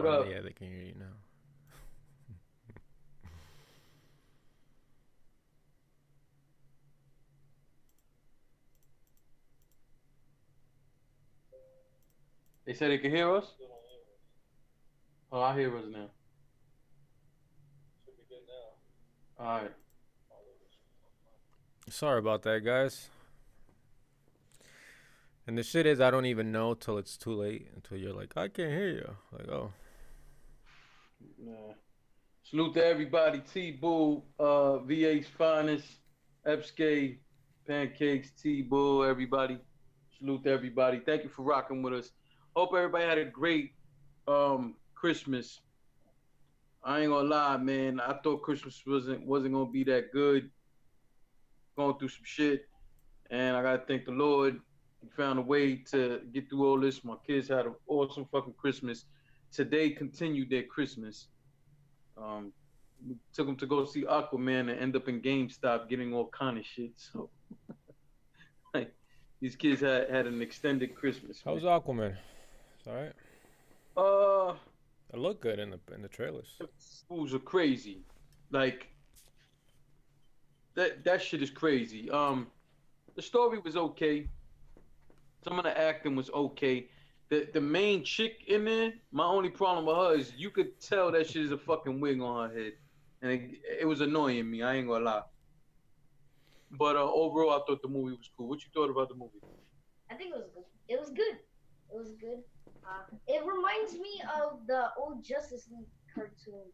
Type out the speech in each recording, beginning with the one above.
What up? Yeah, they can hear you now. They said they can hear us? Oh, I hear us now. All right. Sorry about that, guys. And the shit is, I don't even know till it's too late. Until you're like, I can't hear you. Like, oh, Nah. Salute to everybody. T-Bull, VA's finest, FSK, Pancakes, T-Bull, everybody. Salute to everybody. Thank you for rocking with us. Hope everybody had a great Christmas. I ain't gonna lie, man. I thought Christmas wasn't gonna be that good. Going through some shit, and I gotta thank the Lord. He found a way to get through all this. My kids had an awesome fucking Christmas. Today continued their Christmas. Um, we took them to go see Aquaman and end up in GameStop getting all kind of shit. So like, these kids had an extended Christmas, how's man. Aquaman? It's all right. Uh, It looked good in the trailers. fools are crazy. Like that shit is crazy. The story was okay. Some of the acting was okay. The main chick in there, my only problem with her is you could tell that shit is a fucking wig on her head, and it was annoying me. I ain't gonna lie. But overall, I thought the movie was cool. What you thought about the movie? I think it was good. It was good. It was good. It reminds me of the old Justice League cartoon.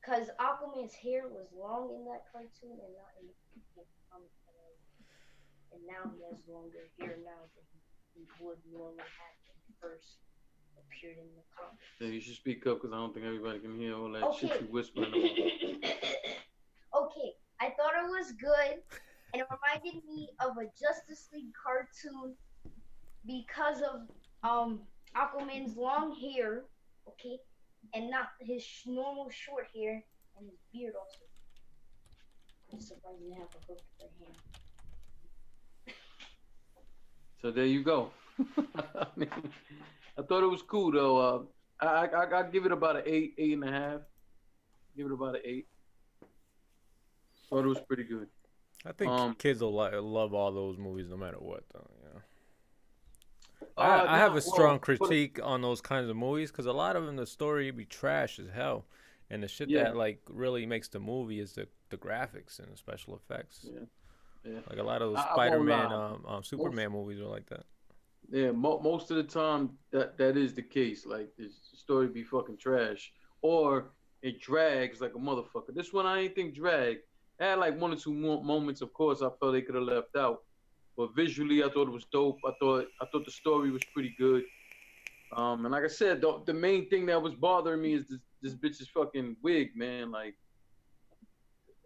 Cause Aquaman's hair was long in that cartoon and not in the comic. And now he has longer hair now than he would normally have when he first appeared in the comic. Yeah, you should speak up because I don't think everybody can hear all that Okay. shit you whispering about. Okay, I thought it was good, and it reminded me of a Justice League cartoon because of Aquaman's long hair, okay, and not his normal short hair and his beard also. I'm surprised he didn't have a hook for him. So there you go. I mean, I thought it was cool though. I give it about an 8.5. Give it about an 8. Thought it was pretty good. I think kids will love all those movies no matter what, though. You know, I have Nah, a strong critique on those kinds of movies because a lot of them, the story be trash as hell, and the shit Yeah. that like really makes the movie is the graphics and the special effects. Yeah. Yeah. Like a lot of those I won't Spider-Man, lie. Superman movies are like that. Yeah, most of the time that is the case. Like the story be fucking trash, or it drags like a motherfucker. This one I ain't think dragged. It had like one or two moments. Of course, I felt they could have left out, but visually I thought it was dope. I thought the story was pretty good. And like I said, the main thing that was bothering me is this bitch's fucking wig, man. Like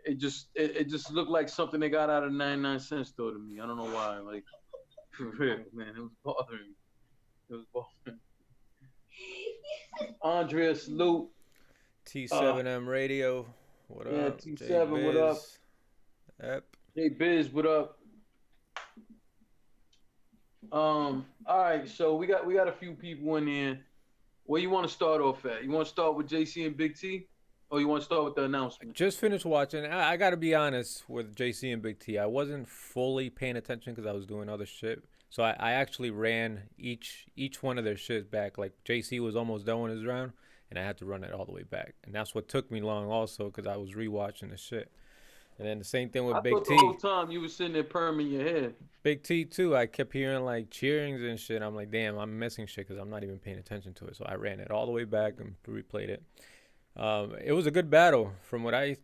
it just looked like something they got out of 99 cent store to me. I don't know why. Like for real, man, it was bothering me. It was bothering me. Andrea, salute. T7M Radio, what Yeah, up? T7, what up? Yep. Hey Biz, what up? All right, so we got a few people in here. Where you want to start off at? You want to start with JC and Big T, or you want to start with the announcement? Just finished watching. I got to be honest with JC and Big T. I wasn't fully paying attention because I was doing other shit. So I actually ran each one of their shits back. Like JC was almost done with his round, and I had to run it all the way back. And that's what took me long also because I was rewatching the shit. And then the same thing with I Big thought T. the whole time you was sitting there perming your head. Big T too. I kept hearing like cheerings and shit. I'm like, damn, I'm missing shit because I'm not even paying attention to it. So I ran it all the way back and replayed it. It was a good battle from what I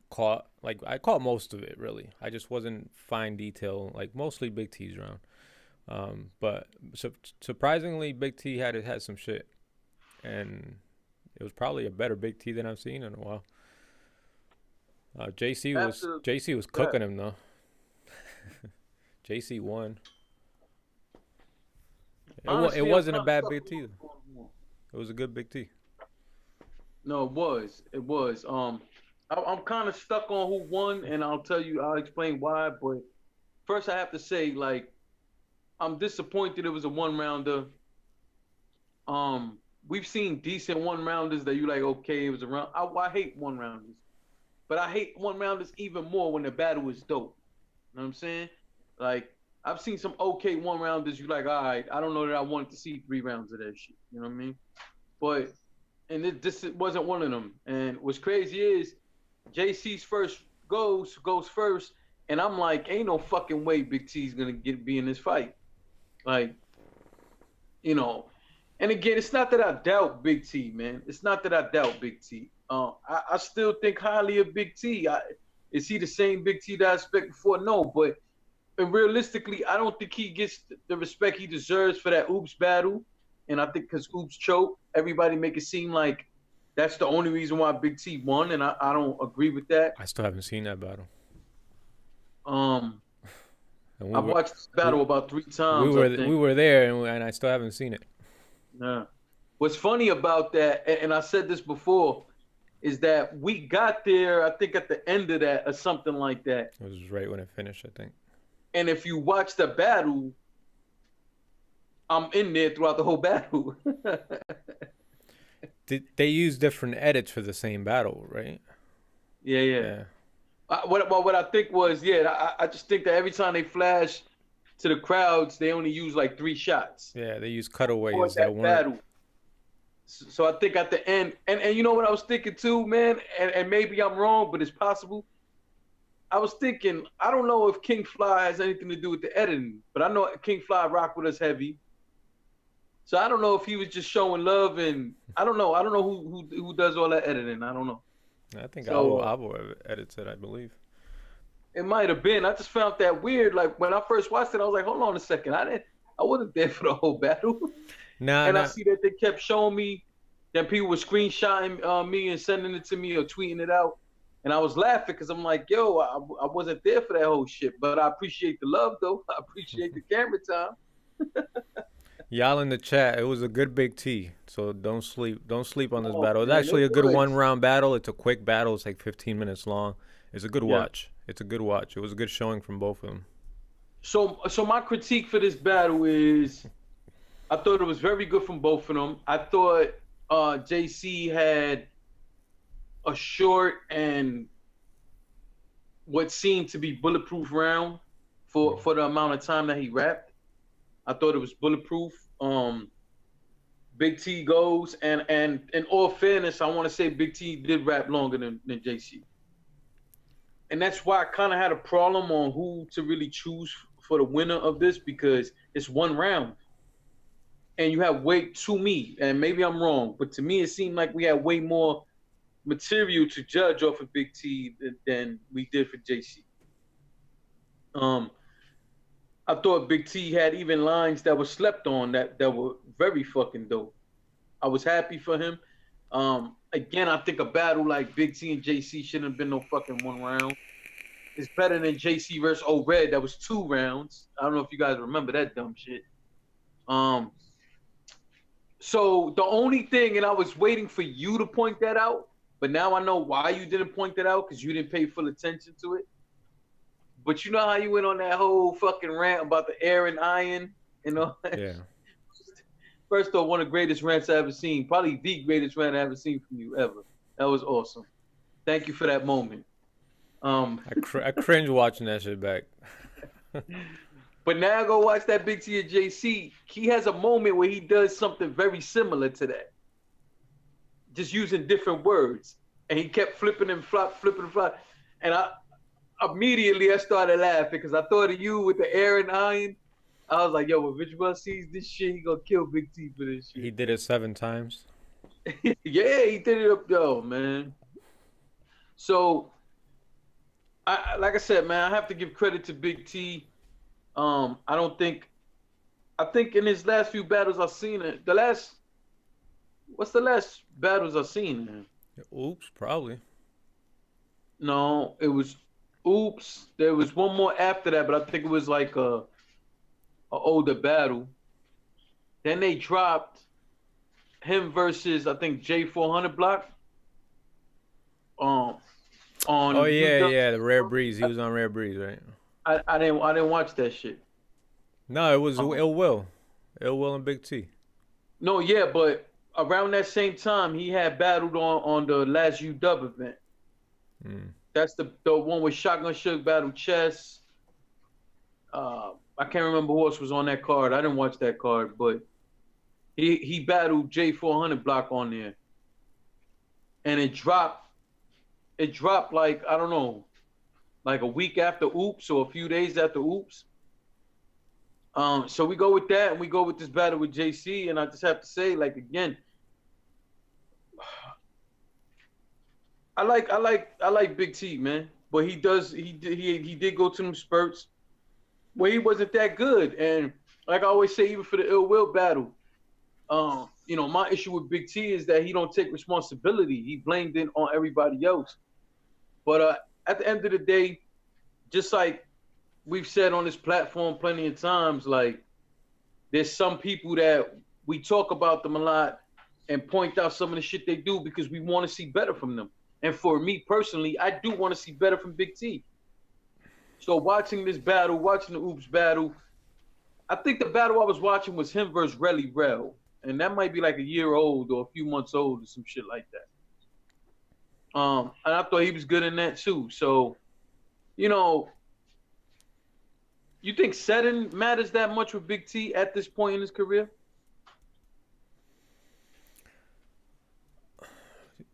caught. Like I caught most of it really. I just wasn't fine detail. Like mostly Big T's round. But surprisingly, Big T had some shit, and it was probably a better Big T than I've seen in a while. JC was cooking him though. JC won. Honestly, It wasn't a I'm bad stuck Big on T. who's going more. It was a good Big T. No, it was. It was. I'm kind of stuck on who won, and I'll explain why. But first, I have to say, like, I'm disappointed it was a one rounder. we've seen decent one rounders that you like. Okay, it was a round. I hate one rounders, but I hate one rounders even more when the battle is dope. You know what I'm saying? Like I've seen some okay one rounders. You like, all right. I don't know that I wanted to see 3 rounds of that shit. You know what I mean? But this wasn't one of them. And what's crazy is JC's first goes first, and I'm like, ain't no fucking way Big T's gonna be in this fight. Like, you know. And again, it's not that I doubt Big T, man. It's not that I doubt Big T. I still think highly of Big T. Is he the same Big T that I expected before? No, but realistically, I don't think he gets the respect he deserves for that Oops battle. And I think because Oops choked, everybody make it seem like that's the only reason why Big T won, and I don't agree with that. I still haven't seen that battle. I've watched this battle about 3 times. We were there, and I still haven't seen it. Yeah. What's funny about that, and I said this before, is that we got there, I think, at the end of that or something like that. It was right when it finished, I think. And if you watch the battle, I'm in there throughout the whole battle. They use different edits for the same battle, right? Yeah. What I think was, I just think that every time they flash to the crowds, they only use like 3 shots. Yeah, they use cutaways that weren't. Battle. So I think at the end, and you know what I was thinking too, man, and maybe I'm wrong, but it's possible. I was thinking, I don't know if King Fly has anything to do with the editing, but I know King Fly rock with us heavy. So I don't know if he was just showing love, and I don't know who does all that editing. I don't know. I think Avo edits it, I believe. It might have been. I just found that weird. Like when I first watched it, I was like, hold on a second. I wasn't there for the whole battle. I see that they kept showing me that people were screenshotting me and sending it to me or tweeting it out. And I was laughing because I'm like, yo, I wasn't there for that whole shit. But I appreciate the love, though. I appreciate the camera time. Y'all in the chat, it was a good Big T. So don't sleep on this battle. It's actually a good 1-round battle. It's a quick battle. It's like 15 minutes long. It's a good watch. It's a good watch. It was a good showing from both of them. So my critique for this battle is, I thought it was very good from both of them. I thought JC had a short and what seemed to be bulletproof round for the amount of time that he rapped. I thought it was bulletproof. Big T goes, and in all fairness, I want to say Big T did rap longer than JC. And that's why I kind of had a problem on who to really choose for the winner of this, because it's 1 round. And you have to me, and maybe I'm wrong, but to me it seemed like we had way more material to judge off of Big T than we did for JC. I thought Big T had even lines that were slept on that were very fucking dope. I was happy for him. Again, I think a battle like Big T and JC shouldn't have been no fucking 1 round. It's better than JC versus O-Red. That was 2 rounds. I don't know if you guys remember that dumb shit. So the only thing, and I was waiting for you to point that out, but now I know why you didn't point that out, because you didn't pay full attention to it. But you know how you went on that whole fucking rant about the air and iron and all that? Yeah. First off, one of the greatest rants I ever seen. Probably the greatest rant I ever seen from you ever. That was awesome. Thank you for that moment. I cringe watching that shit back. But now go watch that Big T and JC. He has a moment where he does something very similar to that. Just using different words. And he kept flipping and flop. And I started laughing because I thought of you with the air and iron. I was like, yo, when Rich sees this shit, he gonna kill Big T for this shit. He did it 7 times. Yeah, he did it up though, man. So, like I said, man, I have to give credit to Big T. I think in his last few battles I've seen it. What's the last battles I've seen, man? Oops, probably. No, it was Oops. There was one more after that, but I think it was like a older battle. Then they dropped him versus, I think, J400 Block. On the Rare Breeze. He was on Rare Breeze, right? I didn't watch that shit. No, it was Ill Will and Big T. No, yeah, but around that same time, he had battled on the last UW event. That's the one with Shotgun Suge battled Chess. I can't remember who else was on that card. I didn't watch that card, but he battled J400 Block on there, and it dropped. It dropped like, I don't know, like a week after Oops or a few days after Oops. So we go with that, and we go with this battle with JC, and I just have to say, like, again, I like Big T, man, but he did go to them spurts where he wasn't that good, and like I always say, even for the Ill Will battle, you know, my issue with Big T is that he don't take responsibility. He blamed it on everybody else. But at the end of the day, just like we've said on this platform plenty of times, like, there's some people that we talk about them a lot and point out some of the shit they do because we want to see better from them. And for me personally, I do want to see better from Big T. So watching this battle, watching the Oops battle, I think the battle I was watching was him versus Relly Rel. And that might be like a year old or a few months old or some shit like that. And I thought he was good in that too. So, you know, you think setting matters that much with Big T at this point in his career?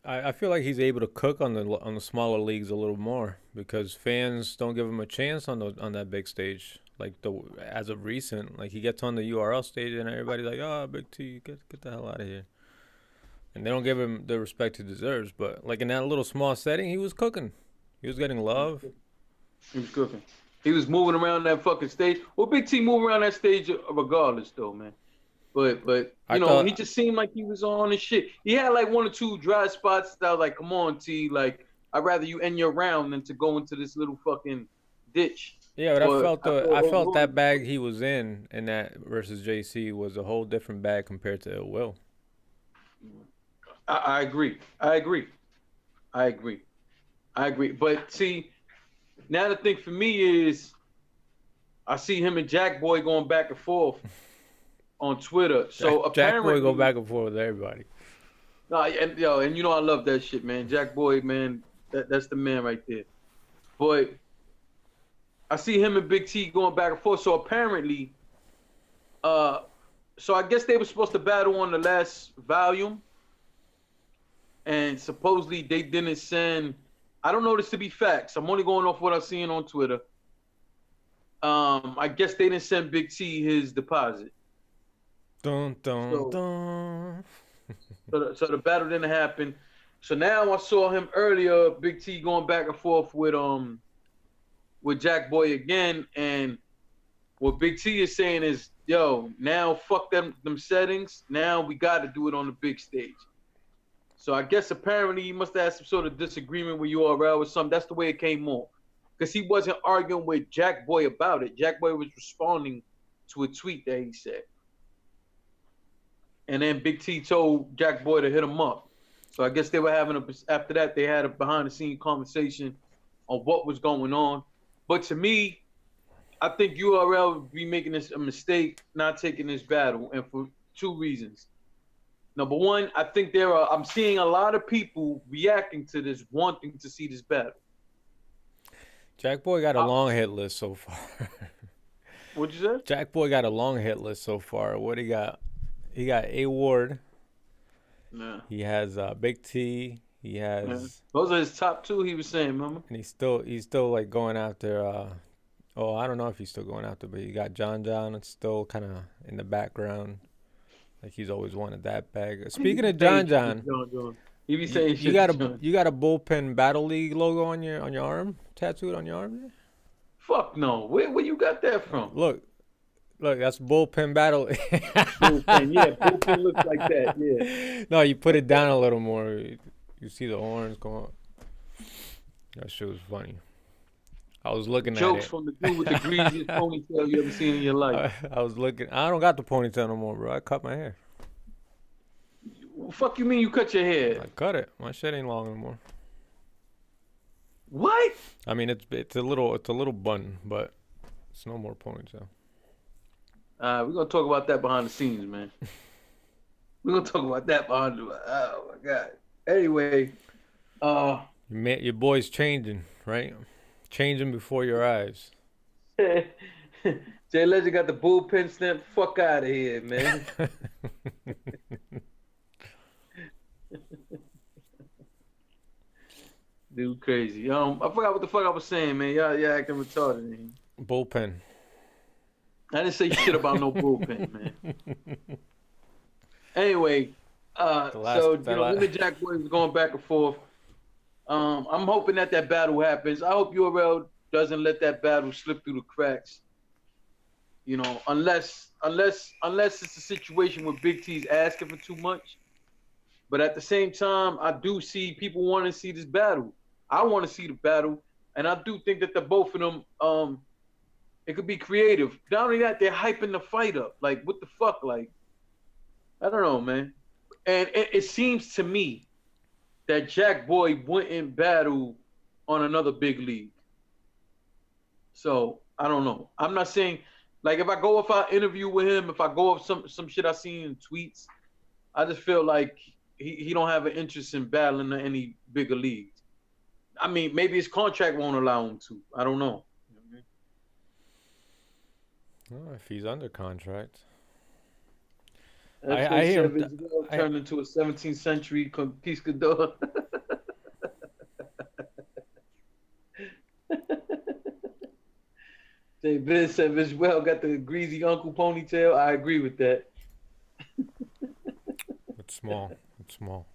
I feel like he's able to cook on the smaller leagues a little more because fans don't give him a chance on that big stage. Like as of recent, like he gets on the URL stage and everybody's like, "Oh, Big T, get the hell out of here," and they don't give him the respect he deserves. But like in that little small setting, he was cooking. He was getting love. He was cooking. He was moving around that fucking stage. Well, Big T moved around that stage regardless, though, man. But you know, he just seemed like he was on his shit. He had like one or two dry spots that I was like, come on, T, like, I'd rather you end your round than to go into this little fucking ditch. Yeah, but I felt that bag he was in that versus JC was a whole different bag compared to Ill Will. I agree. But see, now the thing for me is I see him and Jack Boy going back and forth on Twitter. So apparently, Jack Boy go back and forth with everybody. And you know I love that shit, man. Jack Boy, man, that's the man right there. But I see him and Big T going back and forth. So apparently, so I guess they were supposed to battle on the last volume, and supposedly they didn't send. I don't know this to be facts. I'm only going off what I'm seeing on Twitter. I guess they didn't send Big T his deposit. Dun. So the battle didn't happen. So now I saw him earlier, Big T going back and forth with Jack Boy again, and what Big T is saying is, yo, now fuck them settings. Now we got to do it on the big stage. So I guess apparently he must have had some sort of disagreement with URL or something. That's the way it came off. Because he wasn't arguing with Jack Boy about it. Jack Boy was responding to a tweet that he said. And then Big T told Jack Boy to hit him up. So I guess they were after that, they had a behind-the-scenes conversation on what was going on. But to me, I think URL would be making this a mistake, not taking this battle, and for two reasons. Number one, I think I'm seeing a lot of people reacting to this, wanting to see this battle. Jack Boy got a long hit list so far. What'd you say? Jack Boy got a long hit list so far. What he got? He got A Ward. Yeah. He has Big T. He has. Yeah. Those are his top two. He was saying, remember? And he's still like going after. I don't know if he's still going after, but he got John. It's still kind of in the background. Like he's always wanted that bag. Speaking of John, he be saying you got a bullpen Battle League logo on your arm, tattooed on your arm there? Fuck no. Where you got that from? Look, that's bullpen battle. Bullpen, yeah, bullpen looks like that, yeah. No, you put it down a little more. You see the horns going. That shit was funny. I was looking at it. Jokes from the dude with the greasiest ponytail you ever seen in your life. I was looking. I don't got the ponytail no more, bro. I cut my hair. Fuck you mean you cut your hair? I cut it. My shit ain't long anymore. What? I mean, it's a little bun, but it's no more ponytail. We're gonna talk about that behind the scenes, man. We're gonna talk about that behind the. Oh my god. Anyway, Your boy's changing, right? Changing before your eyes. Jay Legend got the bullpen stamp. Fuck out of here, man. Dude, crazy. I forgot what the fuck I was saying, man. Y'all acting retarded, man. Bullpen. I didn't say shit about no bullpen, man. Anyway, him and Jack Boy was going back and forth. I'm hoping that battle happens. I hope URL doesn't let that battle slip through the cracks. You know, unless it's a situation where Big T's asking for too much. But at the same time, I do see people want to see this battle. I want to see the battle, and I do think that the both of them, it could be creative. Not only that, they're hyping the fight up. Like, what the fuck? Like, I don't know, man. And it seems to me that Jack Boy wouldn't battle on another big league. So I don't know. I'm not saying, like, if I interview with him, if I go off some shit I seen in tweets, I just feel like he don't have an interest in battling in any bigger leagues. I mean, maybe his contract won't allow him to. I don't know. Well, if he's under contract. I hear him turned into a 17th century conquistador. Jay Biz said Visuel got the greasy uncle ponytail. I agree with that. It's small. It's small.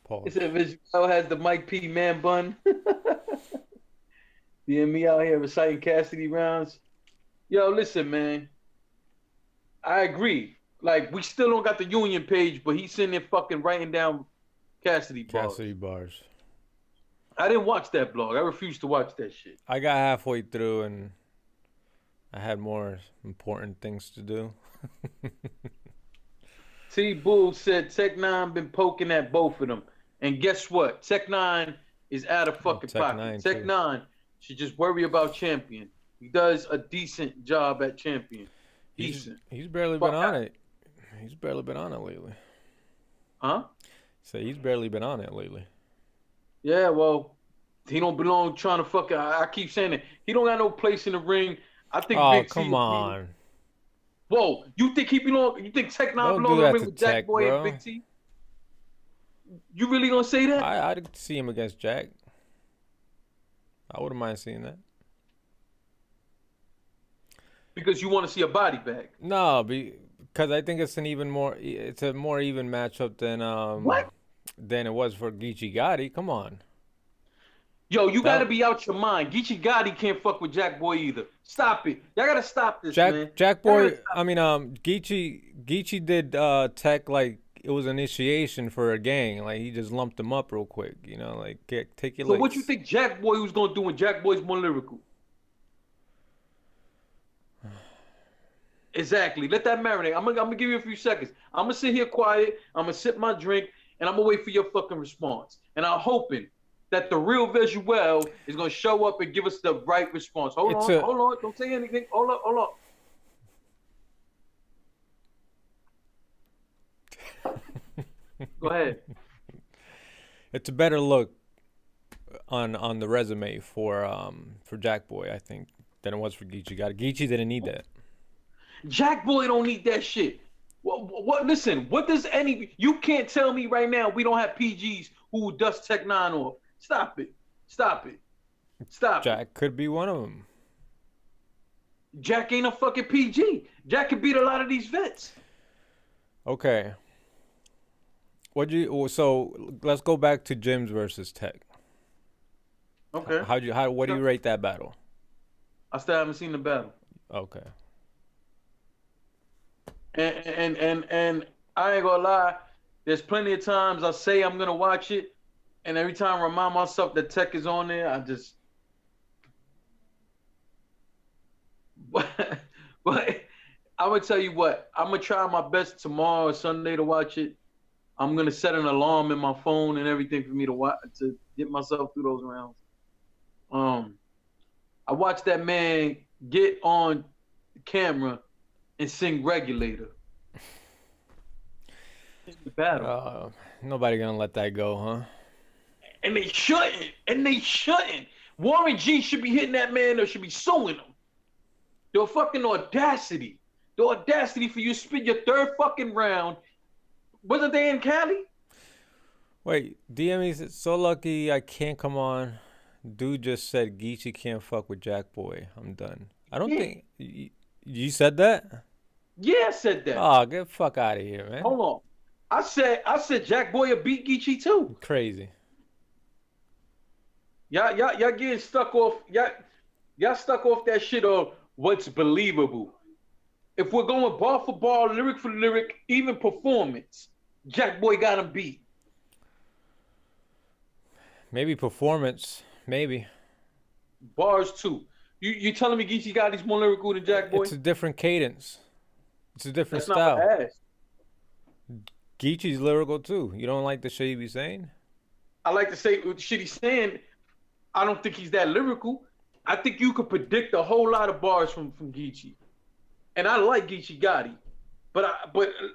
Pause. He said Visuel has the Mike P. man bun. Me out here reciting Cassidy rounds. Yo, listen, man. I agree. Like, we still don't got the Union page, but he's sitting there fucking writing down Cassidy bars. Cassidy bars. I didn't watch that blog. I refused to watch that shit. I got halfway through and I had more important things to do. T Bull said Tech 9 been poking at both of them. And guess what? Tech 9 is out of fucking pocket. Tech 9 should just worry about Champion. He does a decent job at Champion. Decent. He's barely been on it. He's barely been on it lately. Huh? So he's barely been on it lately. Yeah, well, he don't belong trying to fucking. I keep saying it. He don't got no place in the ring. I think. Oh, Big come T on. Whoa, you think he belong? You think Tech 9 Don't belong do in the that ring to with Jack Tech, Boy bro. and Big T? You really gonna say that? I'd see him against Jack. I wouldn't mind seeing that. Because you want to see a body bag. No, because I think it's a more even matchup than it was for Geechee Gotti. Come on. Yo, you gotta be out your mind. Geechee Gotti can't fuck with Jack Boy either. Stop it. Y'all gotta stop this, man. Jack Boy. I mean, Geechee did Tech like it was initiation for a gang. Like he just lumped them up real quick. You know, like take your. So what you think Jack Boy was gonna do when Jack Boy's more lyrical? Exactly. Let that marinate. I'm gonna give you a few seconds. I'm gonna sit here quiet. I'm gonna sip my drink, and I'm gonna wait for your fucking response. And I'm hoping that the real Visuel is gonna show up and give us the right response. Hold on. Don't say anything. Hold on. Go ahead. It's a better look on the resume for Jack Boy, I think, than it was for Geechee Gotti. Geechee didn't need that. Jack Boy don't need that shit. What? Listen, what does you can't tell me right now we don't have PGs who dust Tech 9 off. Stop it. Jack could be one of them. Jack ain't a fucking PG. Jack could beat a lot of these vets. Okay. So let's go back to Gyms versus Tech. Okay. What do you rate that battle? I still haven't seen the battle. Okay. And I ain't gonna lie, there's plenty of times I say I'm gonna watch it, and every time I remind myself that Tech is on there, I just. But I'm gonna tell you what, I'm gonna try my best tomorrow or Sunday to watch it. I'm gonna set an alarm in my phone and everything for me to get myself through those rounds. I watched that man get on camera and sing Regulator. the battle. Nobody gonna let that go, huh? And they shouldn't. And they shouldn't. Warren G should be hitting that man or should be suing him. The fucking audacity. The audacity for you to spit your third fucking round. Wasn't they in Cali? Wait, DME said, so lucky I can't come on. Dude just said Geechee can't fuck with Jack Boy. I'm done. I don't think you said that. Yeah, I said that. Oh, get the fuck out of here, man. Hold on. I said Jack Boy will beat Geechee too. Crazy. Y'all getting stuck off. Y'all stuck off that shit on what's believable. If we're going bar for bar, lyric for lyric, even performance, Jack Boy got him beat. Maybe performance. Maybe. Bars too. You telling me Geechee Gotti's more lyrical than Jack Boy? It's a different cadence. It's a different That's style. not what I asked. Geechee's lyrical too. You don't like the shit he be saying? I like to say the shit he's saying. I don't think he's that lyrical. I think you could predict a whole lot of bars from Geechee. And I like Geechee Gotti. But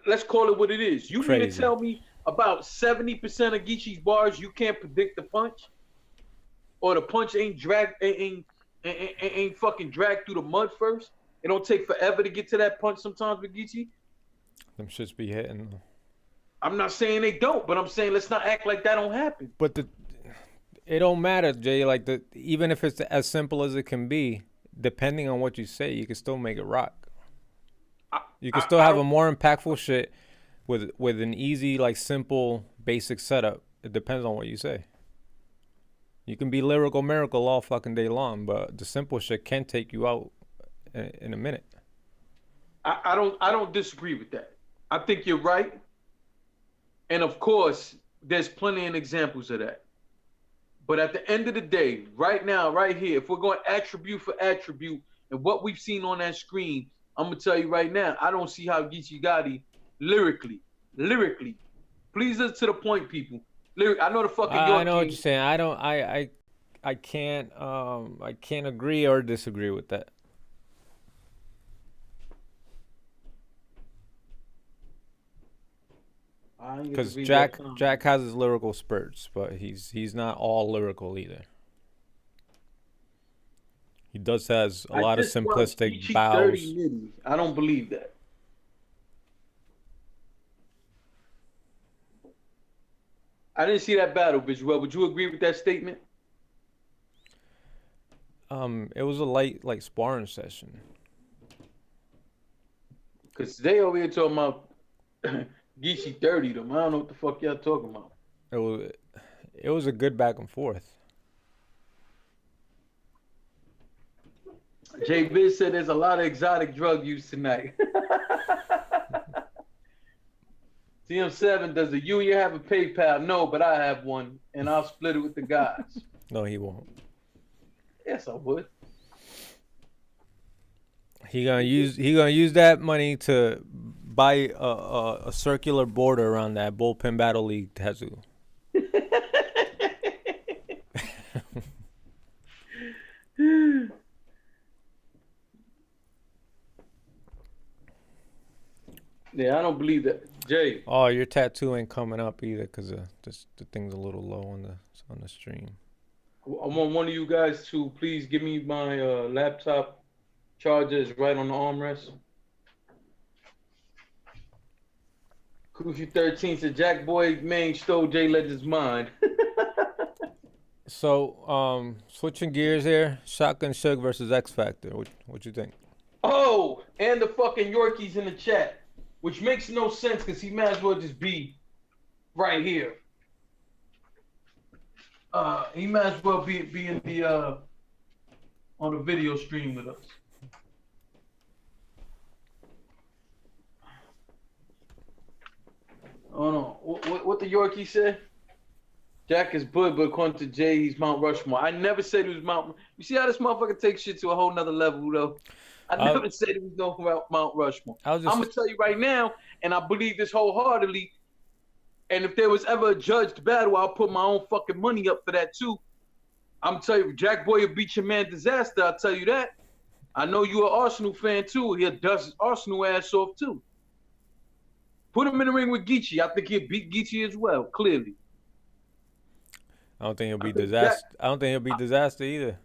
let's call it what it is. You mean to tell me about 70% of Geechee's bars you can't predict the punch? Or the punch ain't fucking dragged through the mud first? It don't take forever to get to that punch sometimes with Geechee? Them shits be hitting. I'm not saying they don't, but I'm saying let's not act like that don't happen. But it don't matter, Jay. Like even if it's as simple as it can be, depending on what you say, you can still make it rock. You can still have a more impactful shit with an easy, like simple, basic setup. It depends on what you say. You can be lyrical miracle all fucking day long, but the simple shit can take you out in a minute. I don't disagree with that. I think you're right. And of course, there's plenty of examples of that. But at the end of the day, right now, right here, if we're going attribute for attribute and what we've seen on that screen, I'm going to tell you right now, I don't see how Geechee Gotti lyrically, please listen to the point, people. I know the fucking I know what you're saying. I can't agree or disagree with that. Because Jack has his lyrical spurts, but he's not all lyrical either. He does has a lot of simplistic bows. I don't believe that. I didn't see that battle, Visual. Would you agree with that statement? It was a light like sparring session. Cause they over here talking about Geechee 30 them. I don't know what the fuck y'all talking about. It was a good back and forth. Jay Biz said there's a lot of exotic drug use tonight. TM7, does the union have a PayPal? No, but I have one, and I'll split it with the guys. No, he won't. Yes, I would. He gonna use that money to buy a circular border around that bullpen battle league tattoo. Yeah, I don't believe that, Jay. Oh, your tattoo ain't coming up either because the thing's a little low on the stream. I want one of you guys to please give me my laptop charger. Is right on the armrest. Kushi 13 said Jack Boy man stole Jay Legend's mind. So, switching gears here, Shotgun Suge versus X Factor. What you think? Oh, and the fucking Yorkies in the chat, which makes no sense because he might as well just be right here. He might as well be in the on the video stream with us. Oh no, what the Yorkie said? Jack is Bud, but according to Jay, he's Mount Rushmore. I never said he was Mount. You see how this motherfucker takes shit to a whole nother level, though. I never said he was no Mount Rushmore. I'm gonna tell you right now, and I believe this wholeheartedly. And if there was ever a judged battle, I'll put my own fucking money up for that too. I'm telling you, Jack Boy will beat your man Disaster. I'll tell you that. I know you're an Arsenal fan too. He'll dust his Arsenal ass off too. Put him in the ring with Geechee. I think he'll beat Geechee as well, clearly. I don't think he'll be I think disaster. I don't think he'll be disaster either. You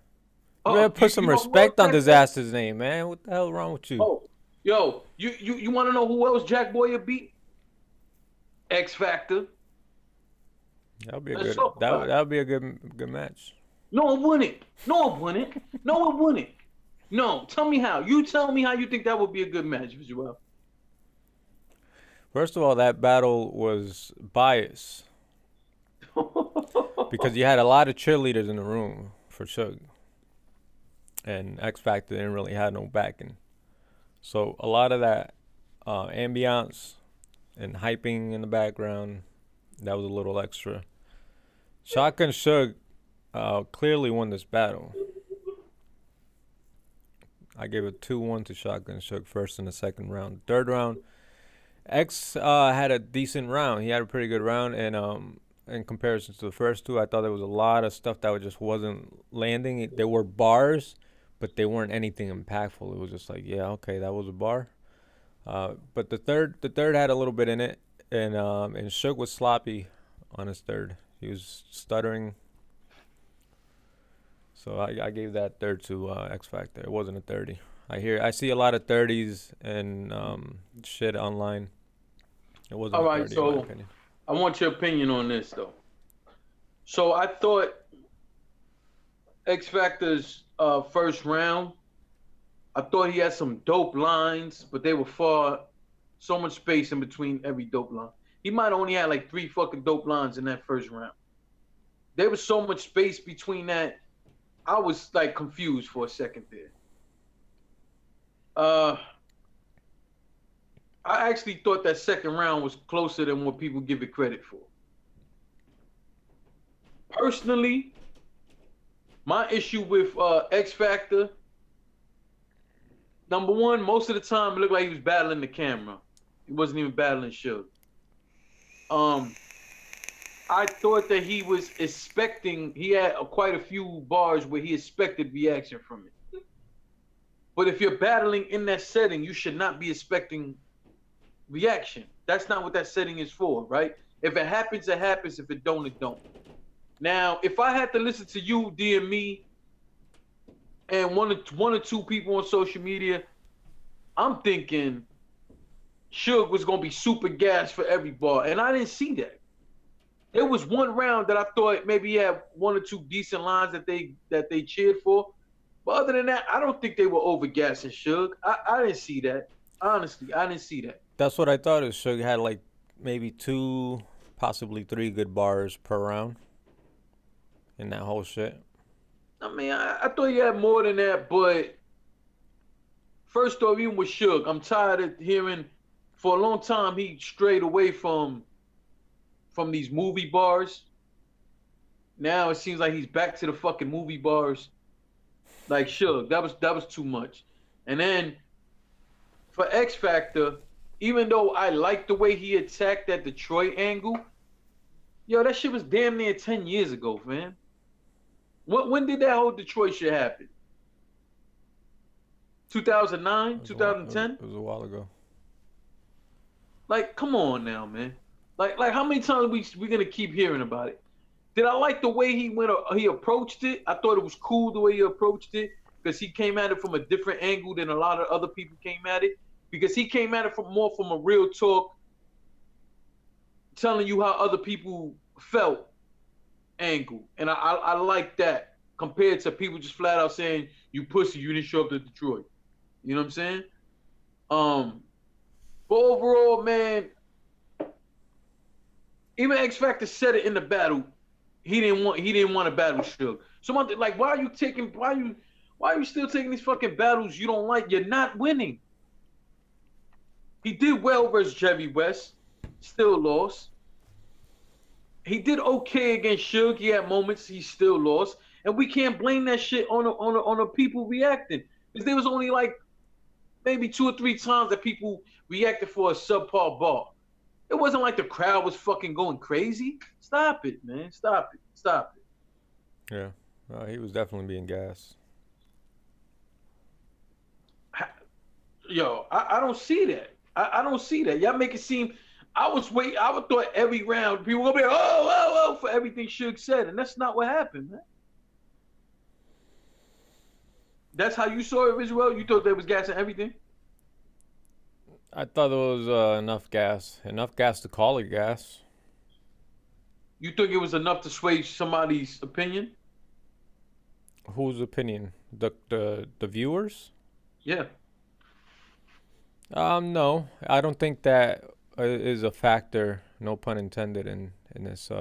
Oh, better put some know who respect else on Jack Boy- disaster's name, man. What the hell wrong with you? Oh, yo, you want to know who else Jack Boy beat? X Factor. That would be a Let's good. talk about That would be a good match. No, it wouldn't. No, it wouldn't. No, it wouldn't. No, tell me how. You tell me how you think that would be a good match, Visual. First of all, that battle was biased because you had a lot of cheerleaders in the room for Suge, and X Factor didn't really have no backing. So a lot of that ambiance and hyping in the background, that was a little extra. Shotgun Suge clearly won this battle. I gave it 2-1 to Shotgun Suge first and the second round. Third round, X had a decent round. He had a pretty good round, and in comparison to the first two, I thought there was a lot of stuff that just wasn't landing. There were bars, but they weren't anything impactful. It was just like, yeah, okay, that was a bar. But the third had a little bit in it, and Suge was sloppy on his third. He was stuttering. So I gave that third to X Factor. It wasn't a 30. I see a lot of 30s and shit online. It wasn't All a right, 30 in so my opinion. I want your opinion on this though. So I thought X Factor's first round, I thought he had some dope lines, but they were so much space in between every dope line. He might only had like 3 fucking dope lines in that first round. There was so much space between that. I was like confused for a second there. I actually thought that second round was closer than what people give it credit for. Personally, my issue with X Factor, number one, most of the time it looked like he was battling the camera. He wasn't even battling Suge. I thought that he was expecting, he had quite a few bars where he expected reaction from it. But if you're battling in that setting, you should not be expecting reaction. That's not what that setting is for, right? If it happens, it happens. If it don't, it don't. Now, if I had to listen to you, DM me, and one or two people on social media, I'm thinking Suge was gonna be super gassed for every bar, and I didn't see that. There was one round that I thought maybe he had 1 or 2 decent lines that they cheered for, but other than that, I don't think they were over gassing Suge. I didn't see that. Honestly, I didn't see that. That's what I thought. Is Suge had like maybe 2, possibly 3 good bars per round in that whole shit. I mean, I thought he had more than that, but first off, even with Suge, I'm tired of hearing. For a long time, he strayed away from these movie bars. Now it seems like he's back to the fucking movie bars. Like Suge, that was too much. And then for X Factor, even though I liked the way he attacked that Detroit angle, yo, that shit was damn near 10 years ago, man. When did that whole Detroit shit happen? 2009, 2010? It was a while ago. Like, come on now, man. Like how many times we gonna keep hearing about it? Did I like the way he approached it? I thought it was cool the way he approached it because he came at it from a different angle than a lot of other people came at it. Because he came at it from a real talk, telling you how other people felt angle. And I like that compared to people just flat out saying, you pussy, you didn't show up to Detroit. You know what I'm saying? But overall, man, even X Factor said it in the battle. He didn't want to battle Suge. Someone like, why are you still taking these fucking battles you don't like? You're not winning. He did well versus Jerry West, still lost. He did okay against Suge. He had moments he still lost, and we can't blame that shit on the people reacting because there was only like maybe 2 or 3 times that people reacted for a subpar bar. It wasn't like the crowd was fucking going crazy. Stop it, man. Stop it. Yeah, he was definitely being gassed. Yo, I don't see that. I don't see that. Y'all make it seem I would thought every round people were gonna be like, oh for everything Suge said, and that's not what happened, man. That's how you saw it, Visual? You thought there was gas and everything? I thought there was enough gas to call it gas. You think it was enough to sway somebody's opinion? Whose opinion? The viewers? Yeah. No, I don't think that is a factor. No pun intended in this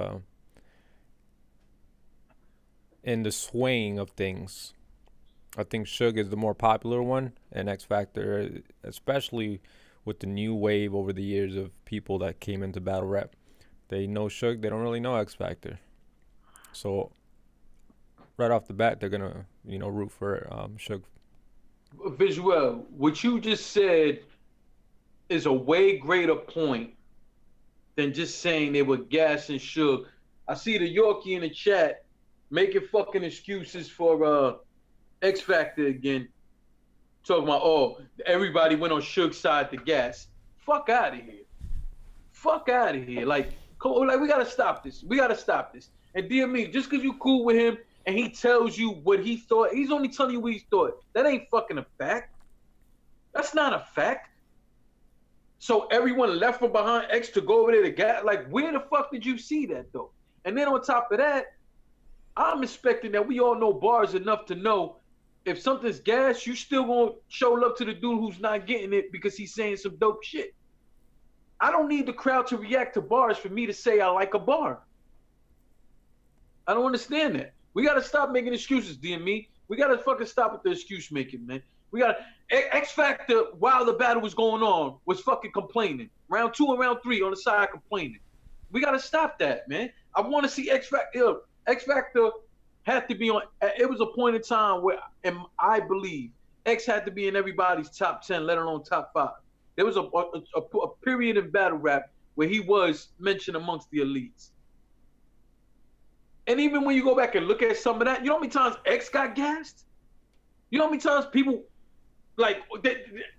in the swaying of things. I think Suge is the more popular one, and X Factor, especially with the new wave over the years of people that came into battle rap. They know Suge, they don't really know X Factor. So right off the bat, they're gonna, root for Suge. Visual, what you just said is a way greater point than just saying they were gassing Suge. I see the Yorkie in the chat making fucking excuses for X Factor again. Talking about, everybody went on Suge's side to gas. Fuck out of here. Fuck out of here. Like, come on, we gotta stop this. And dear me, just because you cool with him and he tells you what he thought, he's only telling you what he thought. That ain't fucking a fact. That's not a fact. So everyone left from behind X to go over there to gas. Like, where the fuck did you see that, though? And then on top of that, I'm expecting that we all know bars enough to know if something's gas, you still gonna show love to the dude who's not getting it because he's saying some dope shit. I don't need the crowd to react to bars for me to say I like a bar. I don't understand that. We gotta stop making excuses, DME. We gotta fucking stop with the excuse making, man. We gotta X Factor while the battle was going on was fucking complaining. Round 2 and round 3 on the side complaining. We gotta stop that, man. I want to see X Factor. X Factor had to be on. It was a point in time where, and I believe X had to be in everybody's top 10, let alone top 5. There was a period in battle rap where he was mentioned amongst the elites. And even when you go back and look at some of that, you know how many times X got gassed? You know how many times people, like,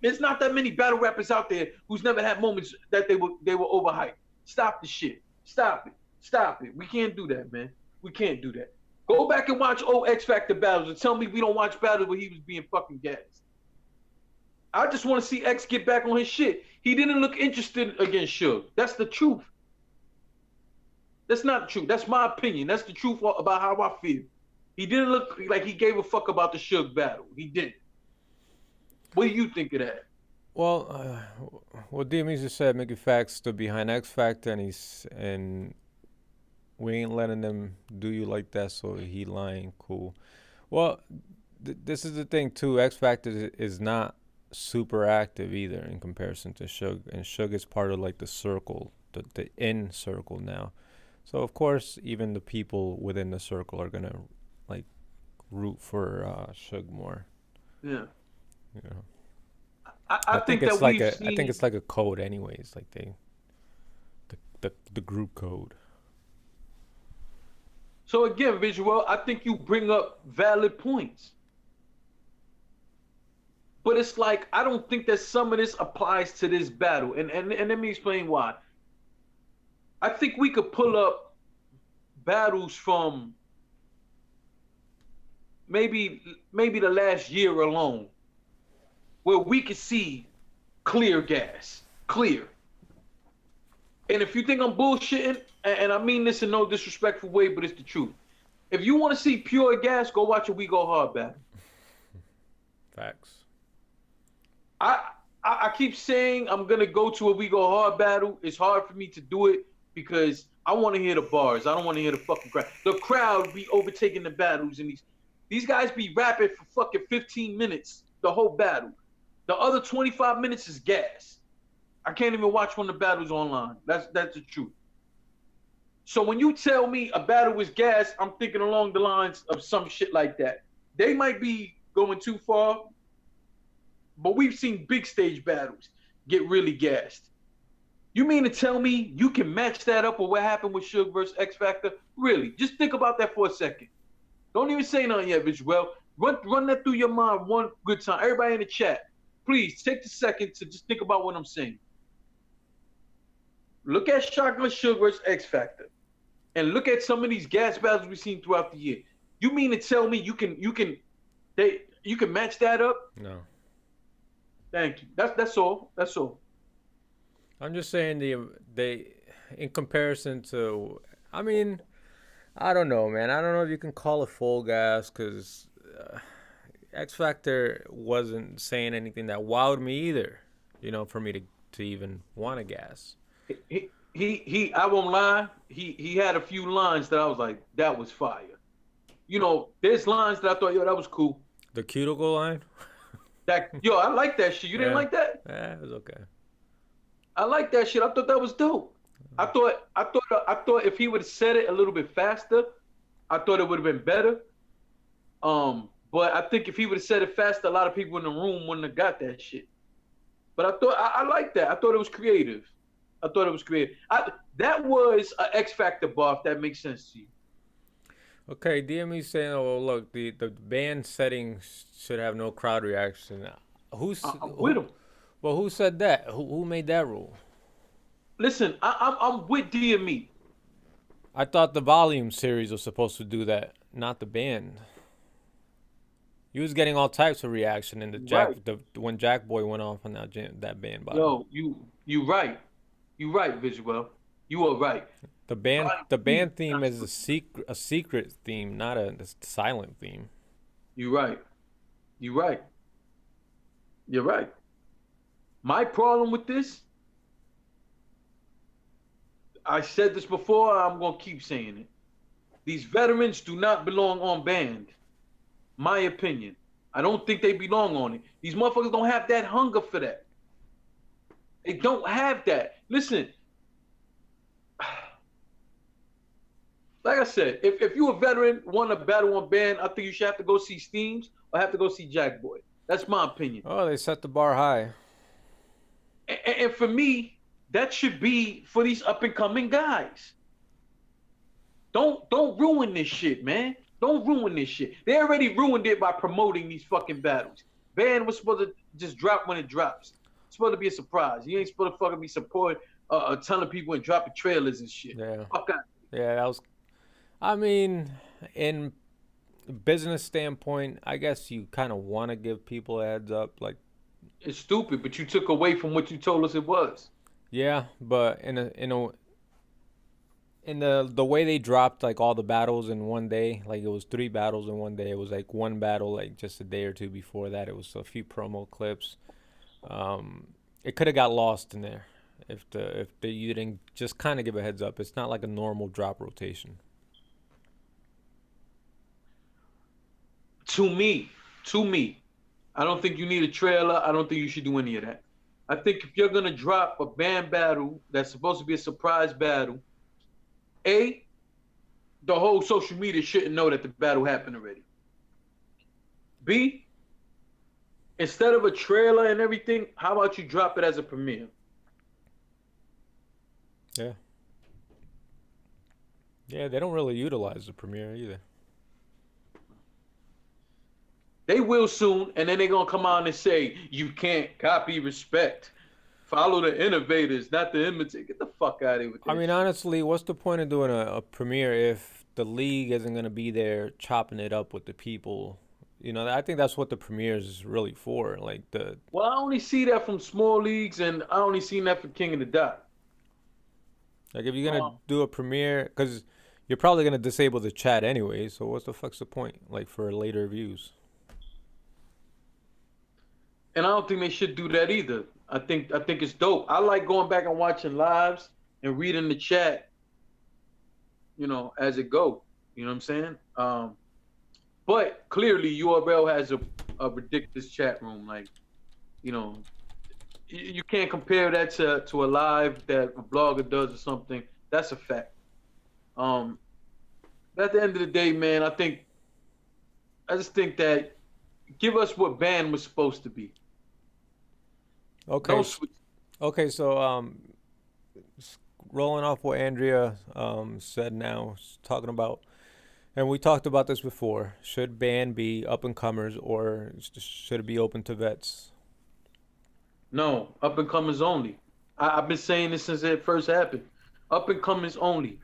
there's not that many battle rappers out there who's never had moments that they were overhyped. Stop the shit. Stop it. We can't do that, man. We can't do that. Go back and watch old X Factor battles and tell me we don't watch battles where he was being fucking gassed. I just want to see X get back on his shit. He didn't look interested against Suge. That's the truth. That's not true. That's my opinion. That's the truth about how I feel. He didn't look like he gave a fuck about the Suge battle. He didn't. What do you think of that? Well, what DME just said, making facts stood behind X Factor, and we ain't letting them do you like that, so he lying. Cool. Well, this is the thing too. X Factor is not super active either in comparison to Suge, and Suge is part of like the circle, the in circle now. So of course, even the people within the circle are gonna like root for Suge more. Yeah. You know. I think it's that like I think it's like a code, anyways. Like the group code. So again, Visual, I think you bring up valid points. But it's like, I don't think that some of this applies to this battle. And let me explain why. I think we could pull up battles from maybe the last year alone where we could see clear gas. Clear. And if you think I'm bullshitting, and I mean this in no disrespectful way, but it's the truth. If you want to see pure gas, go watch a We Go Hard battle. Facts. I keep saying I'm going to go to a We Go Hard battle. It's hard for me to do it because I want to hear the bars. I don't want to hear the fucking crowd. The crowd be overtaking the battles, and these guys be rapping for fucking 15 minutes, the whole battle. The other 25 minutes is gas. I can't even watch when the battle's online. That's the truth. So when you tell me a battle was gas, I'm thinking along the lines of some shit like that. They might be going too far, but we've seen big stage battles get really gassed. You mean to tell me you can match that up with what happened with Suge versus X Factor? Really? Just think about that for a second. Don't even say nothing yet, bitch. Well, run that through your mind one good time. Everybody in the chat, please take the second to just think about what I'm saying. Look at Shotgun Suge versus X Factor, and look at some of these gas battles we've seen throughout the year. You mean to tell me you can match that up? No. Thank you. That's all. That's all. I'm just saying they in comparison to, I mean, I don't know, man. I don't know if you can call it full gas because X Factor wasn't saying anything that wowed me either. For me to even want to gas. He I won't lie. He had a few lines that I was like, that was fire. There's lines that I thought, yo, that was cool. The cuticle line. I like that shit. You didn't like that? Yeah, it was okay. I like that shit. I thought that was dope. I thought if he would have said it a little bit faster, I thought it would have been better. But I think if he would have said it faster, a lot of people in the room wouldn't have got that shit. But I thought I liked that. I thought it was creative. That was an X Factor bar, if that makes sense to you. Okay, DME saying, "Oh, look, the band settings should have no crowd reaction." I'm with him. Well, who said that? Who made that rule? Listen, I'm with DME. I thought the volume series was supposed to do that, not the band. You was getting all types of reaction in when Jack Boy went off on that band. Yo, you right. You right, Visual. You are right. The band theme is a secret theme, not a silent theme. You right. You're right. My problem with this, I said this before, I'm gonna keep saying it. These veterans do not belong on band. My opinion. I don't think they belong on it. These motherfuckers don't have that hunger for that. They don't have that. Listen, like I said, if you're a veteran, want to battle on band, I think you should have to go see Steams or have to go see Jack Boy. That's my opinion. Oh, they set the bar high. And for me, that should be for these up and coming guys. Don't ruin this shit, man. Don't ruin this shit. They already ruined it by promoting these fucking battles. Band was supposed to just drop when it drops. It's supposed to be a surprise. You ain't supposed to fucking be supporting a ton of people and dropping trailers and shit. Yeah. Fuck out. Yeah, that was. I mean, in business standpoint, I guess you kind of want to give people a heads up, like. It's stupid, but you took away from what you told us it was. Yeah, but in the way they dropped like all the battles in one day, like it was 3 battles in one day. It was like one battle like just a day or two before that. It was a few promo clips. It could have got lost in there if you didn't just kind of give a heads up. It's not like a normal drop rotation. To me, I don't think you need a trailer. I don't think you should do any of that. I think if you're gonna drop a band battle that's supposed to be a surprise battle, the whole social media shouldn't know that the battle happened already. B, instead of a trailer and everything, how about you drop it as a premiere? Yeah. Yeah, they don't really utilize the premiere either. They will soon, and then they're going to come out and say, you can't copy respect. Follow the innovators, not the imitators. Get the fuck out of here with that. I mean, honestly, what's the point of doing a premiere if the league isn't going to be there chopping it up with the people? I think that's what the premiere is really for. Well, I only see that from small leagues, and I only seen that for King of the Dot. Like, if you're going to do a premiere, because you're probably going to disable the chat anyway, so what's the fuck's the point, like, for later views? And I don't think they should do that either. I think it's dope. I like going back and watching lives and reading the chat, as it go. You know what I'm saying? But clearly URL has a ridiculous chat room. Like, you can't compare that to a live that a blogger does or something. That's a fact. At the end of the day, man, I just think that give us what band was supposed to be. Okay. Okay, so rolling off what Andrea said now, talking about, and we talked about this before, should band be up-and-comers or should it be open to vets? No, up-and-comers only. I've been saying this since it first happened. Up and comers only.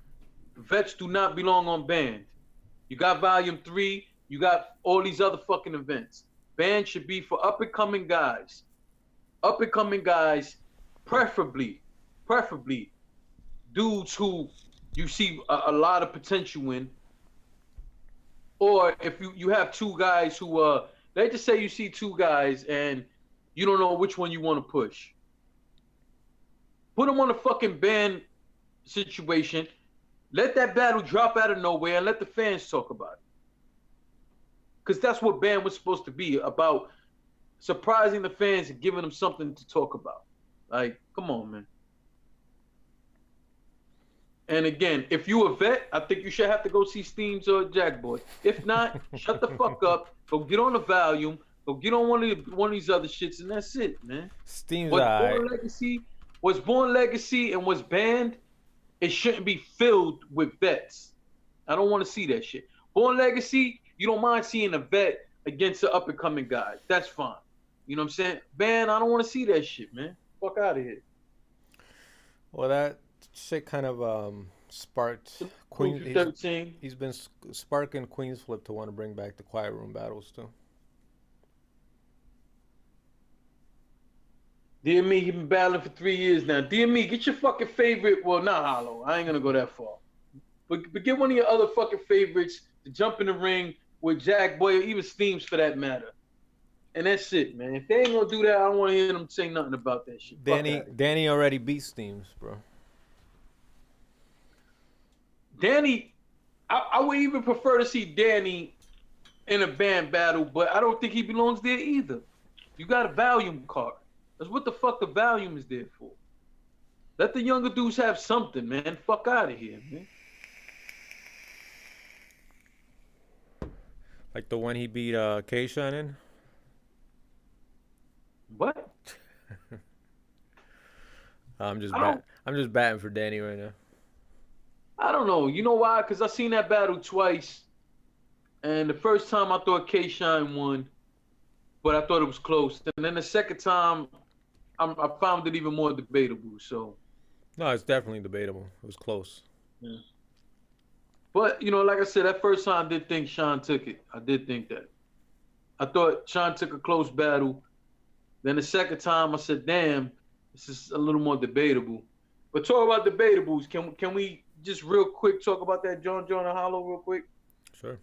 Vets do not belong on band. You got Volume 3. You got all these other fucking events. Band should be for up and coming guys. Up and coming guys, preferably dudes who you see a lot of potential in. Or if you have two guys who let's just say you see two guys and you don't know which one you want to push. Put them on a fucking band situation. Let that battle drop out of nowhere and let the fans talk about it. Because that's what band was supposed to be, about surprising the fans and giving them something to talk about. Like, come on, man. And again, if you a vet, I think you should have to go see Steams or Jack Boy. If not, shut the fuck up. Go get on the volume. Go get on one of these other shits, and that's it, man. Steam's What's Born Legacy and what's banned, it shouldn't be filled with vets. I don't want to see that shit. Born Legacy, you don't mind seeing a vet against an up and coming guy. That's fine. You know what I'm saying? Ban, I don't want to see that shit, man. Fuck out of here. Well, that shit kind of sparked Queen. He's been sparking Queen's Flip to want to bring back the Quiet Room battles too. DME, he been battling for 3 years now. DME, get your fucking favorite. Well, not Hollow. I ain't gonna go that far. But get one of your other fucking favorites to jump in the ring with Jack Boy or even Steams for that matter. And that's it, man. If they ain't gonna do that, I don't want to hear them say nothing about that shit. Danny already beat Steams, bro. Danny, I would even prefer to see Danny in a band battle, but I don't think he belongs there either. You got a volume card. That's what the fuck the volume is there for. Let the younger dudes have something, man. Fuck out of here, man. Like the one he beat K-Shine in? What? I'm just batting for Danny right now. I don't know. You know why? Because I seen that battle twice. And the first time I thought K-Shine won, but I thought it was close. And then the second time, I found it even more debatable. So. No, it's definitely debatable. It was close. Yeah. But, you know, like I said, that first time I did think Sean took it. I did think that. I thought Sean took a close battle. Then the second time I said, damn, this is a little more debatable. But talk about debatables. Can we just real quick talk about that John and Hollow real quick? Sure.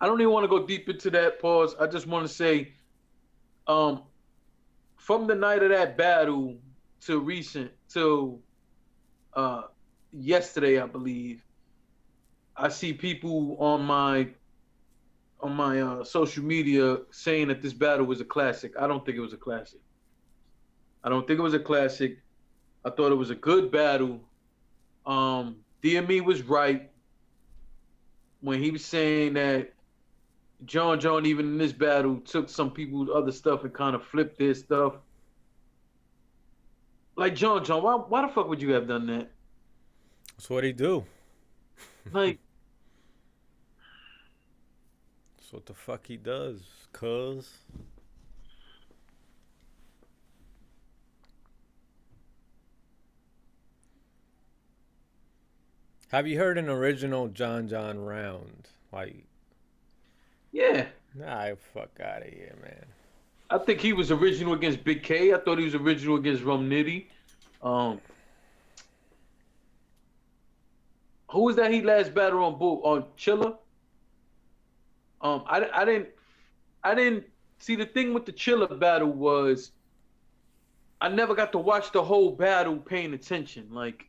I don't even want to go deep into that, pause. I just want to say, from the night of that battle till yesterday, I believe, I see people on my social media saying that this battle was a classic. I don't think it was a classic. I thought it was a good battle. DME was right when he was saying that John even in this battle took some people's other stuff and kind of flipped their stuff. Like John, why the fuck would you have done that? That's what he do. Like, that's what the fuck he does, cuz. Have you heard an original John round? Like, yeah. Nah, fuck out of here, man. I think he was original against Big K. I thought he was original against Rum Nitty. Who was that he last battle on Chilla? I didn't see the thing with the Chilla battle was I never got to watch the whole battle paying attention. Like,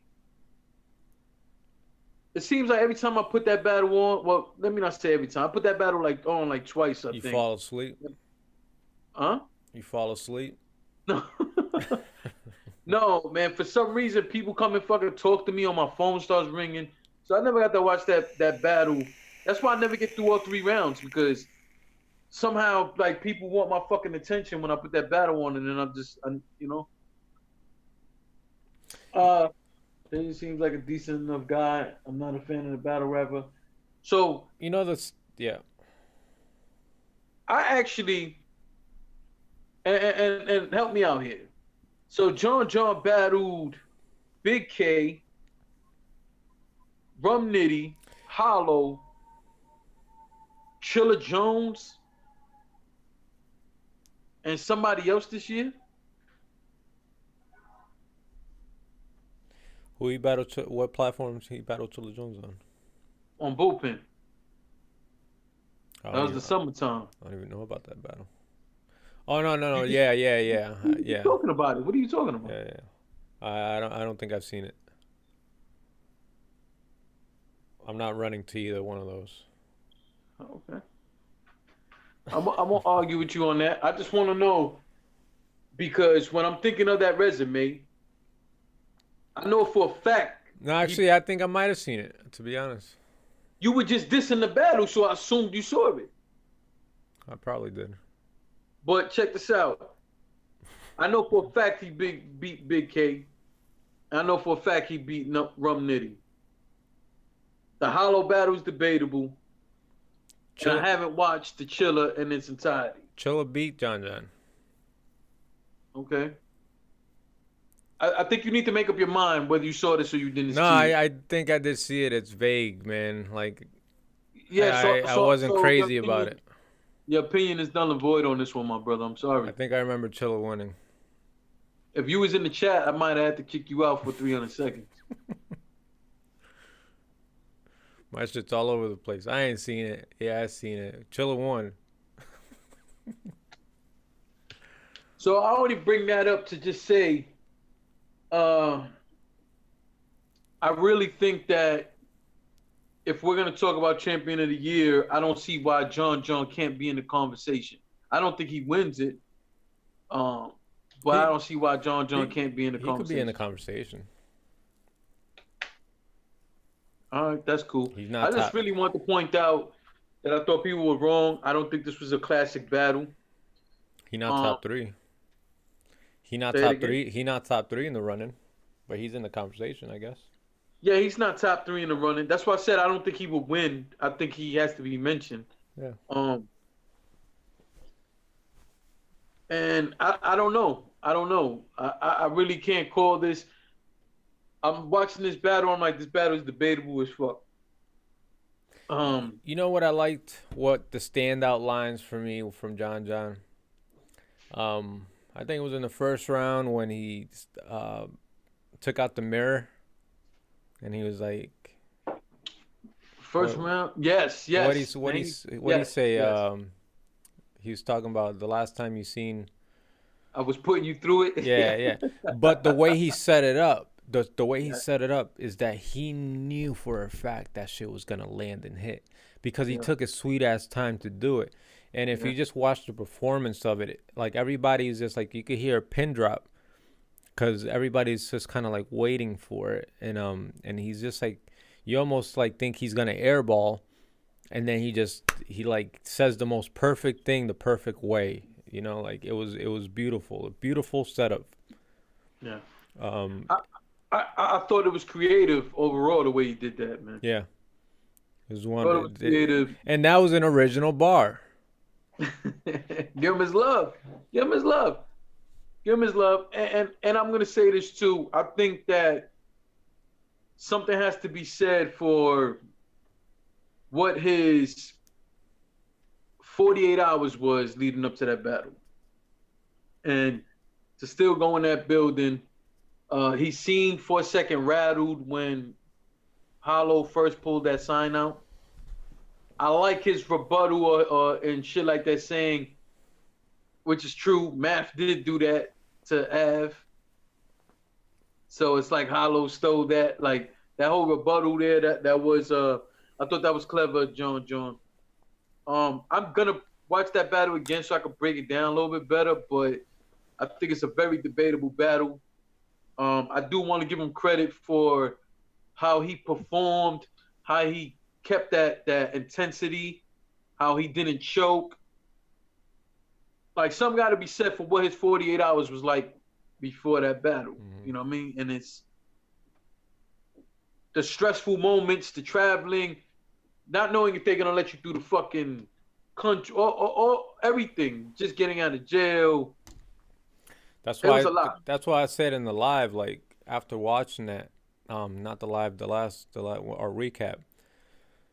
it seems like every time I put that battle on, well, let me not say every time. I put that battle on twice, I think. You fall asleep? Huh? You fall asleep? No. No, man. For some reason, people come and fucking talk to me on my phone starts ringing. So I never got to watch that battle. That's why I never get through all 3 rounds, because somehow, like, people want my fucking attention when I put that battle on, and then you know. He seems like a decent enough guy. I'm not a fan of the battle rapper. So you know this, yeah. I actually and help me out here. So John battled Big K, Rum Nitty, Hollow, Chilla Jones, and somebody else this year. Who he battled? What platforms he battled Chilla Jones on? On Bullpen. I That don't was even, the summertime. I don't even know about that battle. Oh no. Yeah. What are you talking about it? What are you talking about? Yeah. I don't think I've seen it. I'm not running to either one of those. Okay. I won't argue with you on that. I just want to know, because when I'm thinking of that resume, I know for a fact. No, actually, I think I might have seen it, to be honest. You were just dissing the battle, so I assumed you saw it. I probably did. But check this out. I know for a fact he beat Big K. I know for a fact he beat Rum Nitty. The Hollow battle is debatable. And I haven't watched the Chilla in its entirety. Chilla beat John. Okay. I think you need to make up your mind whether you saw this or you didn't see it. I think I did see it. It's vague, man. Like, yeah, I wasn't crazy about it. Your opinion is null and void on this one, my brother. I'm sorry. I think I remember Chilla winning. If you was in the chat, I might have had to kick you out for 300 seconds. My shit's all over the place. I ain't seen it. Yeah, I seen it. Chilla won. So I only bring that up to just say, I really think that if we're going to talk about Champion of the Year, I don't see why John can't be in the conversation. I don't think he wins it, but I don't see why John can't be in the conversation. He could be in the conversation. All right, that's cool. He's not I just really want to point out that I thought people were wrong. I don't think this was a classic battle. He not top three. He not top three. He not top three in the running, but he's in the conversation, I guess. Yeah, he's not top three in the running. That's why I said I don't think he will win. I think he has to be mentioned. Yeah. And I don't know. I really can't call this. I'm watching this battle. I'm like, this battle is debatable as fuck. You know what I liked? What the standout lines for me from John? I think it was in the first round when he took out the mirror, and he was like, "First round, yes." What he say? Yes. He was talking about the last time you seen. I was putting you through it. Yeah. But the way he set it up. The way he set it up is that he knew for a fact that shit was gonna land and hit because he took his sweet ass time to do it. And if you just watch the performance of it, like everybody's just like you could hear a pin drop because everybody's just kind of like waiting for it, and he's just like you almost like think he's gonna airball, and then he like says the most perfect thing the perfect way, like it was beautiful, a beautiful setup. Yeah. I thought it was creative overall the way he did that, man. Yeah. It was one. I thought it was creative. And that was an original bar. Give him his love. And I'm gonna say this too. I think that something has to be said for what his 48 hours was leading up to that battle. And to still go in that building. He seemed for a second rattled when Hollow first pulled that sign out. I like his rebuttal or and shit like that saying, which is true, Math did do that to Av. So it's like Hollow stole that. Like that whole rebuttal there, that was I thought that was clever, John. I'm gonna watch that battle again so I can break it down a little bit better, but I think it's a very debatable battle. I do want to give him credit for how he performed, how he kept that intensity, how he didn't choke. Like, some got to be said for what his 48 hours was like before that battle. Mm-hmm. You know what I mean? And it's the stressful moments, the traveling, not knowing if they're going to let you through the fucking country or everything, just getting out of jail. That's It was why a lot. that's why I said in the live, like after watching that, not the live, the last or recap.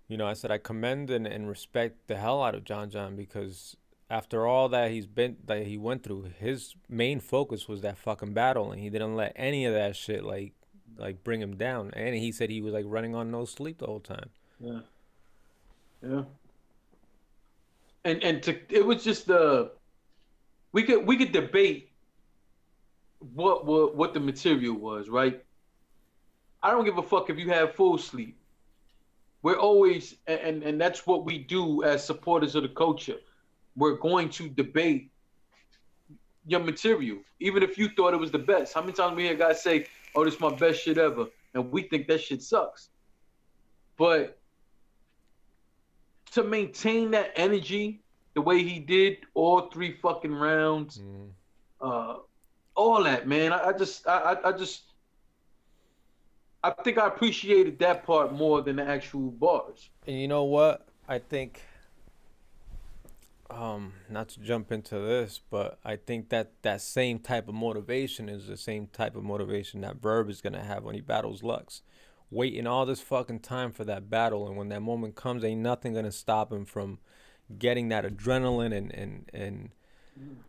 You know, I said I commend and respect the hell out of John John because after all that he went through, his main focus was that fucking battle, and he didn't let any of that shit like bring him down. And he said he was like running on no sleep the whole time. Yeah, yeah. And it was just we could debate what the material was, right? I don't give a fuck if you have full sleep. We're always and that's what we do as supporters of the culture. We're going to debate your material, even if you thought it was the best. How many times we hear guys say, "Oh, this is my best shit ever," and we think that shit sucks. But to maintain that energy the way he did all three fucking rounds, uh, all that, man, I think I appreciated that part more than the actual bars. And you know what? I think not to jump into this, but I think that same type of motivation is the same type of motivation that Verb is gonna have when he battles Lux. Waiting all this fucking time for that battle, and when that moment comes, ain't nothing gonna stop him from getting that adrenaline and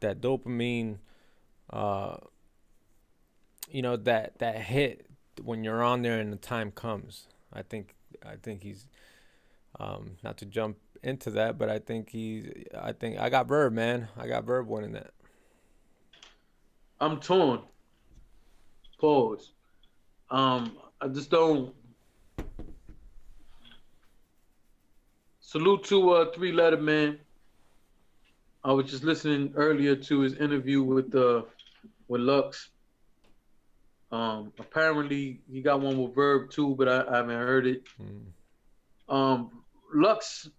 that dopamine, uh, that hit when you're on there and the time comes. I think he's not to jump into that, but I think I got Verb, man. I got Verb winning that. I'm torn. Pause. I just don't. Salute to Three Letter Man. I was just listening earlier to his interview with Lux. Apparently he got one with Verb too, but I haven't heard it. Lux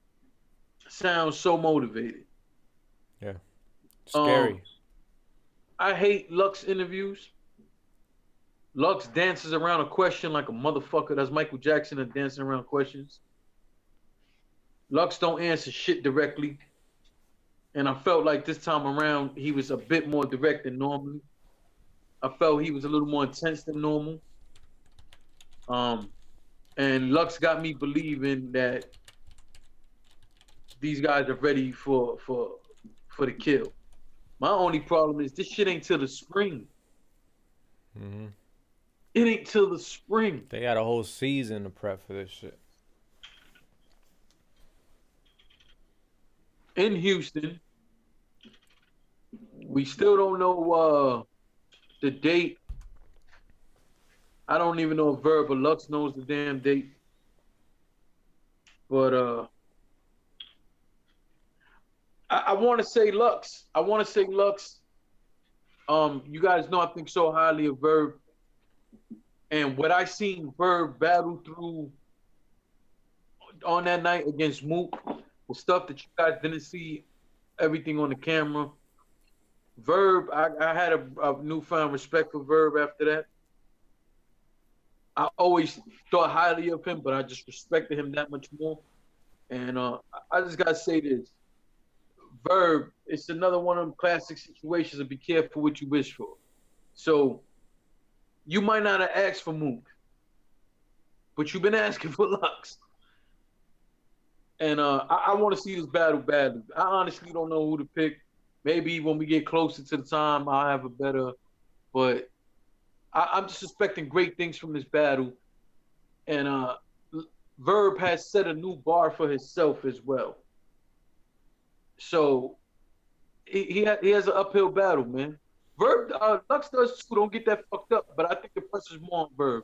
sounds so motivated. Yeah. Scary. I hate Lux interviews. Lux dances around a question like a motherfucker. That's Michael Jackson and dancing around questions. Lux don't answer shit directly. And I felt like this time around he was a bit more direct than normally. I felt he was a little more intense than normal. And Lux got me believing that these guys are ready for the kill. My only problem is this shit ain't till the spring. It ain't till the spring. They got a whole season to prep for this shit. In Houston, we still don't know the date. I don't even know if Verb or Lux knows the damn date. But I want to say Lux. You guys know I think so highly of Verb. And what I seen Verb battle through on that night against Mook was stuff that you guys didn't see everything on the camera. Verb, I had a newfound respect for Verb after that. I always thought highly of him, but I just respected him that much more. And I just gotta say this. Verb, it's another one of them classic situations of be careful what you wish for. So you might not have asked for Mook, but you've been asking for Lux. And I want to see this battle badly. I honestly don't know who to pick. Maybe when we get closer to the time, I'll have a better. But I'm just expecting great things from this battle. And Verb has set a new bar for himself as well. So he has an uphill battle, man. Verb, Lux does too. Don't get that fucked up. But I think the pressure's more on Verb.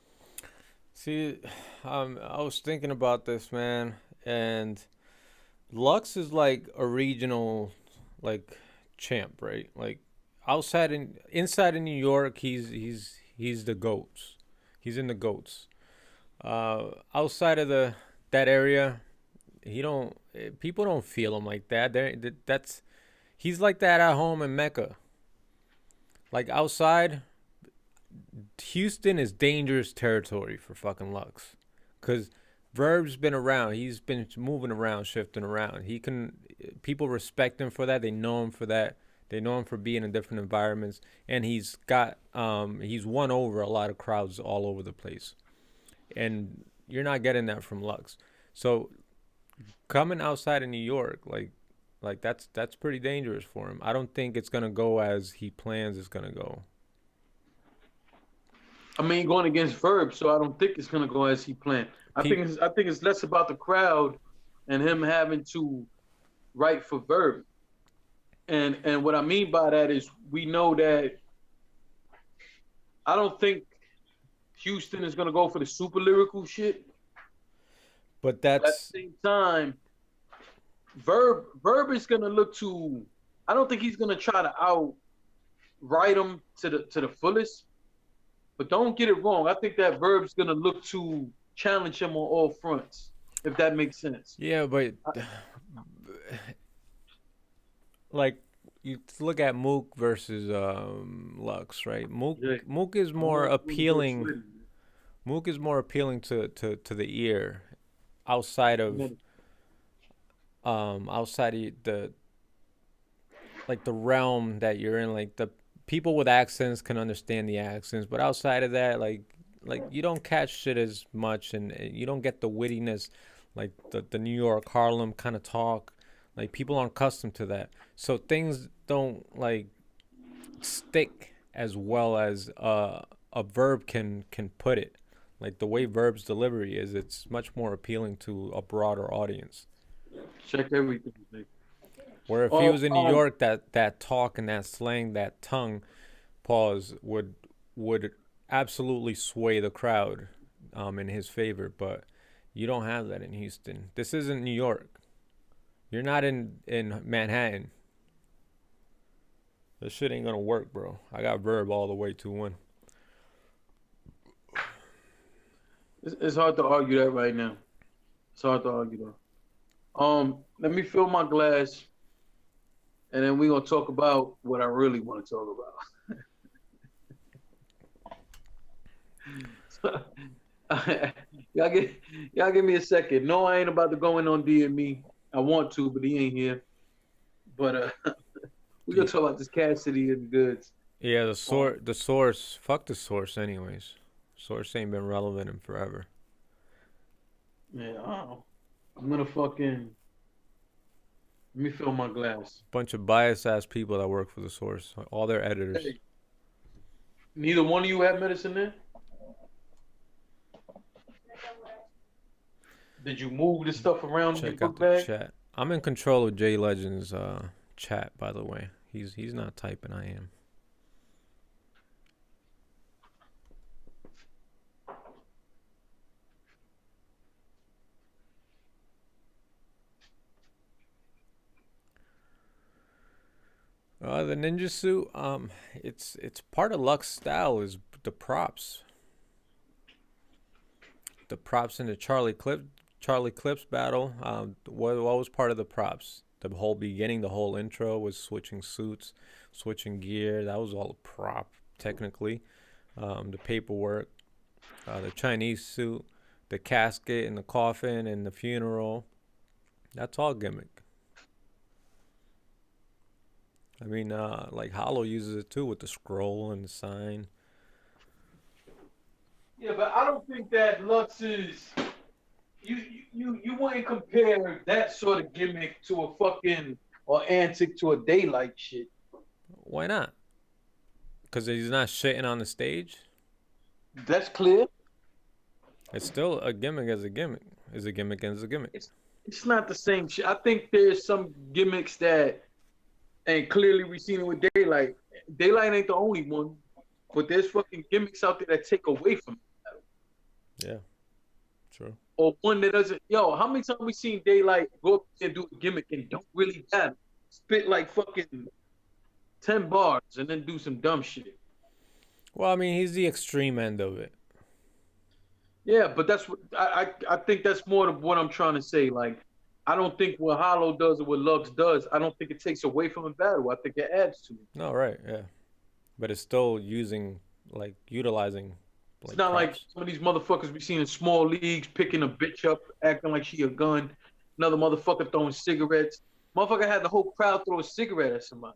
See, I was thinking about this, man, and Lux is like a regional, like, champ, right? Like inside in New York, he's the goats. He's in the goats. Outside of that area, people don't feel him like that. He's like that at home in Mecca. Like outside, Houston is dangerous territory for fucking Lux, cause Verb's been around. He's been moving around, shifting around. People respect him for that. They know him for that. They know him for being in different environments, and he's won over a lot of crowds all over the place, and you're not getting that from Lux. So coming outside of New York, like that's pretty dangerous for him. I don't think it's gonna go as he plans it's gonna go. I mean, going against Verb, so I don't think it's gonna go as he planned. I think it's less about the crowd and him having to write for Verb. And what I mean by that is we know that I don't think Houston is gonna go for the super lyrical shit. But at the same time, Verb is gonna look to. I don't think he's gonna try to outwrite him to the fullest. But don't get it wrong. I think that Verb's gonna look to challenge him on all fronts, if that makes sense. Yeah, but like you look at Mook versus Lux, right? Mook is more appealing. Mook is more appealing to the ear, outside of the like the realm that you're in. Like the people with accents can understand the accents, but outside of that, like you don't catch shit as much, and you don't get the wittiness, like the New York Harlem kind of talk. Like people aren't accustomed to that, so things don't like stick as well as a Verb can put it. Like the way Verb's delivery is, it's much more appealing to a broader audience. Check everything. Where if he was in New York, that talk and that slang, that tongue pause would absolutely sway the crowd in his favor. But you don't have that in Houston. This isn't New York. You're not in Manhattan. This shit ain't gonna work, bro. I got Verb all the way 2-1. It's hard to argue that right now. It's hard to argue though. Let me fill my glass, and then we're gonna talk about what I really want to talk about. Y'all give me a second. No, I ain't about to go in on D and me. I want to, but he ain't here. But we gonna talk about this Cassidy and Goodz. Yeah, the source. Fuck the source, anyways. Source ain't been relevant in forever. Yeah, I'm gonna fucking. Let me fill my glass. Bunch of biased ass people that work for the source. All their editors. Hey, neither one of you have medicine there? Did you move this stuff around in your book bag? Chat. I'm in control of Jay Legend's chat, by the way. He's not typing, I am. The ninja suit, it's part of Lux's style is the props. The props in the Charlie Clips battle. What was part of the props? The whole beginning, the whole intro was switching suits, switching gear. That was all a prop, technically. The paperwork, the Chinese suit, the casket and the coffin and the funeral. That's all gimmick. I mean, like Hollow uses it too with the scroll and the sign. Yeah, but I don't think that Lux is. You wouldn't compare that sort of gimmick to a fucking or antic to a daylight shit. Why not? Because he's not shitting on the stage. That's clear. It's still a gimmick as a gimmick. Is a gimmick as a gimmick. It's not the same shit. I think there's some gimmicks that. And clearly we seen it with Daylight. Daylight ain't the only one, but there's fucking gimmicks out there that take away from it. Yeah, true. Or one that doesn't. Yo, how many times we seen Daylight go up and do a gimmick and don't really have it? Spit like fucking 10 bars and then do some dumb shit. Well, I mean, he's the extreme end of it. Yeah, but that's what I think that's more of what I'm trying to say. Like, I don't think what Hollow does or what Lux does, I don't think it takes away from a battle. I think it adds to it. No, right, yeah. But it's still utilizing. Like, it's not props. Like some of these motherfuckers we seen in small leagues picking a bitch up, acting like she a gun. Another motherfucker throwing cigarettes. Motherfucker had the whole crowd throw a cigarette at somebody.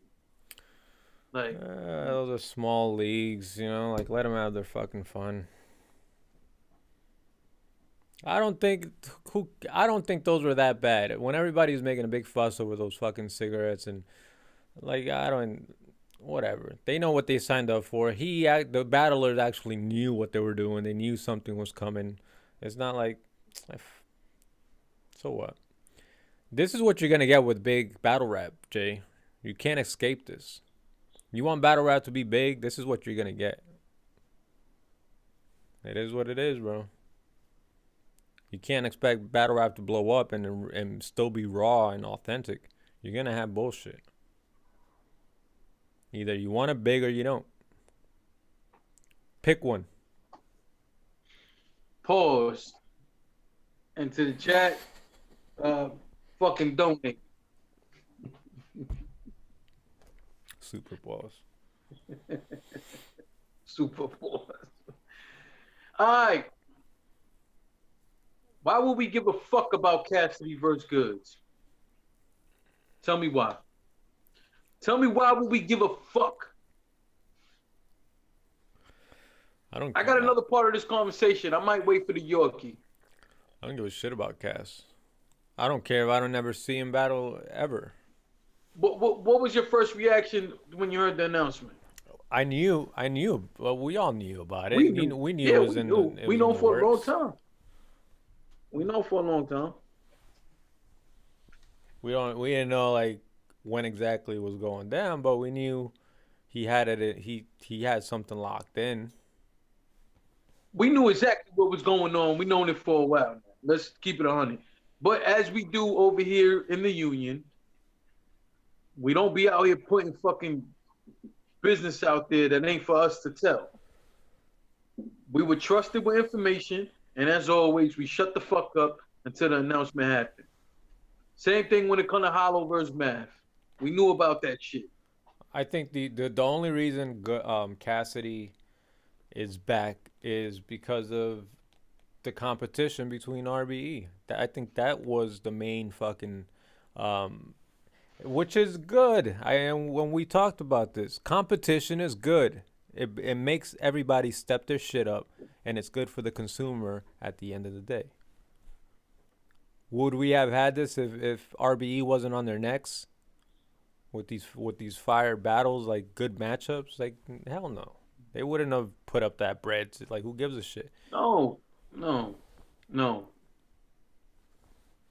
Like, Those are small leagues, you know. Like, let them have their fucking fun. I don't think those were that bad. When everybody's making a big fuss over those fucking cigarettes and like I don't whatever. They know what they signed up for. The battlers actually knew what they were doing. They knew something was coming. It's not like so what? This is what you're going to get with big battle rap, Jay. You can't escape this. You want battle rap to be big, this is what you're going to get. It is what it is, bro. You can't expect battle rap to blow up and still be raw and authentic. You're going to have bullshit. Either you want it big or you don't. Pick one. pause. And to the chat, fucking donate. Super boss. Super pause. All right. Why would we give a fuck about Cassidy versus Goodz? Tell me why. Tell me why would we give a fuck? I got another part of this conversation. I might wait for the Yorkie. I don't give a shit about Cass. I don't care if I don't ever see him battle ever. What was your first reaction when you heard the announcement? I knew. Well, we all knew about it. We knew. We knew Yeah, it was we in. knew. It We was know in the for a long works. time. We know for a long time. We didn't know like when exactly it was going down, but we knew he had it. He had something locked in. We knew exactly what was going on. We known it for a while. Let's keep it 100. But as we do over here in the union, we don't be out here putting fucking business out there that ain't for us to tell. We were trusted with information, and as always, we shut the fuck up until the announcement happened. Same thing when it comes to Hollow versus Math. We knew about that shit. I think the only reason Cassidy is back is because of the competition between RBE. I think that was the main fucking, which is good. When we talked about this, competition is good. It makes everybody step their shit up, and it's good for the consumer at the end of the day. Would we have had this if RBE wasn't on their necks with these fire battles, like good matchups? Like hell no. They wouldn't have put up that bread. Like, who gives a shit? No.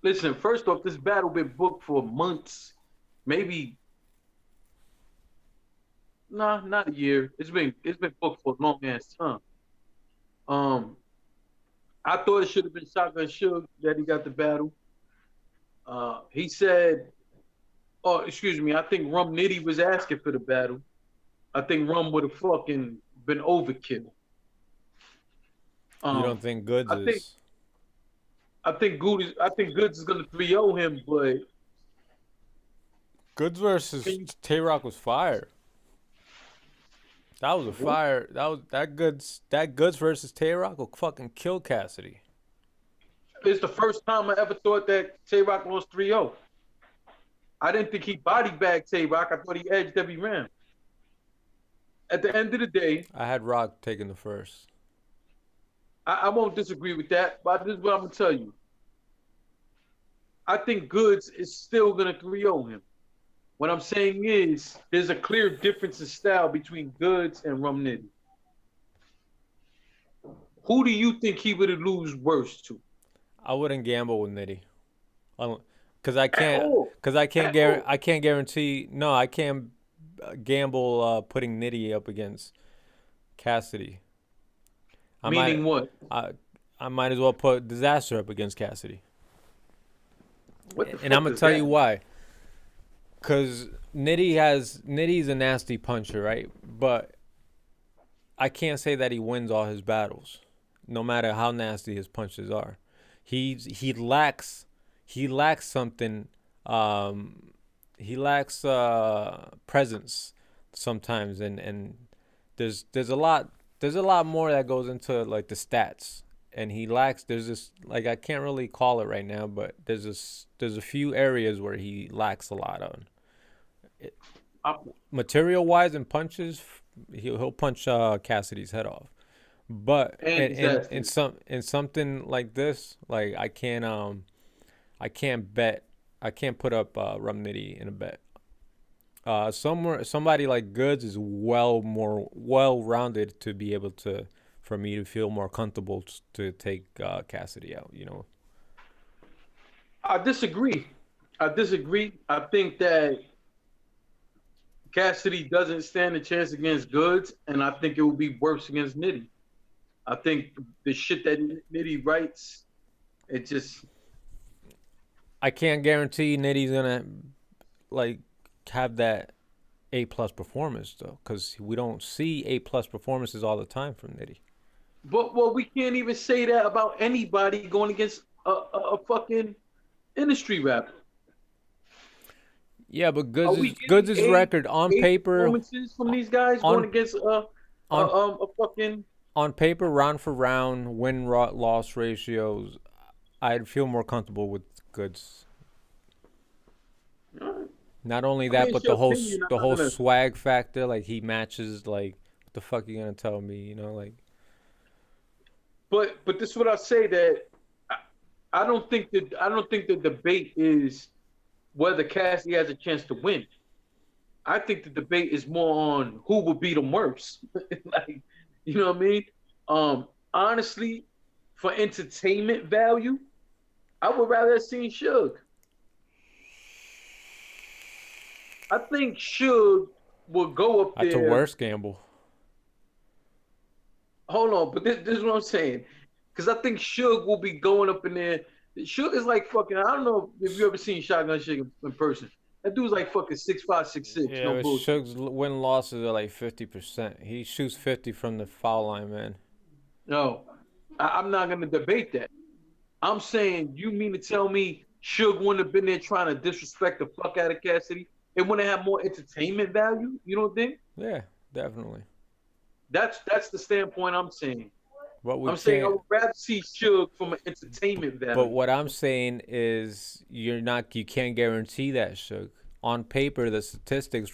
Listen, first off, this battle been booked for months, maybe. Nah, not a year. It's been booked for a long ass time. I thought it should have been Shotgun Suge that he got the battle. He said, "Oh, excuse me. I think Rum Nitty was asking for the battle. I think Rum would have fucking been overkill." You don't think Goodz is? I think Goodz is gonna 3-0 him, but Goodz versus Tay Rock was fire. That was a fire. That Goodz versus Tay Rock will fucking kill Cassidy. it's the first time I ever thought that Tay Rock lost 3-0. I didn't think he body bagged Tay Rock. I thought he edged every round. At the end of the day, I had Rock taking the first. I won't disagree with that, but this is what I'm gonna tell you. I think Goodz is still gonna 3-0 him. What I'm saying is, there's a clear difference in style between Goodz and Rum Nitty. Who do you think he would lose worse to? I wouldn't gamble with Nitty, because I can't. all. Because I can't guarantee. No, I can't gamble putting Nitty up against Cassidy. Meaning what? I might as well put Disaster up against Cassidy. And I'm gonna does tell that you mean? why. Cause Nitty's a nasty puncher, right? But I can't say that he wins all his battles, no matter how nasty his punches are. He lacks something. He lacks presence sometimes, and there's a lot more that goes into like the stats, and he lacks. There's this, like, I can't really call it right now, but there's a few areas where he lacks a lot on. material wise and punches, he'll punch Cassidy's head off. But And in something like this, like I can't bet, I can't put up Rum Nitty in a bet. Somebody like Goodz is more well rounded to be able to, for me to feel more comfortable to take Cassidy out. You know. I disagree. I think that Cassidy doesn't stand a chance against Goodz, and I think it will be worse against Nitty. I think the shit that Nitty writes, it just. I can't guarantee Nitty's gonna like have that A+ performance though, because we don't see A+ performances all the time from Nitty. But well, we can't even say that about anybody going against a fucking industry rapper. Yeah, but Goodz' record on paper performances from these guys going against a fucking on paper, round for round, win-loss ratios, I'd feel more comfortable with Goodz. Not only that, but the whole swag factor, like he matches, like what the fuck you gonna tell me, you know, like. But this is what I say, that I don't think the debate is whether Cassidy has a chance to win. I think the debate is more on who will beat him worse. Like, you know what I mean? Honestly, for entertainment value, I would rather have seen Suge. I think Suge will go up there. That's a worse gamble. Hold on, but this is what I'm saying. Because I think Suge will be going up in there. Suge is like fucking, I don't know if you ever seen Shotgun Suge in person. That dude's like fucking 6'5", 6'6". Yeah, no but bullshit. Suge's win losses are like 50%. He shoots 50 from the foul line, man. No, I'm not gonna debate that. I'm saying, you mean to tell me Suge wouldn't have been there trying to disrespect the fuck out of Cassidy? It wouldn't have more entertainment value. You don't think? Yeah, definitely. That's the standpoint I'm saying. I'm saying I would rather see Suge from an entertainment value. But what I'm saying is you can't guarantee that, Suge. On paper, the statistics,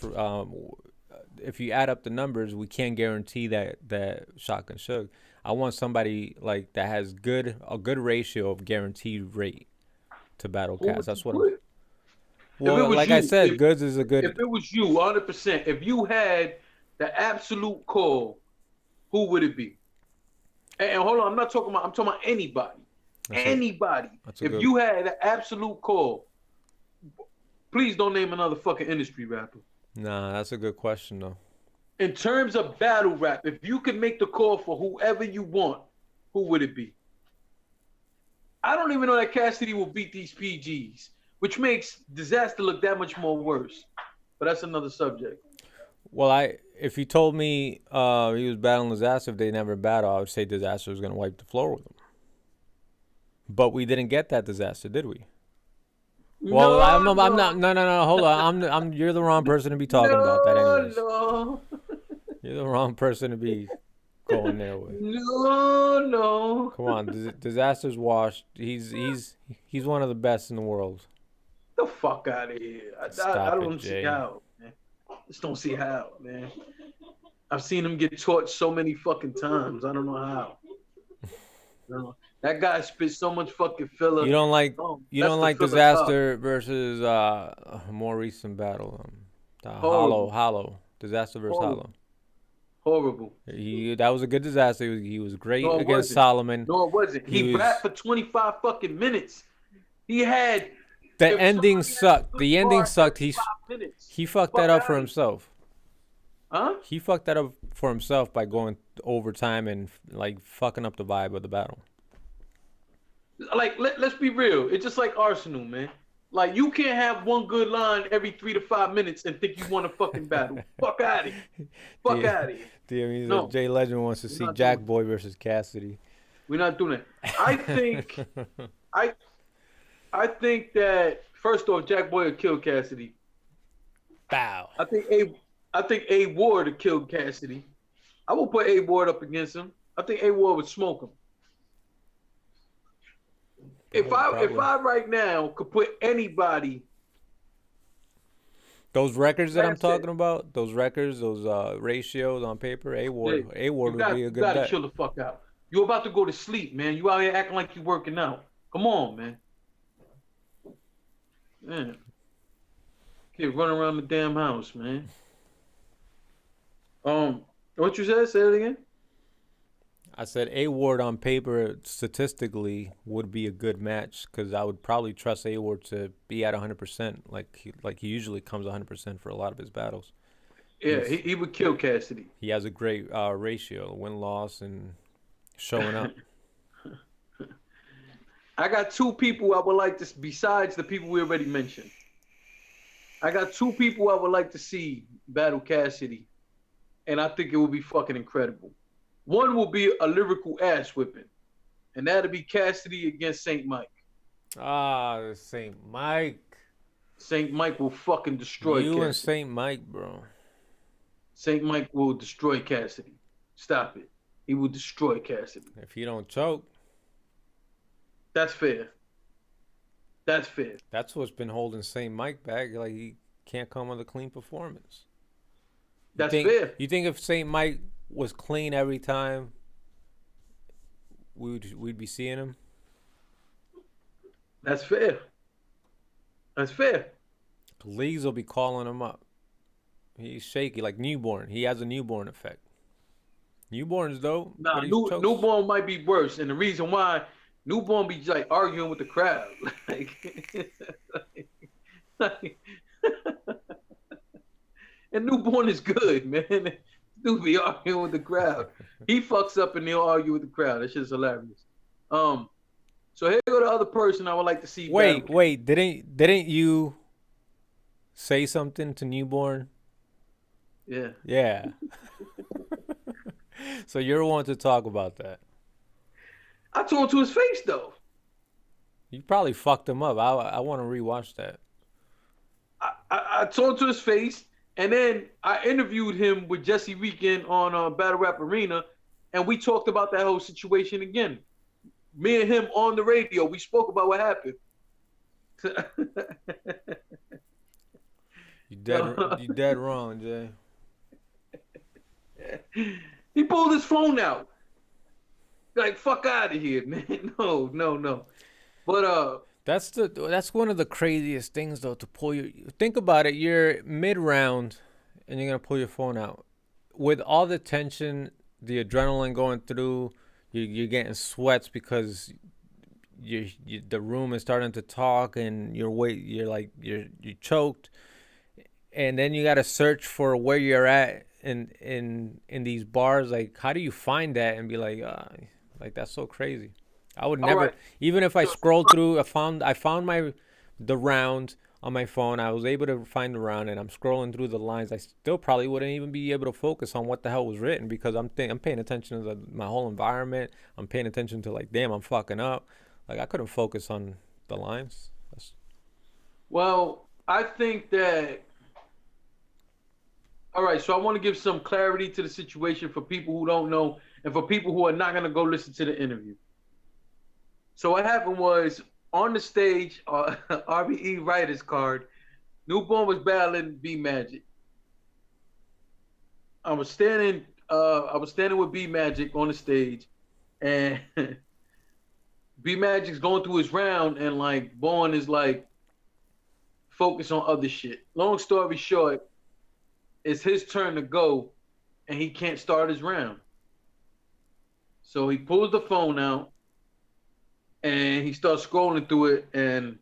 if you add up the numbers, we can't guarantee that Shotgun Suge. I want somebody like that has a good ratio of guaranteed rate to battle Cass. That's what. Well, like I said, Goodz is a good. If it was you, 100%, if you had the absolute call, who would it be? And hold on, I'm talking about anybody. Anybody. If you had an absolute call, please don't name another fucking industry rapper. Nah, that's a good question though. In terms of battle rap, if you could make the call for whoever you want, who would it be? I don't even know that Cassidy will beat these PGs, which makes Disaster look that much more worse. But that's another subject. Well, if you told me he was battling Disaster, if they never battle, I would say Disaster was going to wipe the floor with him. But we didn't get that Disaster, did we? Well, no, I'm not. No. Hold on. You're the wrong person to be talking about that, anyways. No. You're the wrong person to be going there with. No. Come on, Disaster's washed. He's one of the best in the world. The fuck out of here! I don't see how, man. Just don't see how, man. I've seen him get torched so many fucking times. I don't know how. That guy spit so much fucking filler. You don't like Disaster versus a more recent battle. Hollow. Disaster versus Hollow. Horrible. That was a good Disaster. He was great against Solomon. No, it wasn't. He rapped for 25 fucking minutes. He had. The ending sucked. He fucked that up for himself. Huh? He fucked that up for himself by going overtime and like fucking up the vibe of the battle. Like, let's be real. It's just like Arsenal, man. Like, you can't have one good line every 3 to 5 minutes and think you won a fucking battle. Fuck out of here. Fuck out of here. No. Jay Legend wants to see Jack Boy versus Cassidy. We're not doing it. I think I think that, first off, Jack Boy would kill Cassidy. Bow. I think A Ward would kill Cassidy. I will put A Ward up against him. I think A Ward would smoke him. If I right now could put anybody Those records that I'm Like I said, talking about, those records, those ratios on paper, A yeah, Ward you would be a good got to bet. chill the fuck out. You about to go to sleep, man. You out here acting like you working out. Come on, man. Man, kid running around the damn house, man. What you said? Say it again. I said A Ward on paper statistically would be a good match because I would probably trust A Ward to be at 100%, like he usually comes 100% for a lot of his battles. Yeah, he would kill Cassidy. He has a great ratio, win loss, and showing up. I got two people I would like to, besides the people we already mentioned. I got two people I would like to see battle Cassidy, and I think it will be fucking incredible. One will be a lyrical ass whipping, and that'll be Cassidy against Saint Mike. Ah, Saint Mike. Saint Mike will fucking destroy You Cassidy. and Saint Mike, bro. Saint Mike will destroy Cassidy. Stop it. He will destroy Cassidy. If you don't choke. That's fair. That's fair. That's what's been holding Saint Mike back. Like, he can't come with a clean performance. That's fair. You think if Saint Mike was clean every time, we'd be seeing him? That's fair. That's fair. Leagues will be calling him up. He's shaky, like newborn. He has a newborn effect. Newborns, though. Nah, newborn might be worse. And the reason why, newborn be like arguing with the crowd. And newborn is good, man. Dude be arguing with the crowd. He fucks up and they'll argue with the crowd. That shit's hilarious. So here go the other person I would like to see. Wait, didn't you say something to newborn? Yeah. Yeah. So you're one to talk about that. I told him to his face though. You probably fucked him up. I want to rewatch that. I told him to his face, and then I interviewed him with Jesse Weekend on Battle Rap Arena, and we talked about that whole situation again. Me and him on the radio, we spoke about what happened. You dead wrong, Jay. He pulled his phone out. Like, fuck out of here, man. No. But that's one of the craziest things though, to pull your, think about it, you're mid round and you're gonna pull your phone out. With all the tension, the adrenaline going through, you're getting sweats because the room is starting to talk and you're choked, and then you gotta search for where you're at in these bars. Like, how do you find that and be like that's so crazy? I would never, even if I scrolled through, I found the round on my phone. I was able to find the round, and I'm scrolling through the lines. I still probably wouldn't even be able to focus on what the hell was written because I'm paying attention to my whole environment. I'm paying attention to, like, damn, I'm fucking up. Like, I couldn't focus on the lines. Well, I think that. All right, so I want to give some clarity to the situation for people who don't know and for people who are not going to go listen to the interview. So what happened was, on the stage, RBE writer's card, Newborn was battling B Magic. I was standing with B Magic on the stage, and B Magic's going through his round, and like Born is like focused on other shit. Long story short, it's his turn to go, and he can't start his round. So he pulls the phone out, and he starts scrolling through it, and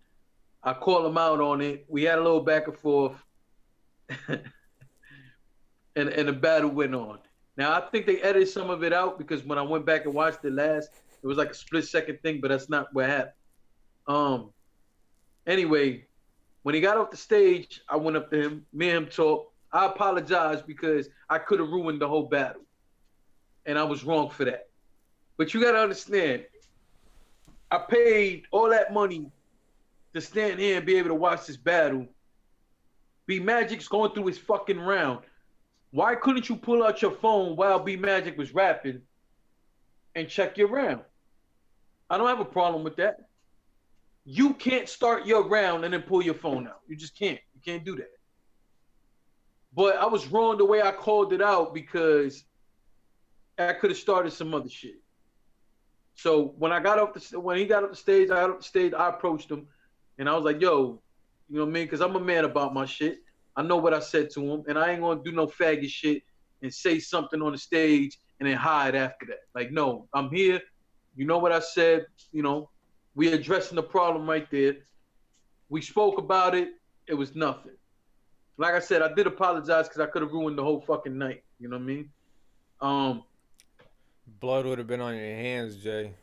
I call him out on it. We had a little back and forth, and the battle went on. Now, I think they edited some of it out because when I went back and watched it last, it was like a split-second thing, but that's not what happened. Anyway, when he got off the stage, I went up to him. Me and him talked. I apologized because I could have ruined the whole battle, and I was wrong for that. But you got to understand, I paid all that money to stand here and be able to watch this battle. B Magic's going through his fucking round. Why couldn't you pull out your phone while B Magic was rapping and check your round? I don't have a problem with that. You can't start your round and then pull your phone out. You just can't. You can't do that. But I was wrong the way I called it out because I could have started some other shit. So when he got up the stage, I approached him, and I was like, "Yo, you know what I mean? Because I'm a man about my shit. I know what I said to him, and I ain't gonna do no faggot shit and say something on the stage and then hide after that. Like, no, I'm here. You know what I said. You know, we addressing the problem right there. We spoke about it. It was nothing. Like I said, I did apologize because I could have ruined the whole fucking night. You know what I mean? Blood would have been on your hands, Jay.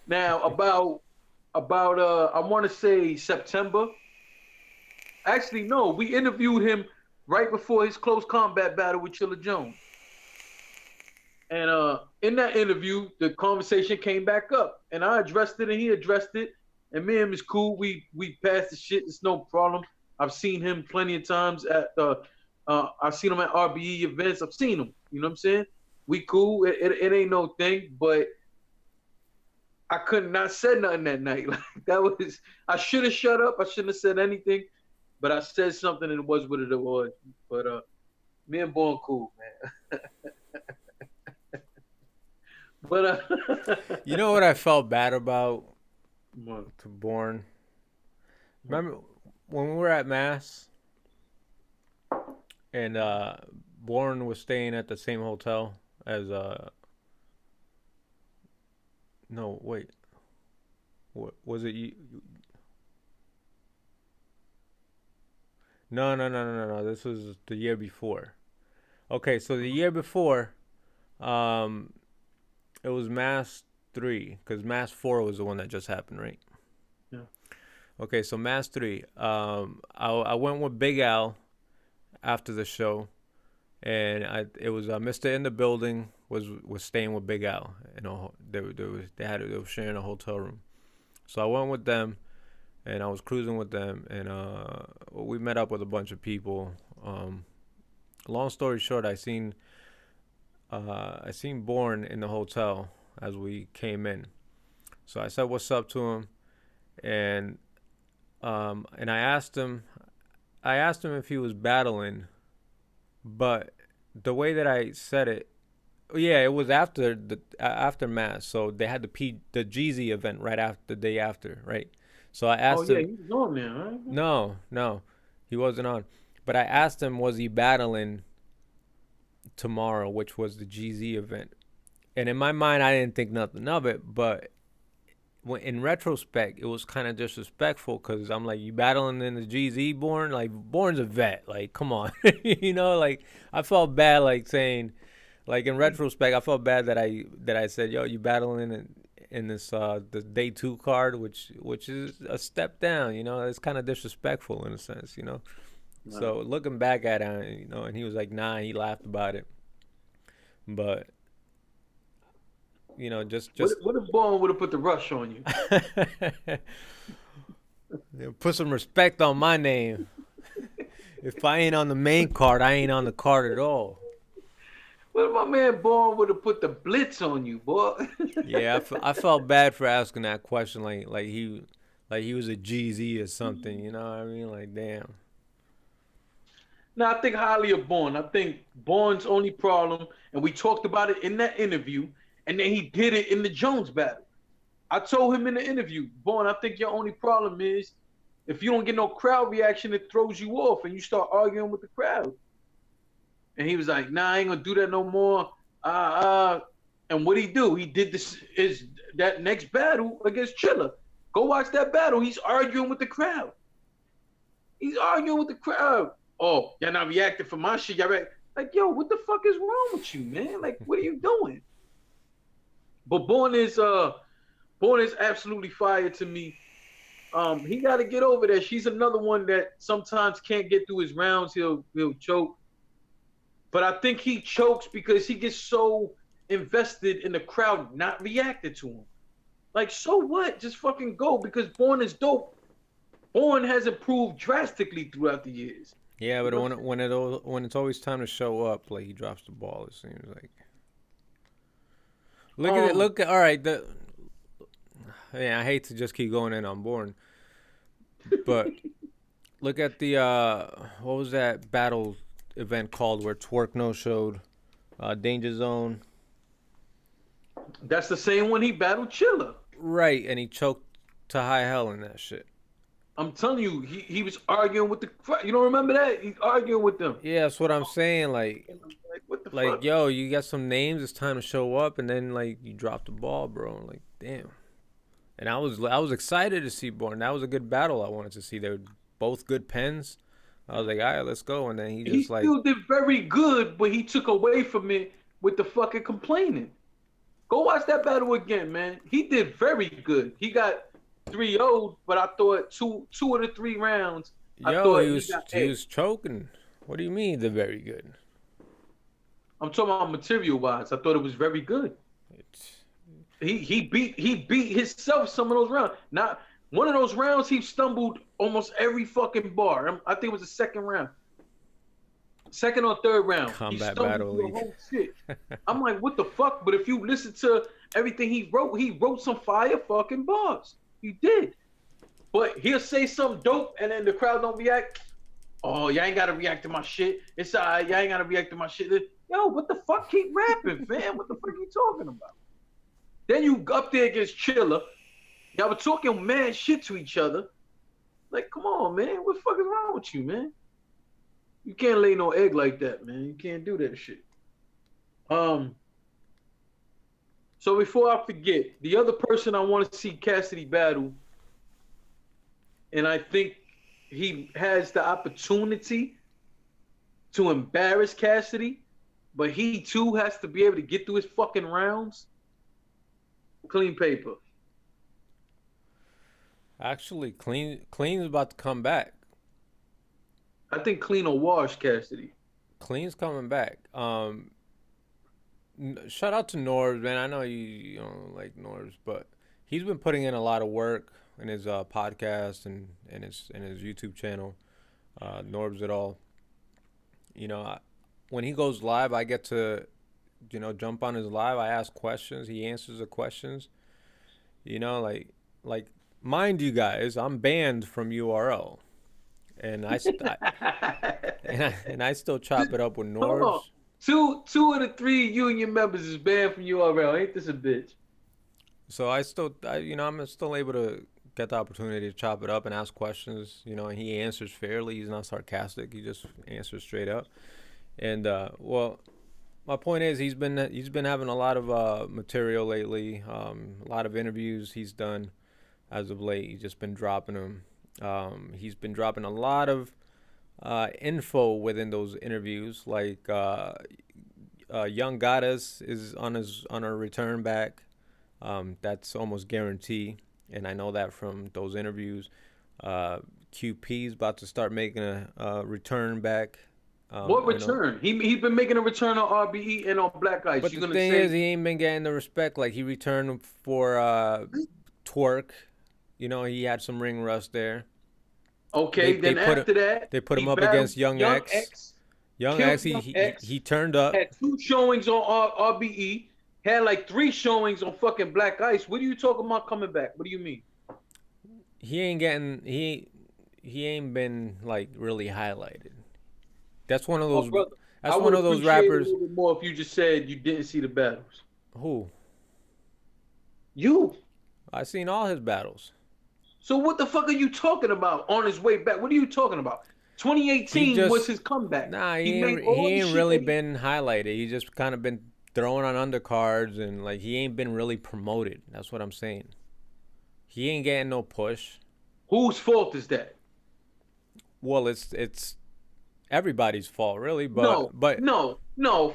Now about I want to say September. Actually, no, we interviewed him right before his close combat battle with Chilla Jones. And in that interview, the conversation came back up, and I addressed it, and he addressed it, and me and him is cool. We passed the shit. It's no problem. I've seen him plenty of times at I've seen him at RBE events. I've seen him. You know what I'm saying? We cool. It ain't no thing, but I could not say nothing that night. Like that was. I should have shut up. I shouldn't have said anything, but I said something, and it was what it was. But me and Born cool, man. But you know what I felt bad about what? to Born? Remember when we were at Mass and Born was staying at the same hotel as no, wait. What was it? No. This was the year before. Okay, so the year before, it was Mass 3, because Mass 4 was the one that just happened, right? Yeah. Okay, so Mass 3. I went with Big Al after the show, and it was Mr. In the Building was staying with Big Al. You know, they were sharing a hotel room. So I went with them, and I was cruising with them, and we met up with a bunch of people. Long story short, I seen Born in the hotel as we came in. So I said what's up to him, and I asked him if he was battling, but the way that I said it, yeah, it was after Mass. So they had the Jeezy event right after the day after, right? So I asked him. Oh yeah, he was on there, right? No, he wasn't on. But I asked him, was he battling tomorrow, which was the GZ event? And in my mind, I didn't think nothing of it. But in retrospect, it was kind of disrespectful because I'm like, you battling in the GZ, Born? Like, Born's a vet. Like, come on. You know, like, I felt bad, like, saying, like, in retrospect, I felt bad that I said, yo, you battling in this the day 2 card, which is a step down, you know. It's kind of disrespectful in a sense, you know. Right. So looking back at it, you know, and he was like, nah, he laughed about it. But you know, just what if Born would have put the rush on you? Put some respect on my name. If I ain't on the main card, I ain't on the card at all. What if my man Born would have put the blitz on you, boy? Yeah, I felt bad for asking that question, like he was a GZ or something, you know what I mean? Like, damn. No, I think highly of Born. I think Born's only problem, and we talked about it in that interview, and then he did it in the Jones battle. I told him in the interview, Born, I think your only problem is if you don't get no crowd reaction, it throws you off, and you start arguing with the crowd. And he was like, nah, I ain't gonna do that no more. And what'd he do? He did that next battle against Chilla. Go watch that battle. He's arguing with the crowd. Oh, y'all not reacting for my shit. Y'all like, yo, what the fuck is wrong with you, man? Like, what are you doing? But Born is absolutely fire to me. He got to get over that. She's another one that sometimes can't get through his rounds. He'll choke. But I think he chokes because he gets so invested in the crowd not reacting to him. Like, so what? Just fucking go, because Born is dope. Born has improved drastically throughout the years. Yeah, but when it's always time to show up, like, he drops the ball, it seems like. Look at all right. I hate to just keep going in on Born, but Look at the what was that battle event called where Twerk no showed? Danger Zone. That's the same one he battled Chilla. Right, and he choked to high hell in that shit. I'm telling you, he was arguing with the. You don't remember that? He's arguing with them. Yeah, that's what I'm saying. Like what the like fuck? yo, you got some names. It's time to show up, and then like you drop the ball, bro. Like damn. And I was excited to see Born. That was a good battle. I wanted to see. They were both good pens. I was like, all right, let's go. And then he just like still did very good, but he took away from it with the fucking complaining. Go watch that battle again, man. He did very good. He got 3-0'd, but I thought two of the 3 rounds. He was choking. What do you mean they're very good? I'm talking about material wise. I thought it was very good. He beat himself some of those rounds. Not one of those rounds he stumbled almost every fucking bar. I think it was the second round. Second or third round. Combat battle league. Whole shit. I'm like, what the fuck? But if you listen to everything he wrote some fire fucking bars. He did. But he'll say something dope and then the crowd don't react. Oh, y'all ain't gotta react to my shit. It's alright, y'all ain't gotta react to my shit. Yo, what the fuck? Keep rapping, fam. What the fuck are you talking about? Then you up there against Chilla. Y'all were talking mad shit to each other. Like, come on, man. What the fuck is wrong with you, man? You can't lay no egg like that, man. You can't do that shit. So before I forget, the other person I want to see Cassidy battle, and I think he has the opportunity to embarrass Cassidy, but he too has to be able to get through his fucking rounds. Clean Paper. Actually, Clean's about to come back. I think Clean will wash Cassidy. Clean's coming back. Shout out to Norbs, man. I know you don't like Norbs, but he's been putting in a lot of work in his podcast and his YouTube channel. Norbs it all. You know, when he goes live, I get to, jump on his live. I ask questions. He answers the questions. You know, like mind you guys, I'm banned from URL, and I still chop it up with Norbs. Two of the 3 union members is banned from URL. Ain't this a bitch? So I'm still able to get the opportunity to chop it up and ask questions. And he answers fairly. He's not sarcastic. He just answers straight up. And my point is he's been having a lot of material lately. A lot of interviews he's done as of late. He's just been dropping them. He's been dropping a lot of info within those interviews, like Young Goddess is on her return back. That's almost guaranteed, and I know that from those interviews. QP's about to start making a return back. What return? He's been making a return on RBE and on Black Ice. But the thing is, he ain't been getting the respect. Like, he returned for Twerk. He had some ring rust there. Okay, then after that, they put him up against Young X. Young X, he turned up. Had 2 showings on RBE. Had like 3 showings on fucking Black Ice. What are you talking about coming back? What do you mean? He ain't been like really highlighted. That's one of those. That's one of those rappers. A little bit more if you just said you didn't see the battles. Who? You. I seen all his battles. So what the fuck are you talking about on his way back? What are you talking about? 2018 was his comeback. Nah, he ain't really been highlighted. He just kind of been throwing on undercards and like he ain't been really promoted. That's what I'm saying. He ain't getting no push. Whose fault is that? Well, it's everybody's fault, really. No,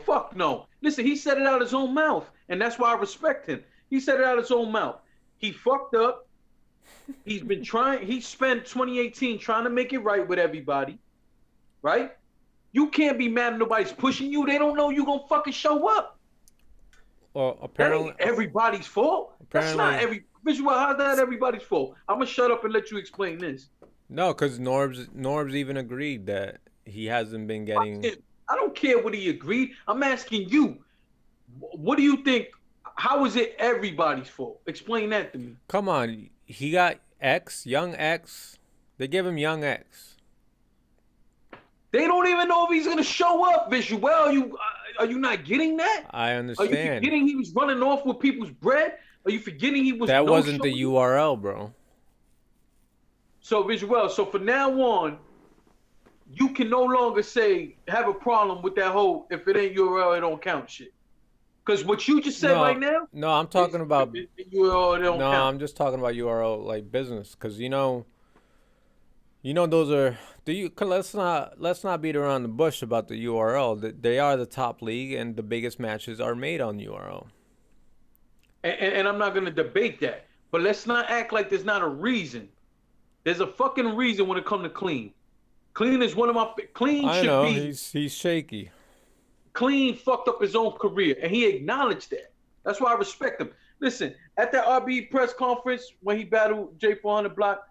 fuck no. Listen, he said it out his own mouth, and that's why I respect him. He said it out his own mouth. He fucked up. He's been trying. He spent 2018 trying to make it right with everybody, right? You can't be mad at nobody's pushing you. They don't know you gonna fucking show up. Well, apparently, that ain't everybody's fault. That's not visual. How's that everybody's fault? I'm gonna shut up and let you explain this. No, because Norbs even agreed that he hasn't been getting. I don't care what he agreed. I'm asking you. What do you think? How is it everybody's fault? Explain that to me. Come on, he got X, Young X. They give him Young X. They don't even know if he's gonna show up. Visual, are you not getting that? I Are you understand. forgetting he was running off with people's bread? Are you forgetting he was That no wasn't the showing? URL, bro. So Visual, so from now on, you can no longer say have a problem with that whole if it ain't URL, it don't count shit. Because what you just said right No, now no, I'm is talking about. URL, it don't No, count. I'm just talking about URL like business, because those are. Let's not beat around the bush about the URL. They are the top league, and the biggest matches are made on URL. And I'm not gonna debate that. But let's not act like there's not a reason. There's a fucking reason when it comes to clean. Clean is one of my clean I should know be he's shaky. clean fucked up his own career, and he acknowledged that. That's why I respect him. Listen, at that RB press conference when he battled J400 Block,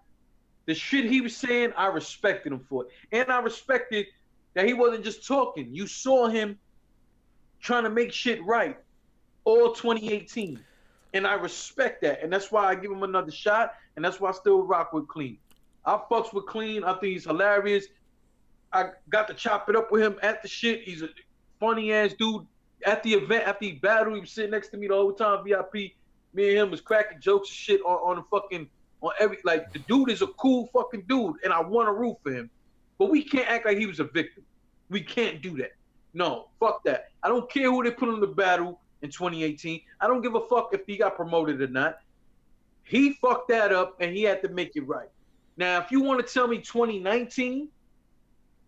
the shit he was saying, I respected him for it, and I respected that he wasn't just talking. You saw him trying to make shit right all 2018, and I respect that, and that's why I give him another shot, and that's why I still rock with Clean. I fucks with Clean. I think he's hilarious. I got to chop it up with him at the shit. He's a funny ass dude. At the event, after he battled, he was sitting next to me the whole time. VIP. Me and him was cracking jokes and shit on the fucking on every like the dude is a cool fucking dude, and I want to root for him. But we can't act like he was a victim. We can't do that. No, fuck that. I don't care who they put on the battle in 2018. I don't give a fuck if he got promoted or not. He fucked that up, and he had to make it right. Now, if you want to tell me 2019,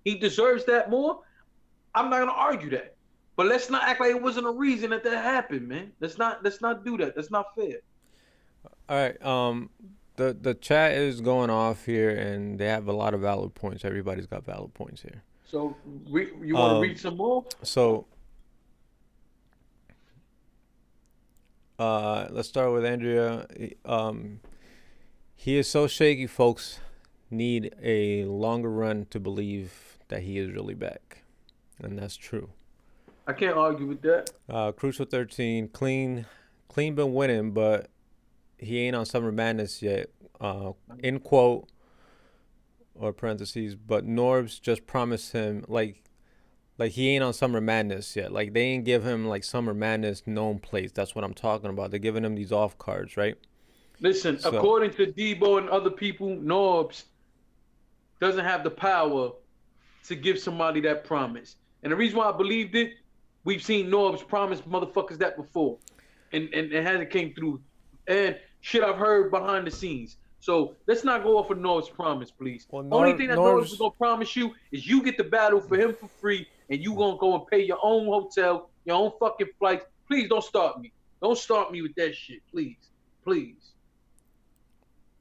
he deserves that more, I'm not gonna argue that. But let's not act like it wasn't a reason that happened, man. Let's not do that. That's not fair. All right. The chat is going off here, and they have a lot of valid points. Everybody's got valid points here. So you want to read some more? So let's start with Andrea. He is so shaky, folks. Need a longer run to believe that he is really back, and that's true. I can't argue with that. Crucial 13, clean been winning, but he ain't on Summer Madness yet. In quote or parentheses, but Norbs just promised him like he ain't on Summer Madness yet. Like they ain't give him like Summer Madness known place. That's what I'm talking about. They're giving him these off cards, right? Listen, So, according to Debo and other people, Norbs doesn't have the power to give somebody that promise. And the reason why I believed it, we've seen Norbs promise motherfuckers that before, and it hasn't came through. And shit I've heard behind the scenes. So let's not go off of Norbs' promise, please. well, Only thing that Norbs is gonna promise you is you get the battle for him for free, and you gonna go and pay your own hotel, your own fucking flights. Please don't start me. Don't start me with that shit, please, please.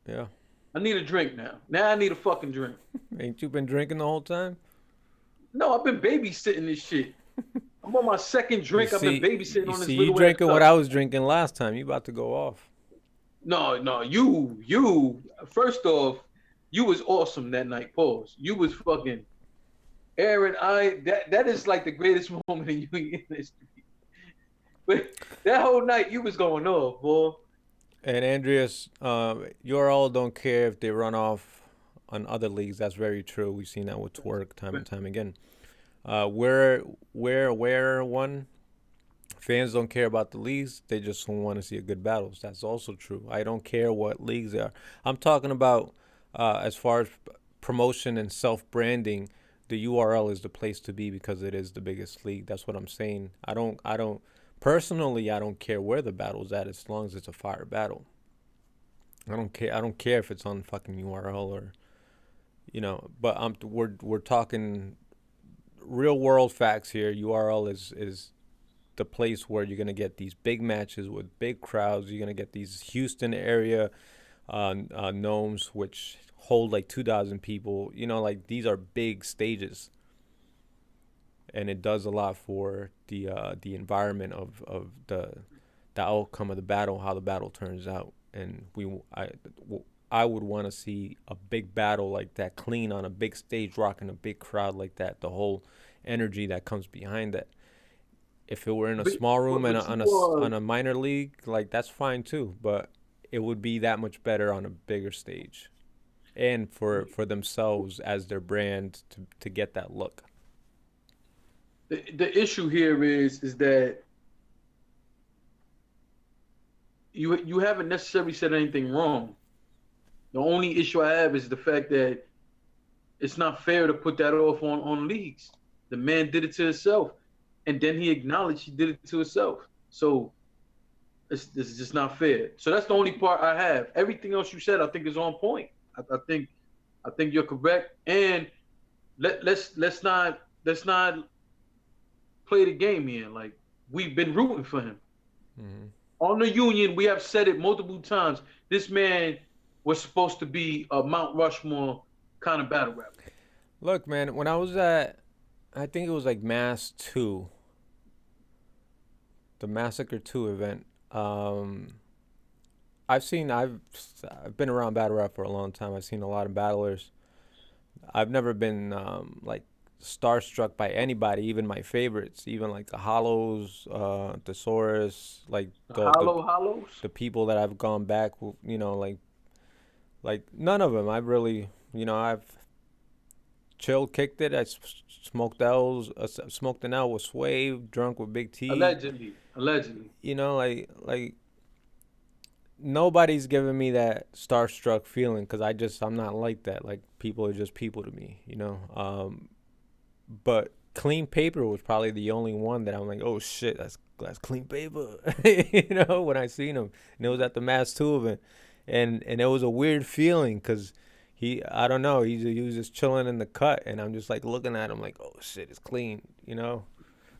yeah. I need a drink now. Now I need a fucking drink. Ain't you been drinking the whole time? No, I've been babysitting this shit. I'm on my second drink. I've been babysitting on this little You drinking what I was drinking last time. You about to go off. No, you. First off, you was awesome that night. Pause. You was fucking Aaron. That is like the greatest moment in union history. But that whole night, you was going off, boy. And Andreas, URL don't care if they run off on other leagues. That's very true. We've seen that with Twerk time and time again. Where one fans don't care about the leagues, they just want to see a good battles. That's also true. I don't care what leagues they are. I'm talking about as far as promotion and self-branding. The URL is the place to be because it is the biggest league. That's what I'm saying. I don't personally, I don't care where the battle's at as long as it's a fire battle. I don't care if it's on fucking URL or, but we're talking real world facts here. URL is the place where you're gonna get these big matches with big crowds. You're gonna get these Houston area gnomes which hold like 2,000 people. Like these are big stages, and it does a lot for the environment of the outcome of the battle, how the battle turns out. And I would want to see a big battle like that, clean on a big stage, rocking a big crowd like that. The whole energy that comes behind that. If it were in a small room and on a minor league, like that's fine too. But it would be that much better on a bigger stage. and for themselves as their brand to get that look. The issue here is that you haven't necessarily said anything wrong. The only issue I have is the fact that it's not fair to put that off on leagues. The man did it to himself, and then he acknowledged he did it to himself. So this is just not fair. So that's the only part I have. Everything else you said, I think, is on point. I think you're correct. And let's not play the game here. Like, we've been rooting for him. Mm-hmm. On the Union, we have said it multiple times. This man was supposed to be a Mount Rushmore kind of battle rapper. Look, man, when I was at, I think it was like Mass 2, the Massacre 2 event. I've been around battle rap for a long time. I've seen a lot of battlers. I've never been like starstruck by anybody, even my favorites, even like the Hollows, Thesaurus, like Hollows, the people that I've gone back, you know, like none of them. I've really, you know, I've chilled, kicked it. I smoked L's, smoked an L with Sway, drunk with Big T. Allegedly. You know, like nobody's giving me that starstruck feeling because I'm not like that. Like, people are just people to me, you know. But Clean Paper was probably the only one that I'm like, oh shit, that's Clean Paper, you know, when I seen him. And it was at the Mass 2 event, and it was a weird feeling because I don't know, he was just chilling in the cut, and I'm just like looking at him like, oh shit, it's clean, you know.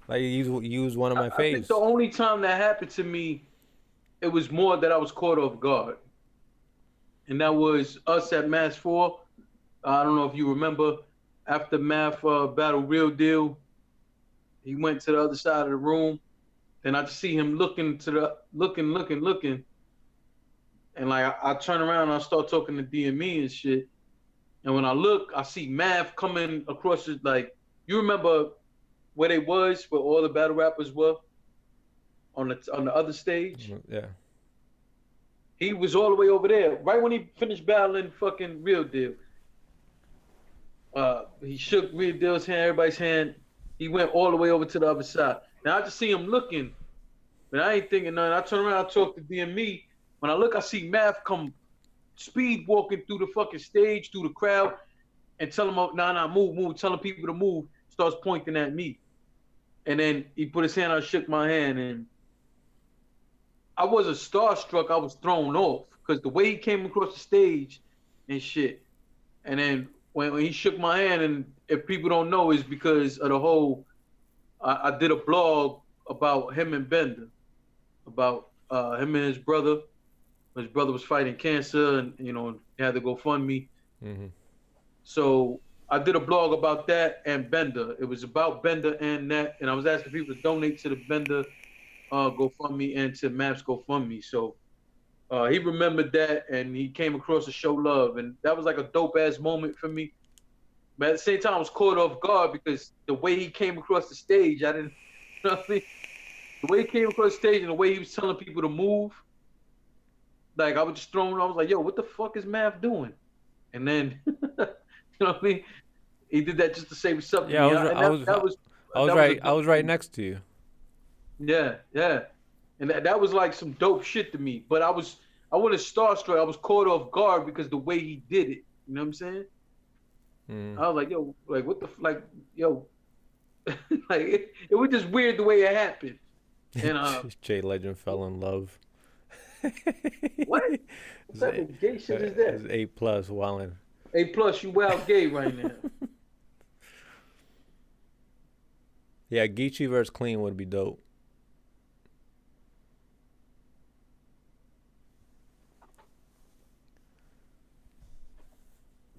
Like, he was one of my faves. I think the only time that happened to me, it was more that I was caught off guard, and that was us at Mass 4. I don't know if you remember. After Math battle Real Deal, he went to the other side of the room. Then I just see him looking, and like I turn around and I start talking to DME and shit. And when I look, I see Math coming across it. Like, you remember where they was, where all the battle rappers were on the other stage? Yeah. He was all the way over there, right when he finished battling fucking Real Deal. He shook Real Deal's hand, everybody's hand. He went all the way over to the other side. Now I just see him looking, but I ain't thinking nothing. I turn around, I talk to DME. When I look, I see Math come speed walking through the fucking stage, through the crowd, and tell him, nah, move, telling people to move, starts pointing at me. And then he put his hand out, shook my hand, and I wasn't starstruck, I was thrown off, because the way he came across the stage and shit. And then when he shook my hand, and if people don't know, is because of the whole, I did a blog about him and Bender, about him and his brother. His brother was fighting cancer, and, you know, he had to go fund me. Mm-hmm. So I did a blog about that and Bender. It was about Bender and that, and I was asking people to donate to the Bender GoFundMe and to Maps GoFundMe. So he remembered that, and he came across to show love, and that was like a dope ass moment for me. But at the same time, I was caught off guard because the way he came across the stage, I didn't, you know what I mean? The way he came across the stage and the way he was telling people to move, like, I was just thrown. I was like, yo, what the fuck is Mav doing? And then, you know what I mean? He did that just to say what's up. Yeah, I was right next to you. Yeah. And that was like some dope shit to me. But I wasn't starstruck. I was caught off guard because the way he did it. You know what I'm saying? I was like, yo, like, what the, like, yo. Like, it was just weird the way it happened. And Jay Legend fell in love. What? What type of gay shit is that? It's A+, wildin'. A+, you wild gay right now. Yeah, Geechee versus Clean would be dope.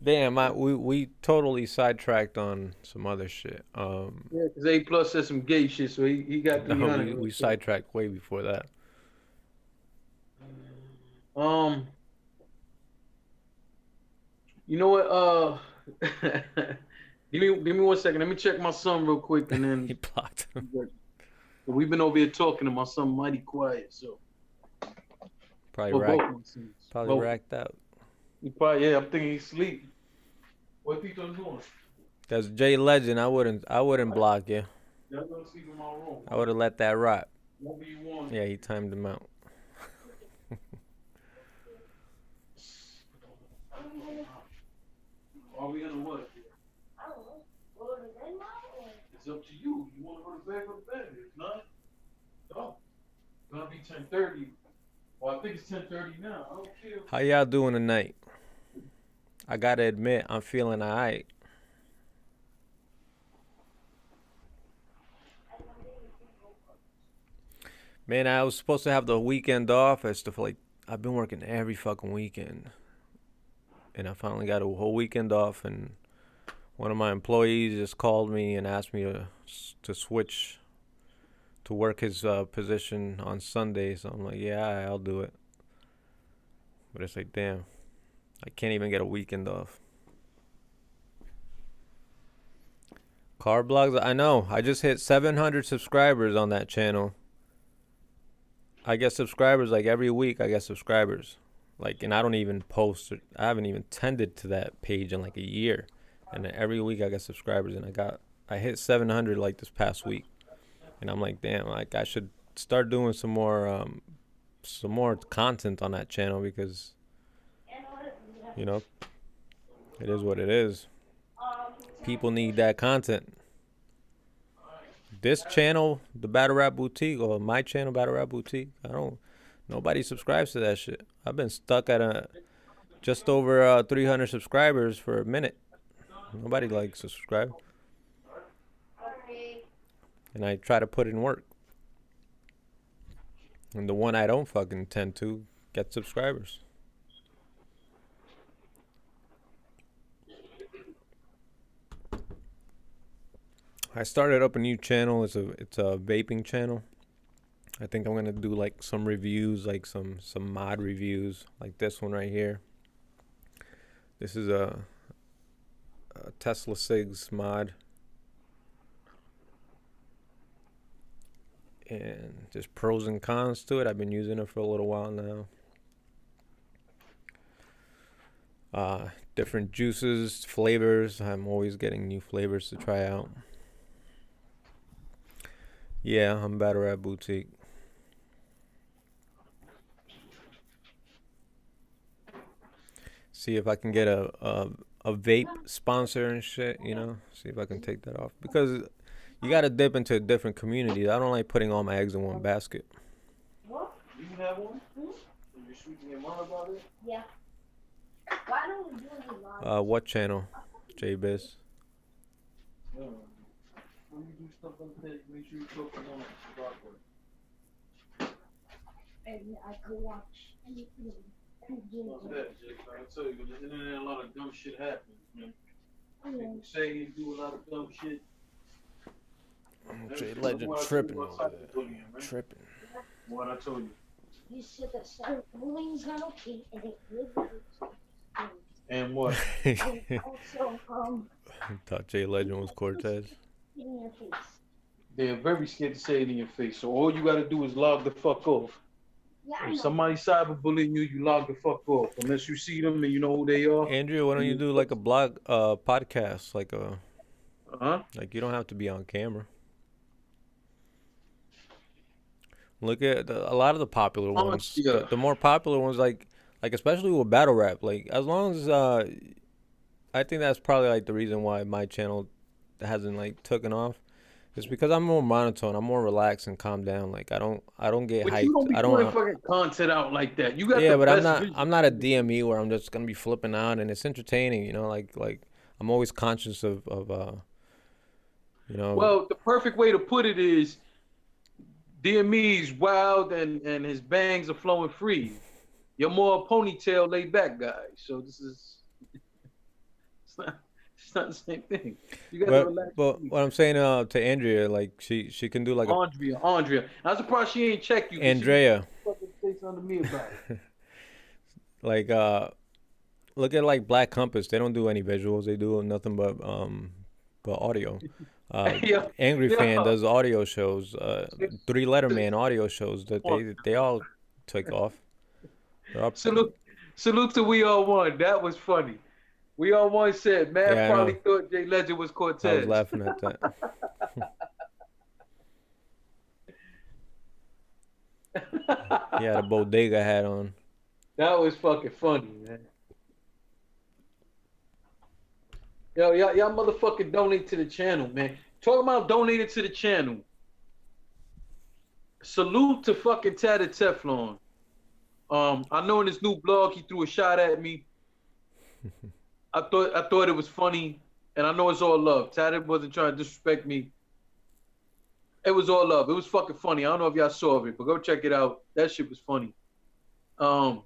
Damn, we totally sidetracked on some other shit. Yeah, because A+ said some gay shit, so he got 300. No, we sidetracked way before that. You know what? Give me 1 second. Let me check my son real quick, and then he blocked him. We've been over here talking, and my son mighty quiet, so probably racked out. He probably, yeah, I'm thinking he's asleep. What Tito doing? That's Jay Legend. I wouldn't block you. Y'all gonna sleep in my room. I would have let that rock. Whatever you want. Yeah, he timed him out. Are we gonna what? I don't know. Go to bed now or? It's up to you. You wanna go to bed, go to bed. If not, don't. It's gonna be 10:30. Well, I think it's 10:30 now. I don't care. How y'all doing tonight? I gotta admit, I'm feeling alright. Man, I was supposed to have the weekend off. I've been working every fucking weekend, and I finally got a whole weekend off. And one of my employees just called me and asked me to switch to work his position on Sunday. So I'm like, yeah, I'll do it. But it's like, damn, I can't even get a weekend off. Car blogs, I know. I just hit 700 subscribers on that channel. I get subscribers like every week. I get subscribers, like, and I don't even post. I haven't even tended to that page in like a year, and then every week I get subscribers, and I hit 700 like this past week, and I'm like, damn, like I should start doing some more content on that channel because, you know, it is what it is. People need that content. This channel, the Battle Rap Boutique, or my channel, Battle Rap Boutique, nobody subscribes to that shit. I've been stuck at just over 300 subscribers for a minute. Nobody likes to subscribe. And I try to put in work. And the one I don't fucking tend to get subscribers. I started up a new channel. It's a vaping channel. I think I'm gonna do like some reviews, like some mod reviews, like this one right here. This is a Tesla Cigs mod, and there's pros and cons to it. I've been using it for a little while now. Different juices, flavors. I'm always getting new flavors to try out. Yeah, I'm Battle Rap Boutique. See if I can get a vape sponsor and shit, you know? See if I can take that off. Because you gotta dip into different communities. I don't like putting all my eggs in one basket. What? You have one? You're shooting your mom about it? Yeah. Why don't we do any live? What channel? J-Biz. Yeah. When you do stuff like that, make sure you focus on it. And I could watch anything. What's that, Jake? I tell you, there's internet, a lot of dumb shit happens, man. People say you do a lot of dumb shit. Jay Legend tripping over there. Tripping. What I told you. You said that cyberbullying's not okay, and it really is. And what? And also, I thought Jay Legend was Cortez. in your face. They're very scared to say it in your face. So all you gotta do is log the fuck off. Yeah, I If know. somebody cyberbullying you, you log the fuck off. Unless you see them and you know who they are. Andrea, why don't you do like a blog, podcast, like Huh? like you don't have to be on camera. Look at a lot of the popular ones. Yeah. The more popular ones, like especially with battle rap, like as long as I think that's probably like the reason why my channel hasn't like taken off. It's because I'm more monotone. I'm more relaxed and calm down. Like I don't get But hyped. you don't be I putting don't. fucking content out like that. You got Yeah, the but best I'm not a DME where I'm just gonna be flipping out and it's entertaining. You know, like I'm always conscious of you know. Well, the perfect way to put it is DME's wild and his bangs are flowing free. You're more a ponytail laid back guy. So this is it's not the same thing. You gotta relax. But what I'm saying to Andrea, like she can do like Andrea. I'm surprised she ain't checked you. Andrea. She fucking say something to me about it. Like look at like Black Compass. They don't do any visuals. They do nothing but audio. Yeah. Angry Yeah. Fan does audio shows. 3 Letter Man audio shows that they all take off. They're up. Salute Salute to We All One. That was funny. We All One said, man Yeah, I probably know. thought Jay Legend was I was Cortez. laughing at that. He had a bodega hat on. That was fucking funny, man. Yo, y'all motherfucking donate to the channel, man. Talking about donating to the channel. Salute to fucking Tatted Teflon. I know in his new blog he threw a shot at me. I thought it was funny, and I know it's all love. Tatted wasn't trying to disrespect me. It was all love. It was fucking funny. I don't know if y'all saw it, but go check it out. That shit was funny. But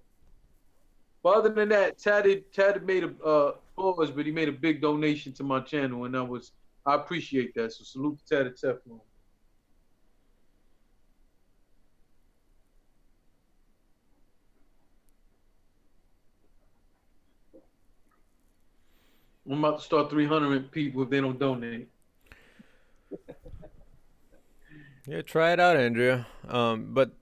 other than that, Tatted made a pause, but he made a big donation to my channel, and I appreciate that. So salute to Tatted Teflon. I'm about to start 300 people if they don't donate. Yeah, try it out, Andrea. But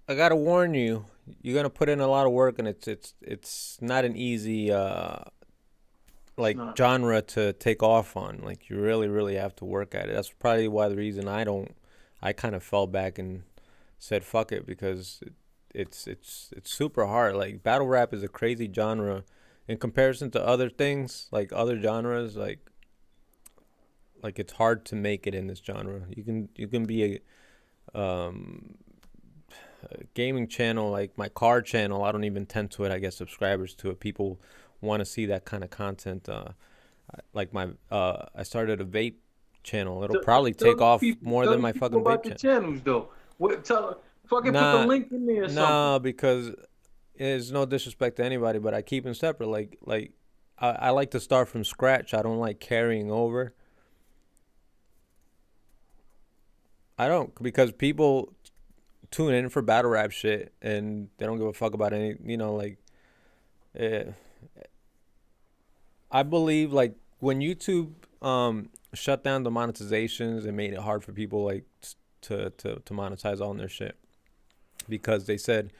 I gotta warn you, you're gonna put in a lot of work, and it's not an easy genre to take off on. Like you really have to work at it. That's probably why the reason I kind of fell back and said fuck it, because it's super hard. Like battle rap is a crazy genre in comparison to other things, like other genres. Like it's hard to make it in this genre. You can be a gaming channel, like my car channel. I don't even tend to it. I get subscribers to it. People want to see that kind of content. Like I started a vape channel. It'll probably take off more than my fucking vape channel. Channels though. Fucking put the link in there or something. Nah, because there's no disrespect to anybody, but I keep them separate. Like I like to start from scratch. I don't like carrying over. I don't, because people tune in for battle rap shit and they don't give a fuck about any, I believe like when YouTube shut down the monetizations and made it hard for people like to monetize on their shit, because they said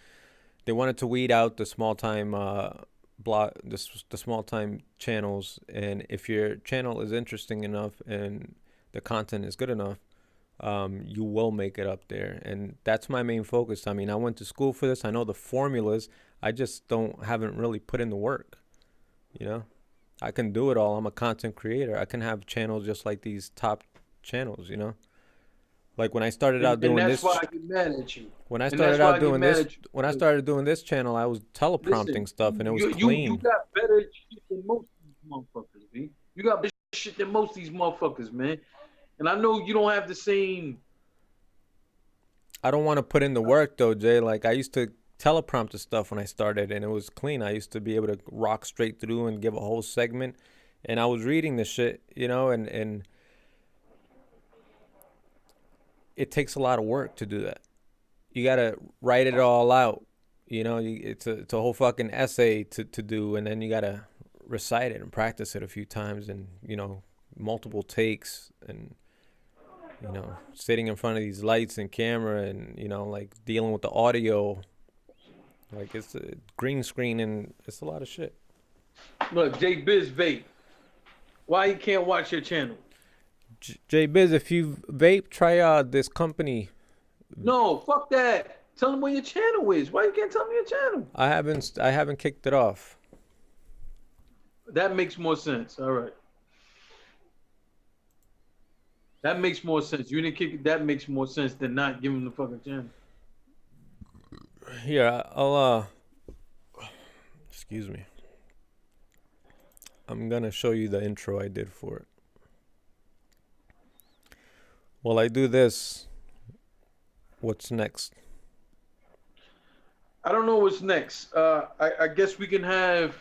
they wanted to weed out the small time the small time channels, and if your channel is interesting enough and the content is good enough, you will make it up there. And that's my main focus. I mean, I went to school for this. I know the formulas. I just haven't really put in the work. I can do it all. I'm a content creator. I can have channels just like these top channels, Like when I started out doing this. And that's why I get mad at you. When I started out doing this, when I started doing this channel, I was teleprompting stuff, and it was clean. You got better shit than most of these motherfuckers, B. You got better shit than most of these motherfuckers, man. And I know you don't have the same. I don't want to put in the work though, Jay. Like I used to teleprompt the stuff when I started, and it was clean. I used to be able to rock straight through and give a whole segment, and I was reading the shit, and it takes a lot of work to do that. You gotta write it all out, it's a whole fucking essay to do, and then you gotta recite it and practice it a few times, and multiple takes, and sitting in front of these lights and camera, and like dealing with the audio, like it's a green screen, and it's a lot of shit. Look, J Biz vape. Why you can't watch your channel? J Biz, if you vape, try this company. No, fuck that. Tell them where your channel is. Why you can't tell me your channel? I haven't kicked it off. That makes more sense. All right. That makes more sense. You didn't kick it. That makes more sense than not giving the fucking channel. Here, I'll excuse me. I'm gonna show you the intro I did for it. While I do this, what's next? I don't know what's next. I guess we can have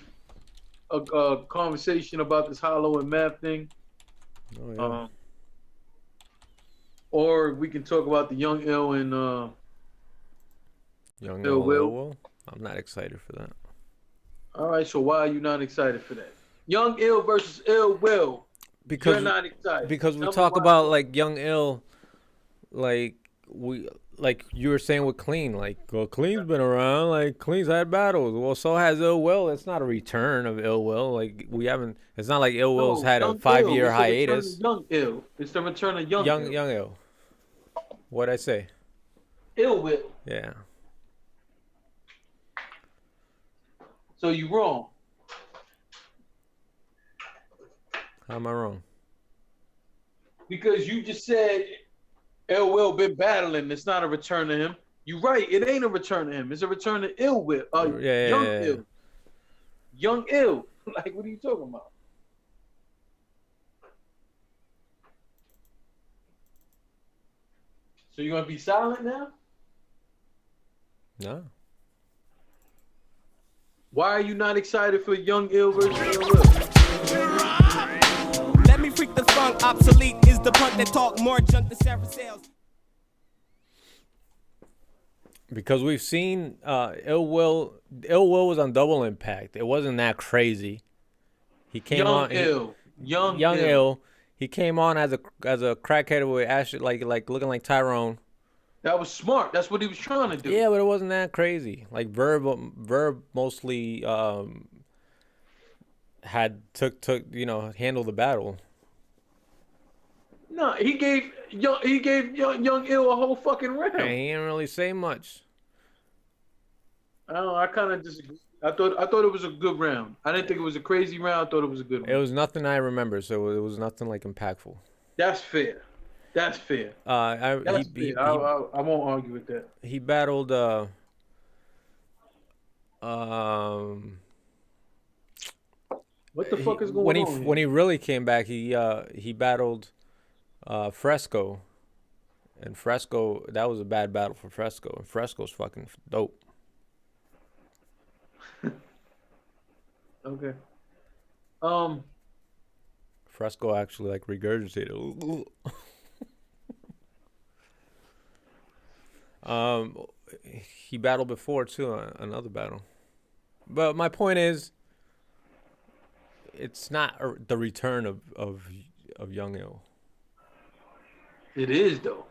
a conversation about this Hollow and Math thing. Oh yeah. Or we can talk about the Young Ill and Young Ill Will. I'm not excited for that. All right, so why are you not excited for that? Young Ill versus Ill Will. Because you're not excited. Because we talk about like Young Ill, like like you were saying with Clean, like, well, Clean's been around, like Clean's had battles. Well, so has Ill Will. It's not a return of Ill Will. Like we haven't. It's not like Ill Will's had a Young 5-year Ill. hiatus. It's the return of Young Ill. It's the return of Young Ill. Young Ill. What'd I say? Ill Will. Yeah. So you wrong. How am I wrong? Because you just said Ill Will been battling. It's not a return to him. You're right. It ain't a return to him. It's a return to Ill Will. Young Ill. Young Ill. Like, what are you talking about? So you're gonna be silent now? No. Why are you not excited for Young Ill versus Ill Will? Let me freak the funk. Obsolete is the punk that talk more junk than Sarah sales. Because we've seen Ill Will. Ill Will was on Double Impact. It wasn't that crazy. He came on. Young Ill. He came on as a crackhead with Ashley, like looking like Tyrone. That was smart. That's what he was trying to do. Yeah, but it wasn't that crazy. Like Verb mostly handled the battle. No, he gave young Ill a whole fucking round. And he didn't really say much. I kind of disagree. I thought it was a good round. I didn't think it was a crazy round. I thought it was a good round. It was nothing I remember, so it was nothing like impactful. That's fair. That's fair. I won't argue with that. He battled what the fuck is going on? When he really came back, he battled Fresco. And Fresco, that was a bad battle for Fresco. And Fresco's fucking dope. Okay. Fresco actually like regurgitated. He battled before too, another battle. But my point is, it's not the return of Young Ill. It is though.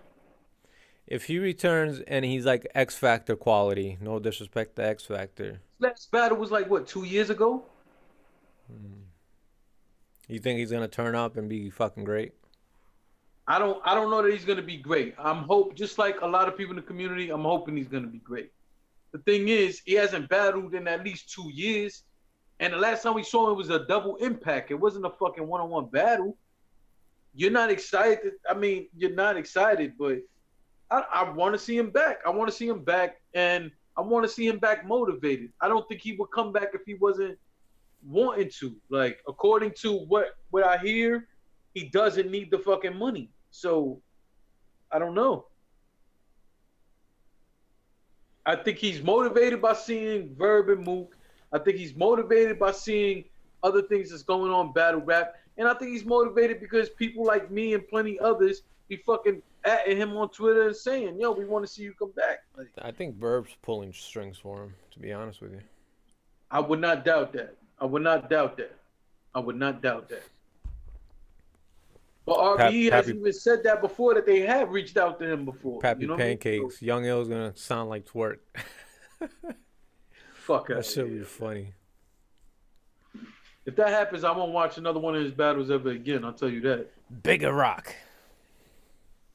If he returns and he's like X Factor quality, no disrespect to X Factor. Last battle was like what, 2 years ago? You think he's gonna turn up and be fucking great? I don't know that he's gonna be great. Just like a lot of people in the community, I'm hoping he's gonna be great. The thing is, he hasn't battled in at least 2 years, and the last time we saw him was a double impact. It wasn't a fucking one-on-one battle. You're not excited. I mean, you're not excited, but I want to see him back. I want to see him back, and I want to see him back motivated. I don't think he would come back if he wasn't wanting to. Like, according to what I hear, he doesn't need the fucking money. So, I don't know. I think he's motivated by seeing Verb and Mook. I think he's motivated by seeing other things that's going on battle rap. And I think he's motivated because people like me and plenty others be fucking atting him on Twitter and saying, yo, we want to see you come back. Like, I think Verb's pulling strings for him, to be honest with you. I would not doubt that. I would not doubt that. But RBE has even said that before, that they have reached out to him before. Pappy Pancakes. Young Ill's going to sound like Twerk. Fuck that shit would be funny. If that happens, I won't watch another one of his battles ever again. I'll tell you that. Bigger Rock.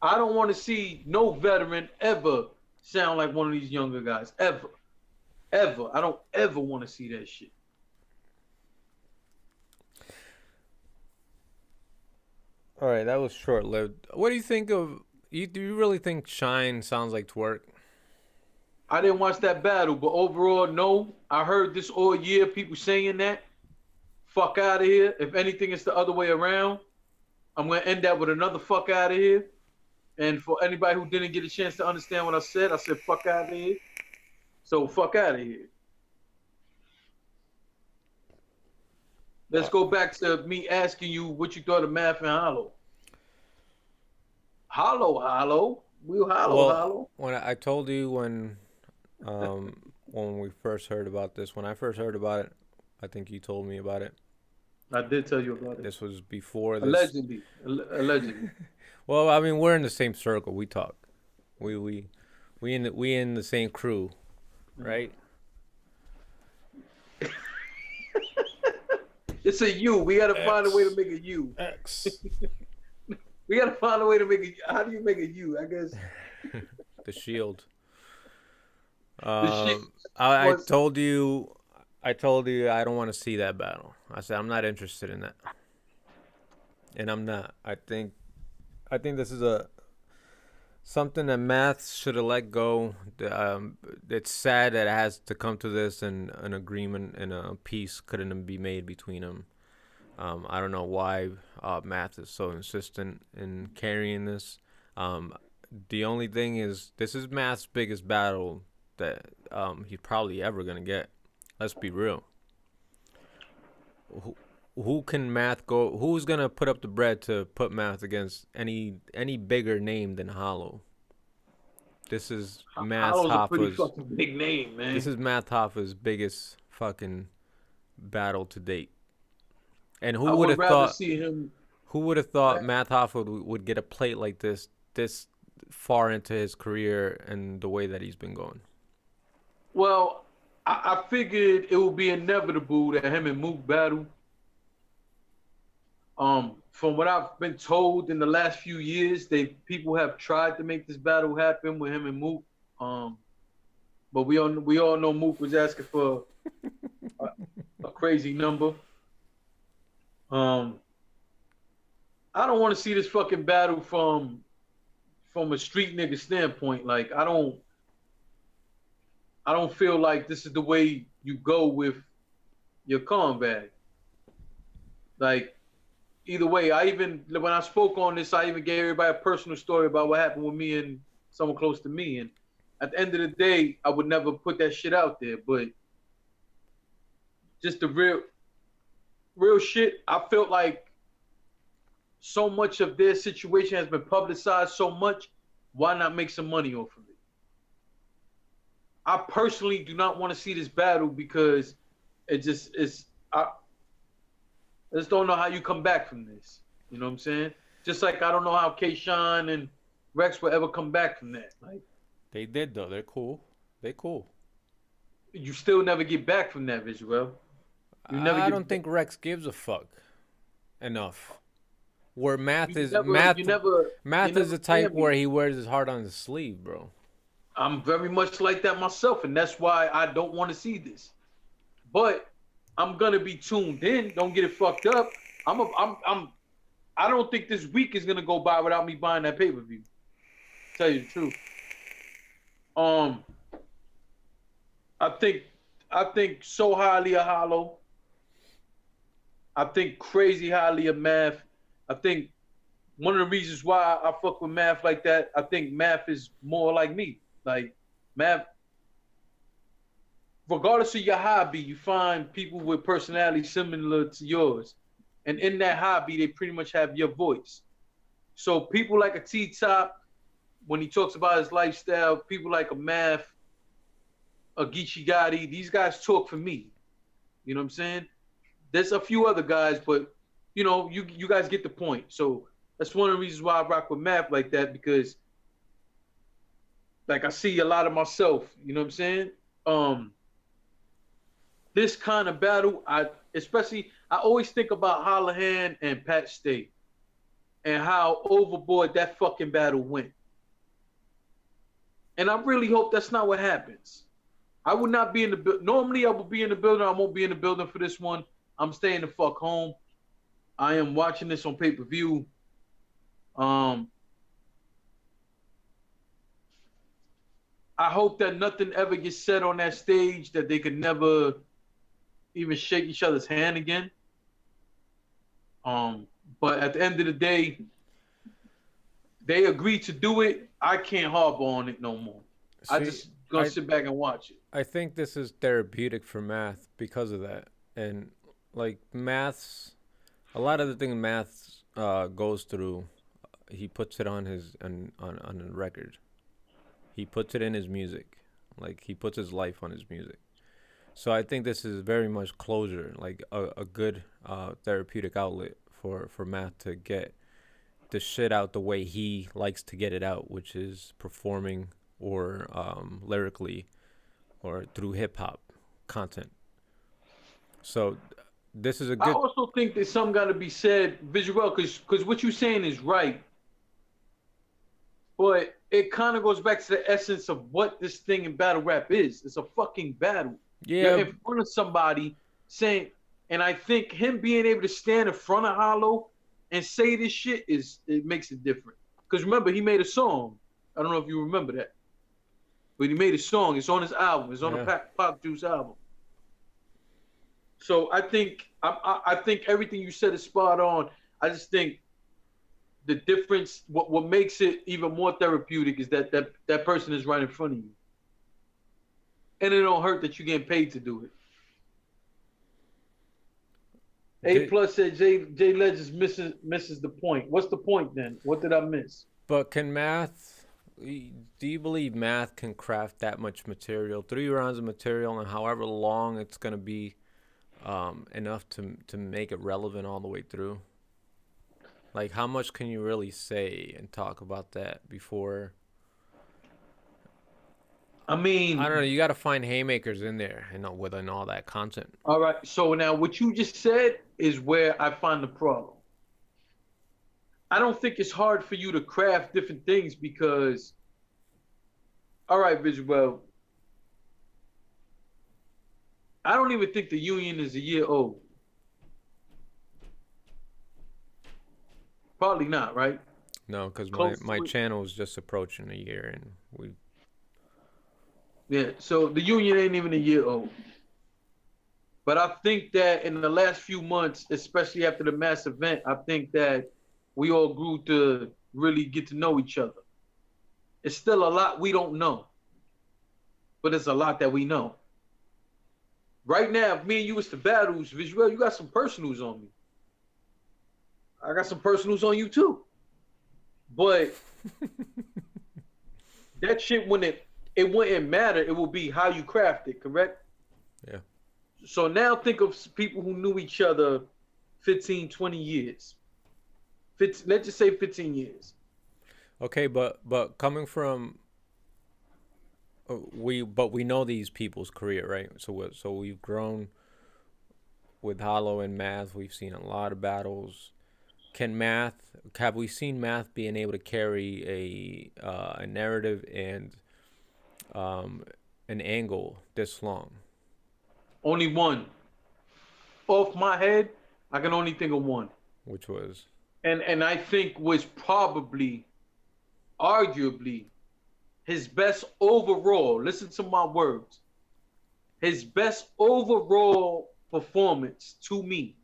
I don't want to see no veteran ever sound like one of these younger guys. Ever. I don't ever want to see that shit. All right, that was short-lived. What do you think of... Do you really think Shine sounds like Twerk? I didn't watch that battle, but overall, no. I heard this all year, people saying that. Fuck out of here. If anything, it's the other way around. I'm going to end that with another fuck out of here. And for anybody who didn't get a chance to understand what I said fuck out of here. So fuck out of here. Let's go back to me asking you what you thought of Math and Hollow. Hollow. We'll hollow. When I told you when we first heard about this, when I first heard about it, I think you told me about it. I did tell you about it. This was before this. Allegedly. Well, I mean, we're in the same circle. We talk. We We in the same crew, right? It's a U. We gotta find a way to X. make a U. X. We gotta find a way to make a. How do you make a U? I guess The shield. the shit I was. told you, I don't want to see that battle. I said I'm not interested in that, and I'm not. I think this is a something that Math should have let go. It's sad that it has to come to this, and an agreement and a peace couldn't be made between them. I don't know why Math is so insistent in carrying this. The only thing is, this is Math's biggest battle that he's probably ever gonna get. Let's be real. Who can Math go? Who's gonna put up the bread to put Math against any bigger name than Hollow? This is Math Hollow's a pretty Hoffa's. fucking big name, man. This is Math Hoffa's biggest fucking battle to date. And I would rather see him. who would have thought Math Hoffa would get a plate like this far into his career and the way that he's been going? Well, I figured it would be inevitable that him and Mook battle. From what I've been told in the last few years, people have tried to make this battle happen with him and Mook. But we all know Mook was asking for a crazy number. I don't want to see this fucking battle from a street nigga standpoint. Like I don't feel like this is the way you go with your combat. Like either way, when I spoke on this, I even gave everybody a personal story about what happened with me and someone close to me. And at the end of the day, I would never put that shit out there. But just the real shit, I felt like so much of their situation has been publicized so much. Why not make some money off of it? I personally do not want to see this battle because I just don't know how you come back from this. You know what I'm saying? Just like I don't know how K-Shine and Rex will ever come back from that. Like They did though. They're cool. They cool. you still never get back from that, Visuel. I don't think Rex gives a fuck enough. Where Math is never the type where he wears his heart on his sleeve, bro. I'm very much like that myself, and that's why I don't want to see this. But I'm gonna be tuned in. Don't get it fucked up. I don't think this week is gonna go by without me buying that pay-per-view. Tell you the truth. I think so highly of Hollow. I think crazy highly of Math. I think one of the reasons why I fuck with Math like that, I think Math is more like me. Like Math, regardless of your hobby, you find people with personalities similar to yours. And in that hobby, they pretty much have your voice. So people like a T-Top, when he talks about his lifestyle, people like a Math, a Geechee Gotti, these guys talk for me. You know what I'm saying? There's a few other guys, but you know, you guys get the point. So that's one of the reasons why I rock with Math like that, because like I see a lot of myself, you know what I'm saying? This kind of battle, I always think about Holohan and Pat Stay and how overboard that fucking battle went. And I really hope that's not what happens. I would not be in the normally I would be in the building. I won't be in the building for this one. I'm staying the fuck home. I am watching this on pay-per-view. I hope that nothing ever gets said on that stage, that they could never even shake each other's hand again. But at the end of the day, they agreed to do it. I can't harbor on it no more. I just gonna sit back and watch it. I think this is therapeutic for Math because of that. And like Math's, a lot of the things Math goes through, he puts it on his on a record. He puts it in his music. Like he puts his life on his music. So I think this is very much closure, like a good therapeutic outlet for Math to get the shit out the way he likes to get it out, which is performing or lyrically or through hip hop content. So this is a I good. also think there's something got to be said, visual, because what you're saying is right, but it kind of goes back to the essence of what this thing in battle rap is. It's a fucking battle. You're Yeah, in front of somebody saying, and I think him being able to stand in front of Hollow and say this shit it makes it different. Because remember, he made a song. I don't know if you remember that, but he made a song. It's on his album. It's on Yeah. the Pop Juice album. So I think I think everything you said is spot on. I just think the difference, what makes it even more therapeutic, is that person is right in front of you, and it don't hurt that you're getting paid to do it. A plus said J Legends misses the point. What's the point then? What did I miss? But can Math? Do you believe Math can craft that much material, 3 rounds of material, and however long it's gonna be, enough to make it relevant all the way through? Like, how much can you really say and talk about that before? I mean, I don't know. You got to find haymakers in there, within all that content. all right. So now what you just said is where I find the problem. I don't think it's hard for you to craft different things because, all right, Visual, I don't even think the union is a year old. Probably not, right? No, because Close my to it. channel is just approaching a year, and we. Yeah, so the union ain't even a year old. But I think that in the last few months, especially after the mass event, I think that we all grew to really get to know each other. It's still a lot we don't know, but it's a lot that we know. Right now, if me and you was to battles, Visual, you got some personals on me. I got some personals on you too. But that shit, when it wouldn't matter, it will be how you craft it, correct? Yeah. So now think of people who knew each other 15, 20 years. Let's just say 15 years. Okay, but coming from. We know these people's career, right? So we've grown with Hollow and Math. We've seen a lot of battles. Have we seen Math being able to carry a narrative and an angle this long? Only one. Off my head, I can only think of one. Which was? And I think was probably, arguably, his best overall, listen to my words, his best overall performance to me.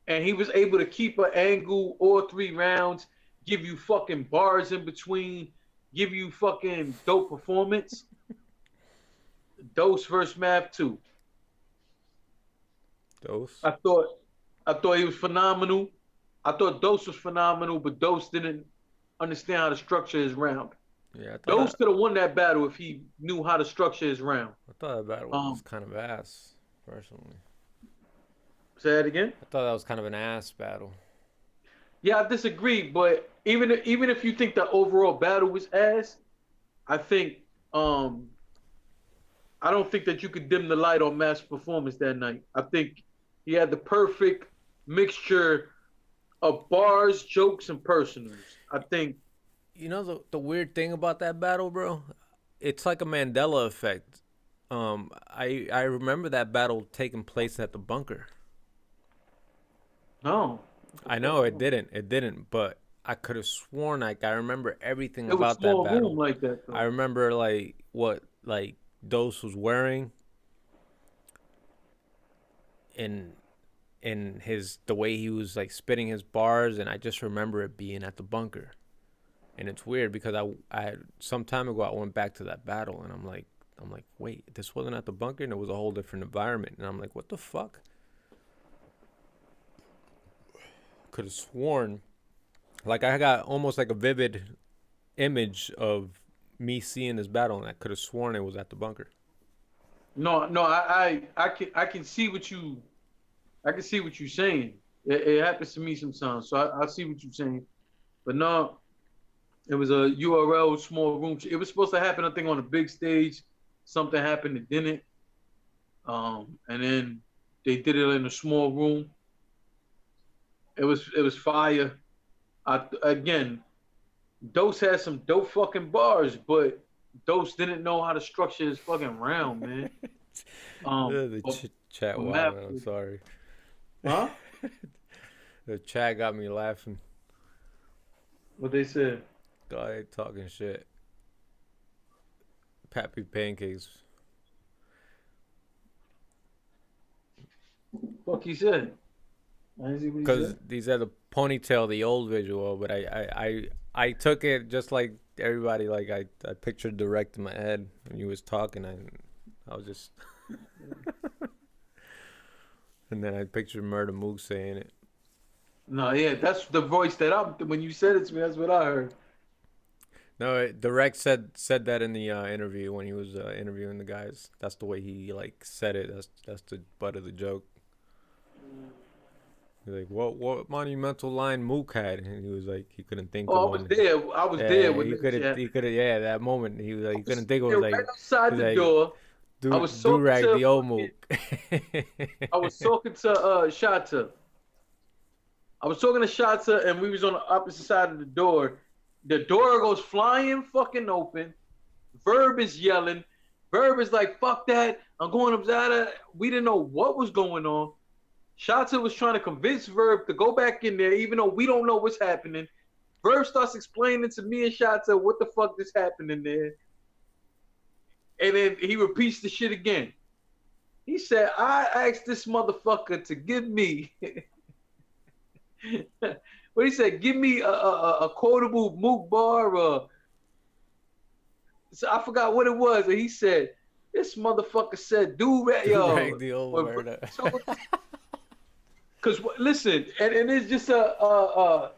And he was able to keep an angle all 3 rounds, give you fucking bars in between, give you fucking dope performance. Dose versus Math 2. Dose? I thought he was phenomenal. I thought Dose was phenomenal, but Dose didn't understand how to structure his round. Yeah, Dose could have won that battle if he knew how to structure his round. I thought that battle was kind of ass, personally. Say that again? I thought that was kind of an ass battle. Yeah, I disagree, but even if you think the overall battle was ass, I think I don't think that you could dim the light on Math's performance that night. I think he had the perfect mixture of bars, jokes, and personals. I think. You know the weird thing about that battle, bro? It's like a Mandela effect. I remember that battle taking place at the bunker. No. I know it didn't, but I could have sworn I remember everything It was about that small battle. room like that, though. I remember what Dose was wearing, and the way he was spitting his bars, and I just remember it being at the bunker. And it's weird because I some time ago I went back to that battle, and I'm like, wait, this wasn't at the bunker, and it was a whole different environment, and I'm like, what the fuck? Could have sworn, I got almost like a vivid image of me seeing this battle, and I could have sworn it was at the bunker. No, I can see what you, I can see what you're saying. It happens to me sometimes, so I see what you're saying, but no, It was a URL small room. It was supposed to happen, I think, on a big stage. Something happened, it didn't. And then they did it in a small room. It was fire. Again, Dose had some dope fucking bars, but Dose didn't know how to structure his fucking round, man. The chat wild, I'm sorry. Huh? The chat got me laughing. What they said? Guy talking shit. Pappy Pancakes. Fuck he said? Because he said the ponytail, the old visual, but I took it just like everybody. Like I pictured direct in my head when he was talking. I was just, and then I pictured Murder Mook saying it. No, yeah, that's the voice that when you said it to me, that's what I heard. No, Direct said that in the interview when he was interviewing the guys. That's the way he like said it. That's the butt of the joke. He's like, what monumental line Mook had? And he was like, he couldn't think of one. I was there. When he could have, that moment. He was like, he couldn't think of it. Like, right outside the door. I was Durag, the old Mook. I was talking to Shata. And we was on the opposite side of the door. The door goes flying fucking open. Verb is yelling. Verb is like, fuck that. I'm going upside. We didn't know what was going on. Shata was trying to convince Verb to go back in there, even though we don't know what's happening. Verb starts explaining to me and Shata what the fuck is happening there. And then he repeats the shit again. He said, I asked this motherfucker to give me... What he said, give me a quotable Mook bar. So I forgot what it was. And he said, this motherfucker said, Durag, the old murder. Because listen, and it's just a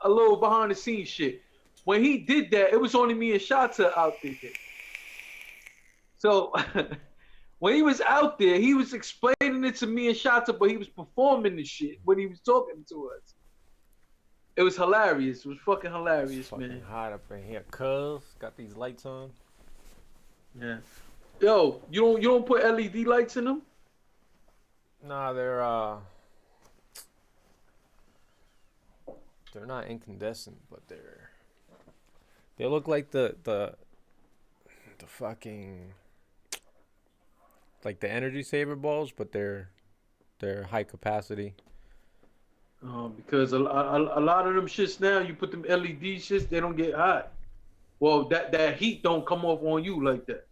little behind the scenes shit. When he did that, it was only me and Shata out there. So when he was out there, he was explaining it to me and Shata, but he was performing the shit when he was talking to us. It was hilarious. It was fucking hilarious, fucking man. Hot up in here, cuz got these lights on. Yeah. Yo, you don't put LED lights in them? Nah, they're not incandescent, but they look like the fucking like the energy saver balls, but they're high capacity. Because a lot of them shits now, you put them LED shits, they don't get hot. Well, that heat don't come off on you like that.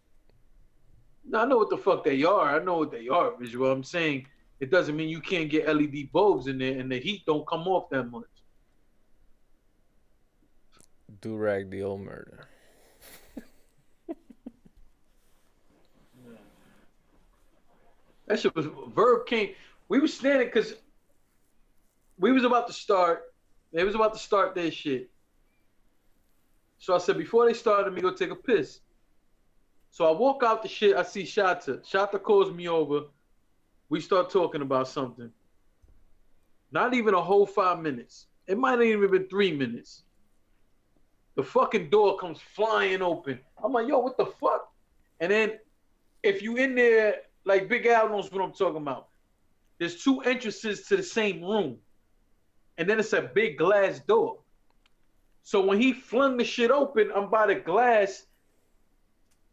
Now, I know what the fuck they are. I know what they are, visual. I'm saying it doesn't mean you can't get LED bulbs in there and the heat don't come off that much. Durag, the old murder. That shit was Verb came. We was standing because we was about to start. They was about to start their shit. So I said, before they started, let me go take a piss. So I walk out the shit. I see Shata. Shata calls me over. We start talking about something. Not even a whole 5 minutes. It might have even been 3 minutes. The fucking door comes flying open. I'm like, yo, what the fuck? And then if you in there, like Big Al knows what I'm talking about. There's 2 entrances to the same room. And then it's a big glass door. So when he flung the shit open, I'm by the glass.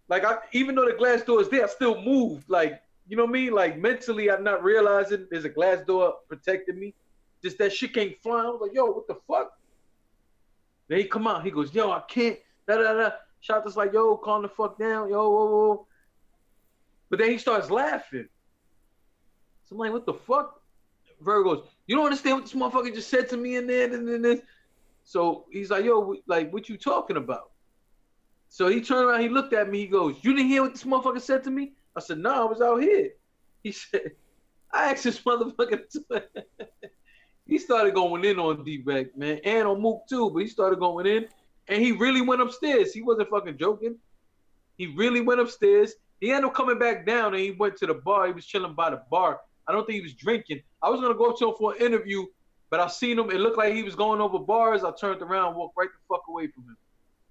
Like, even though the glass door is there, I still moved. Like, you know what I mean? Like, mentally, I'm not realizing there's a glass door protecting me. Just that shit came flying. I was like, yo, what the fuck? Then he come out. He goes, yo, I can't. Da-da-da. Shot's like, yo, calm the fuck down. Yo, whoa, whoa. But then he starts laughing. So I'm like, what the fuck? Verb goes, you don't understand what this motherfucker just said to me in there and then this. So he's like, yo, like, what you talking about? So he turned around, he looked at me, he goes, you didn't hear what this motherfucker said to me? I said, no, I was out here. He said, I asked this motherfucker. He started going in on D-Back, man, and on Mook too, but he started going in, and he really went upstairs. He wasn't fucking joking. He really went upstairs. He ended up coming back down, and he went to the bar. He was chilling by the bar. I don't think he was drinking. I was going to go up to him for an interview, But I seen him. It looked like he was going over bars. I turned around, and walked right the fuck away from him.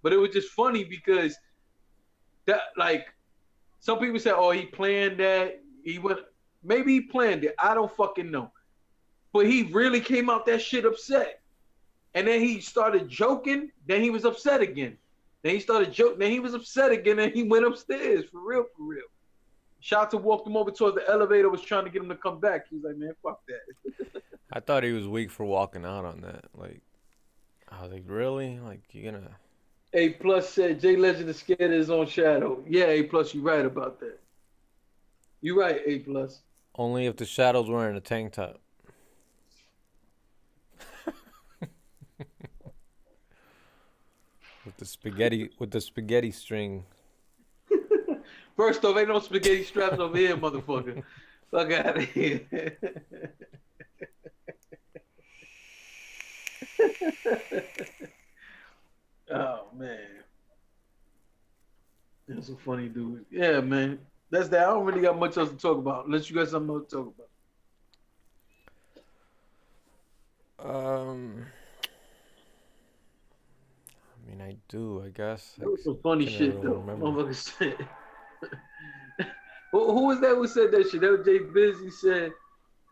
But it was just funny because that, like, some people say, "Oh, he planned that." He went. Maybe he planned it. I don't fucking know. But he really came out that shit upset. And then he started joking. Then he was upset again. Then he started joking. Then he was upset again. And he went upstairs. For real, for real. Shotgun walked him over towards the elevator, was trying to get him to come back. He was like, man, fuck that. I thought he was weak for walking out on that. Like, I was like, really? Like, you're gonna... A Plus said Jay Legend is scared of his own shadow. Yeah, A Plus, you right about that. You right, A Plus. Only if the shadow's wearing a tank top. With the spaghetti string. First off, ain't no spaghetti straps over here, motherfucker. Fuck out of here. Oh man, that's a funny dude. Yeah, man. That's that. I don't really got much else to talk about, unless you got something else to talk about. I mean, I do, I guess. That was some funny shit, though. Motherfucker said. Who was that who said that shit? That was Jay Busy said,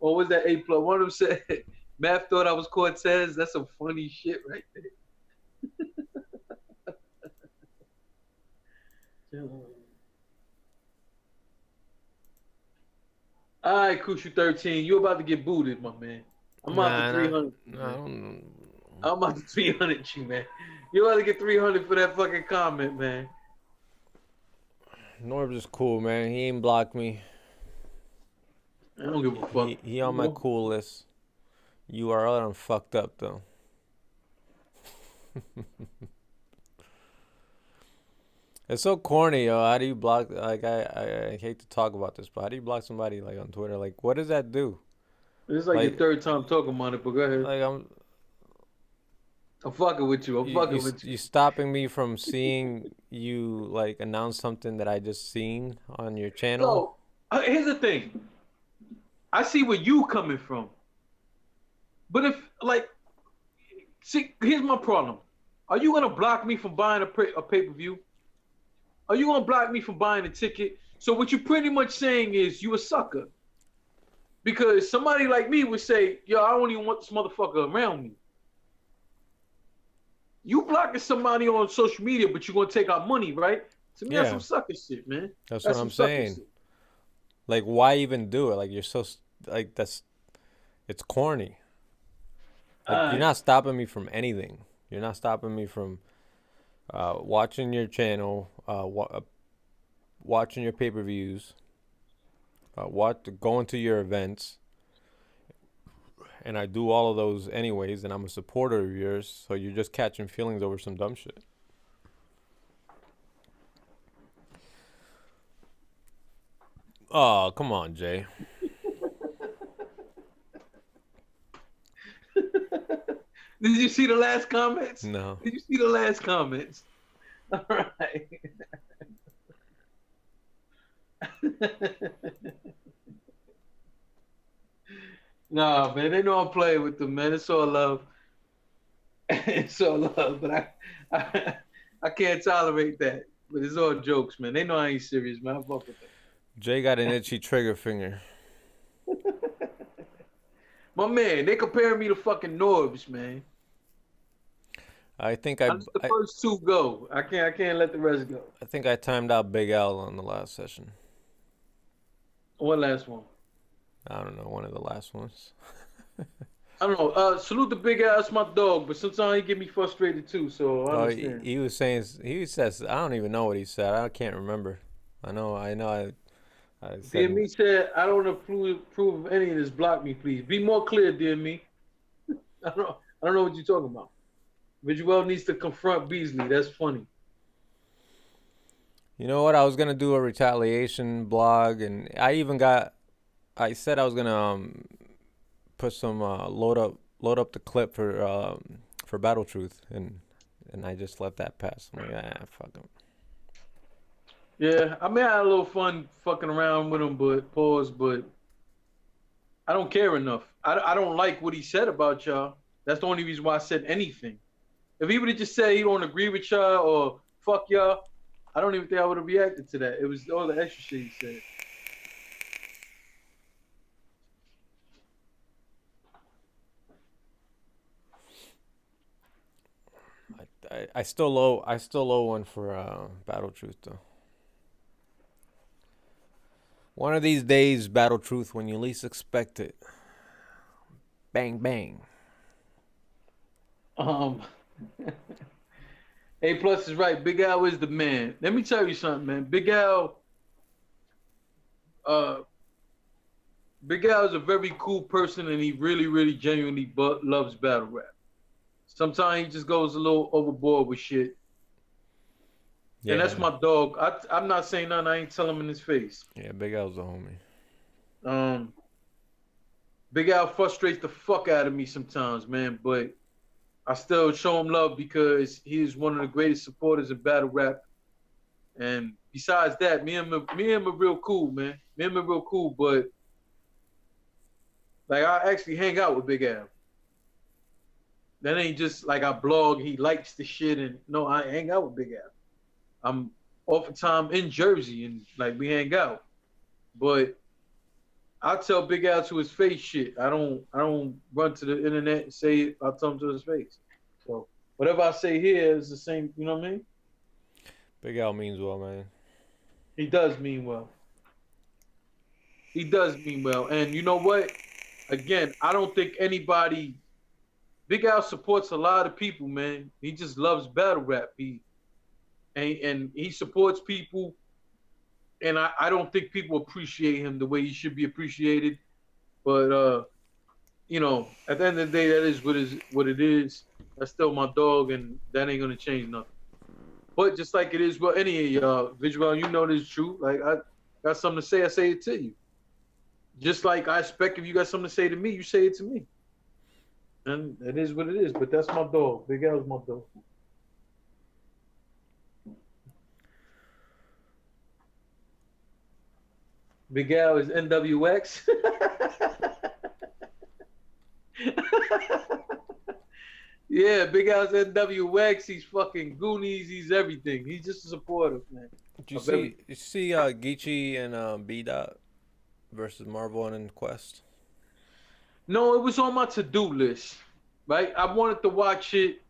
or was that A Plus? One of them said, Math thought I was Cortez. That's some funny shit right there. All right, Kushu 13, you about to get booted, my man. I'm out to 300. I'm out to 300 you, man. You about to get 300 for that fucking comment, man. Norb's is cool, man. He ain't blocked me. I don't give a fuck. He on my cool list. URL done fucked up, though. It's so corny, yo. How do you block? Like, I hate to talk about this, but how do you block somebody like on Twitter? Like, what does that do? It's like your third time talking about it, but go ahead. Like, I'm fucking with you. I'm fucking with you. You stopping me from seeing you like announce something that I just seen on your channel? So, here's the thing. I see where you coming from. But if, like, see, here's my problem. Are you going to block me from buying a pay-per-view? Are you going to block me from buying a ticket? So what you're pretty much saying is you a sucker. Because somebody like me would say, yo, I don't even want this motherfucker around me. You blocking somebody on social media, but you're going to take our money, right? To me, that's some sucker shit, man. That's what I'm saying. Shit. Like, why even do it? Like, you're so, like, it's corny. Like, you're not stopping me from anything. You're not stopping me from watching your channel, watching your pay-per-views, going to your events. And I do all of those anyways, and I'm a supporter of yours, so you're just catching feelings over some dumb shit. Oh, come on, Jay. Did you see the last comments? No. Did you see the last comments? All right. Nah, man, they know I'm playing with them, man. It's all love. It's all love, but I can't tolerate that. But it's all jokes, man. They know I ain't serious, man. I fuck with them. Jay got an itchy trigger finger. My man, they comparing me to fucking Norbs, man. I think I let the first two go. I can't let the rest go. I think I timed out Big Al on the last session. What last one? I don't know, one of the last ones. I don't know. Salute the Big Al, that's my dog, but sometimes he get me frustrated too, so I understand. He was saying, he says, I don't even know what he said. I can't remember. I know. I said, DME said, I don't approve of any of this. Block me, please. Be more clear, DME. I don't know what you're talking about. Visuel needs to confront Beasley. That's funny. You know what? I was gonna do a retaliation blog, and I said I was gonna put some load up the clip for Battle Truth, and I just let that pass. I'm like, fuck him. Yeah, I mean, I had a little fun fucking around with him, but I don't care enough. I don't like what he said about y'all. That's the only reason why I said anything. If he would have just said he don't agree with y'all or fuck y'all, I don't even think I would have reacted to that. It was all the extra shit he said. I still owe one for Battle Truth though. One of these days, Battle Truth, when you least expect it. Bang bang. A plus is right. Big Al is the man. Let me tell you something, man. Big Al is a very cool person, and he really, really genuinely loves battle rap. Sometimes he just goes a little overboard with shit. Yeah. And that's my dog. I'm not saying nothing. I ain't telling him in his face. Yeah, Big Al's a homie. Big Al frustrates the fuck out of me sometimes, man. But I still show him love because he is one of the greatest supporters of battle rap. And besides that, me and him are real cool, man. Me and him are real cool, but like I actually hang out with Big Al. That ain't just like I blog, he likes the shit, and no, I hang out with Big Al. I'm oftentimes in Jersey and like we hang out. But I tell Big Al to his face shit. I don't run to the internet and say it. I tell him to his face. So whatever I say here is the same, you know what I mean? Big Al means well, man. He does mean well. He does mean well. And you know what? Again, I don't think anybody Big Al supports a lot of people, man. He just loves battle rap. And he supports people, and I don't think people appreciate him the way he should be appreciated. But you know, at the end of the day, that is what it is. That's still my dog, and that ain't gonna change nothing. But just like it is with any of y'all, Visual, you know this is true. Like I got something to say, I say it to you. Just like I expect if you got something to say to me, you say it to me. And it is what it is. But that's my dog. Big Al's my dog. Big Al is NWX. Yeah, Big Al's NWX. He's fucking Goonies. He's everything. He's just a supporter, man. Did you see Geechee and B Dot versus Marvel and Quest? No, it was on my to-do list. Right, I wanted to watch it.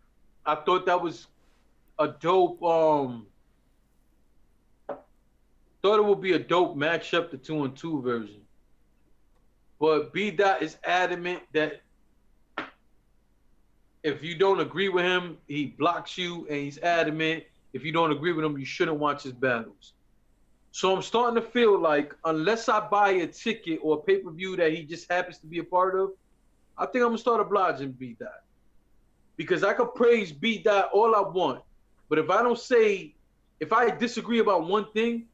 I thought that was a dope. Thought it would be a dope matchup, the 2-on-2 version. But B Dot is adamant that if you don't agree with him, he blocks you, and he's adamant if you don't agree with him, you shouldn't watch his battles. So I'm starting to feel like unless I buy a ticket or a pay-per-view that he just happens to be a part of, I think I'm gonna start obliging B Dot. Because I could praise B Dot all I want, but if I disagree about one thing,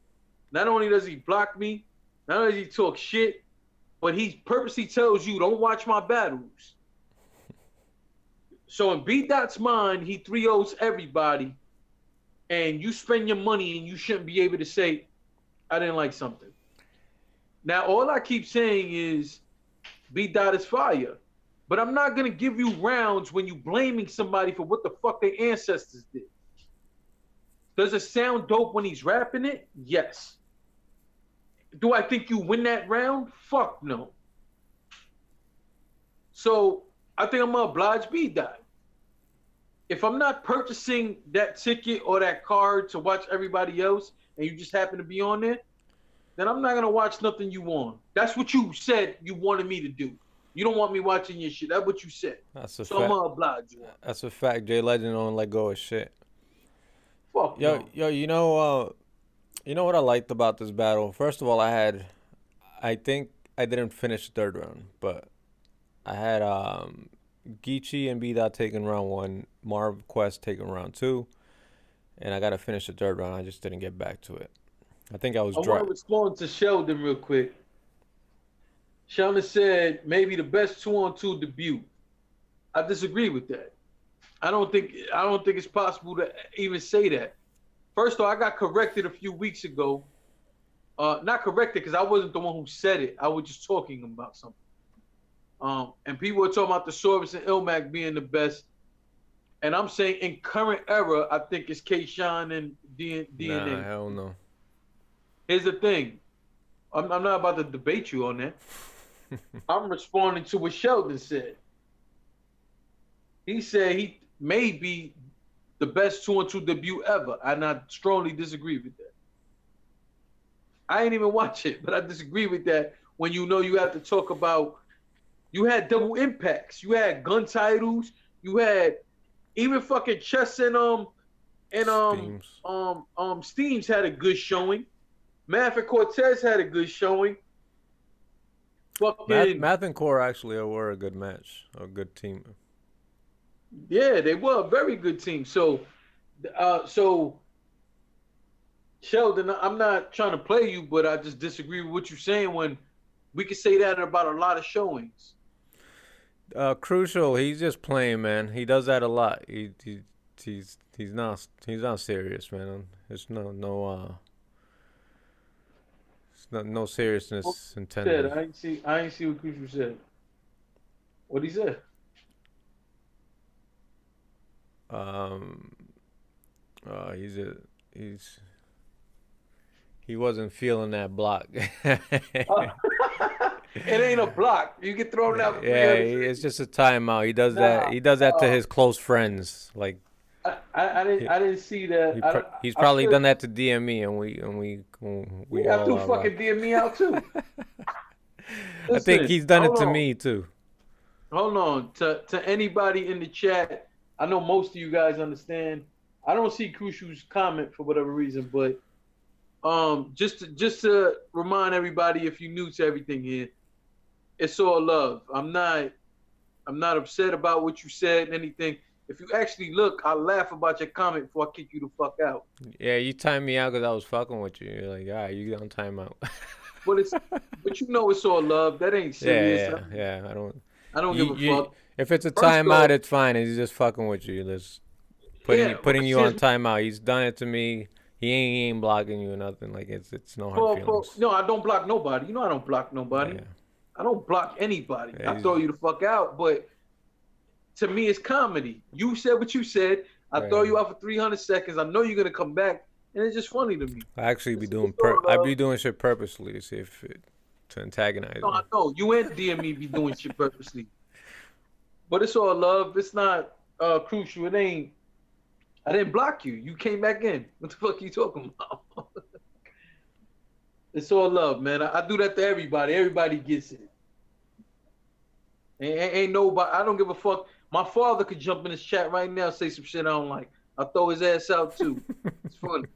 not only does he block me, not only does he talk shit, but he purposely tells you don't watch my battles. So in B Dot's mind, he 3-0s everybody, and you spend your money and you shouldn't be able to say, I didn't like something. Now, all I keep saying is B Dot is fire. But I'm not going to give you rounds when you blaming somebody for what the fuck their ancestors did. Does it sound dope when he's rapping it? Yes. Do I think you win that round? Fuck no. So I think I'm going to oblige B Dot. If I'm not purchasing that ticket or that card to watch everybody else and you just happen to be on there, then I'm not going to watch nothing you want. That's what you said you wanted me to do. You don't want me watching your shit. That's what you said. That's a so fact. I'm going to oblige you. That's a fact. Jay Legend don't let go of shit. Fuck no. Yo, you know what I liked about this battle? First of all, I think I didn't finish the third round, but I had Geechee and B Dot taking round 1, Marv Quest taking round 2, and I got to finish the third round. I just didn't get back to it. I think I was dry. I want to respond to Sheldon real quick. Sheldon said maybe the best 2-on-2 debut. I disagree with that. I don't think it's possible to even say that. First of all, I got corrected a few weeks ago. Not corrected because I wasn't the one who said it. I was just talking about something. And people are talking about the Saurus and Ilmac being the best. And I'm saying in current era, I think it's K-Shine and DNA. Nah, hell no. Here's the thing. I'm not about to debate you on that. I'm responding to what Sheldon said. He said he may be the best 2-on-2 debut ever, and I strongly disagree with that. I ain't even watch it, but I disagree with that. When you know you have to talk about, you had double impacts, you had gun titles, you had even fucking Chess and Steams had a good showing. Math and Cortez had a good showing. Fucking Math and Core actually were a good match, a good team. yeah, they were a very good team. So Sheldon, I'm not trying to play you, but I just disagree with what you're saying. When we can say that about a lot of showings. Crucial, he's just playing, man. He does that a lot. He's not serious, man. There's no seriousness intended. I ain't see what Crucial said. What he said? He wasn't feeling that block. It ain't a block. You get thrown out. Yeah, it's just a timeout. He does that. He does that to his close friends. Like I didn't see that. He's probably done that to DME, and we I threw fucking DME out too. Listen, I think he's done it to me too. Hold on. To anybody in the chat, I know most of you guys understand. I don't see Crucial's comment for whatever reason, but just to remind everybody, if you're new to everything here, it's all love. I'm not upset about what you said and anything. If you actually look, I laugh about your comment before I kick you the fuck out. Yeah, you timed me out because I was fucking with you. You're like, all right, you on timeout. But you know it's all love. That ain't serious. Yeah. I don't give a fuck. If it's a timeout, it's fine. He's just fucking with you. Just putting you on timeout. He's done it to me. He ain't blocking you or nothing. Like it's no hard feelings. No, I don't block nobody. You know I don't block nobody. Yeah. I don't block anybody. Yeah, I throw you the fuck out. But to me, it's comedy. You said what you said. I throw you out for 300 seconds. I know you're gonna come back, and it's just funny to me. I actually be doing shit purposely to see to antagonize. No, I know you and DME be doing shit purposely. But it's all love. It's not crucial. It ain't. I didn't block you. You came back in. What the fuck are you talking about? It's all love, man. I do that to everybody. Everybody gets it. Ain't nobody. I don't give a fuck. My father could jump in this chat right now and say some shit I don't like. I'll throw his ass out too. It's funny.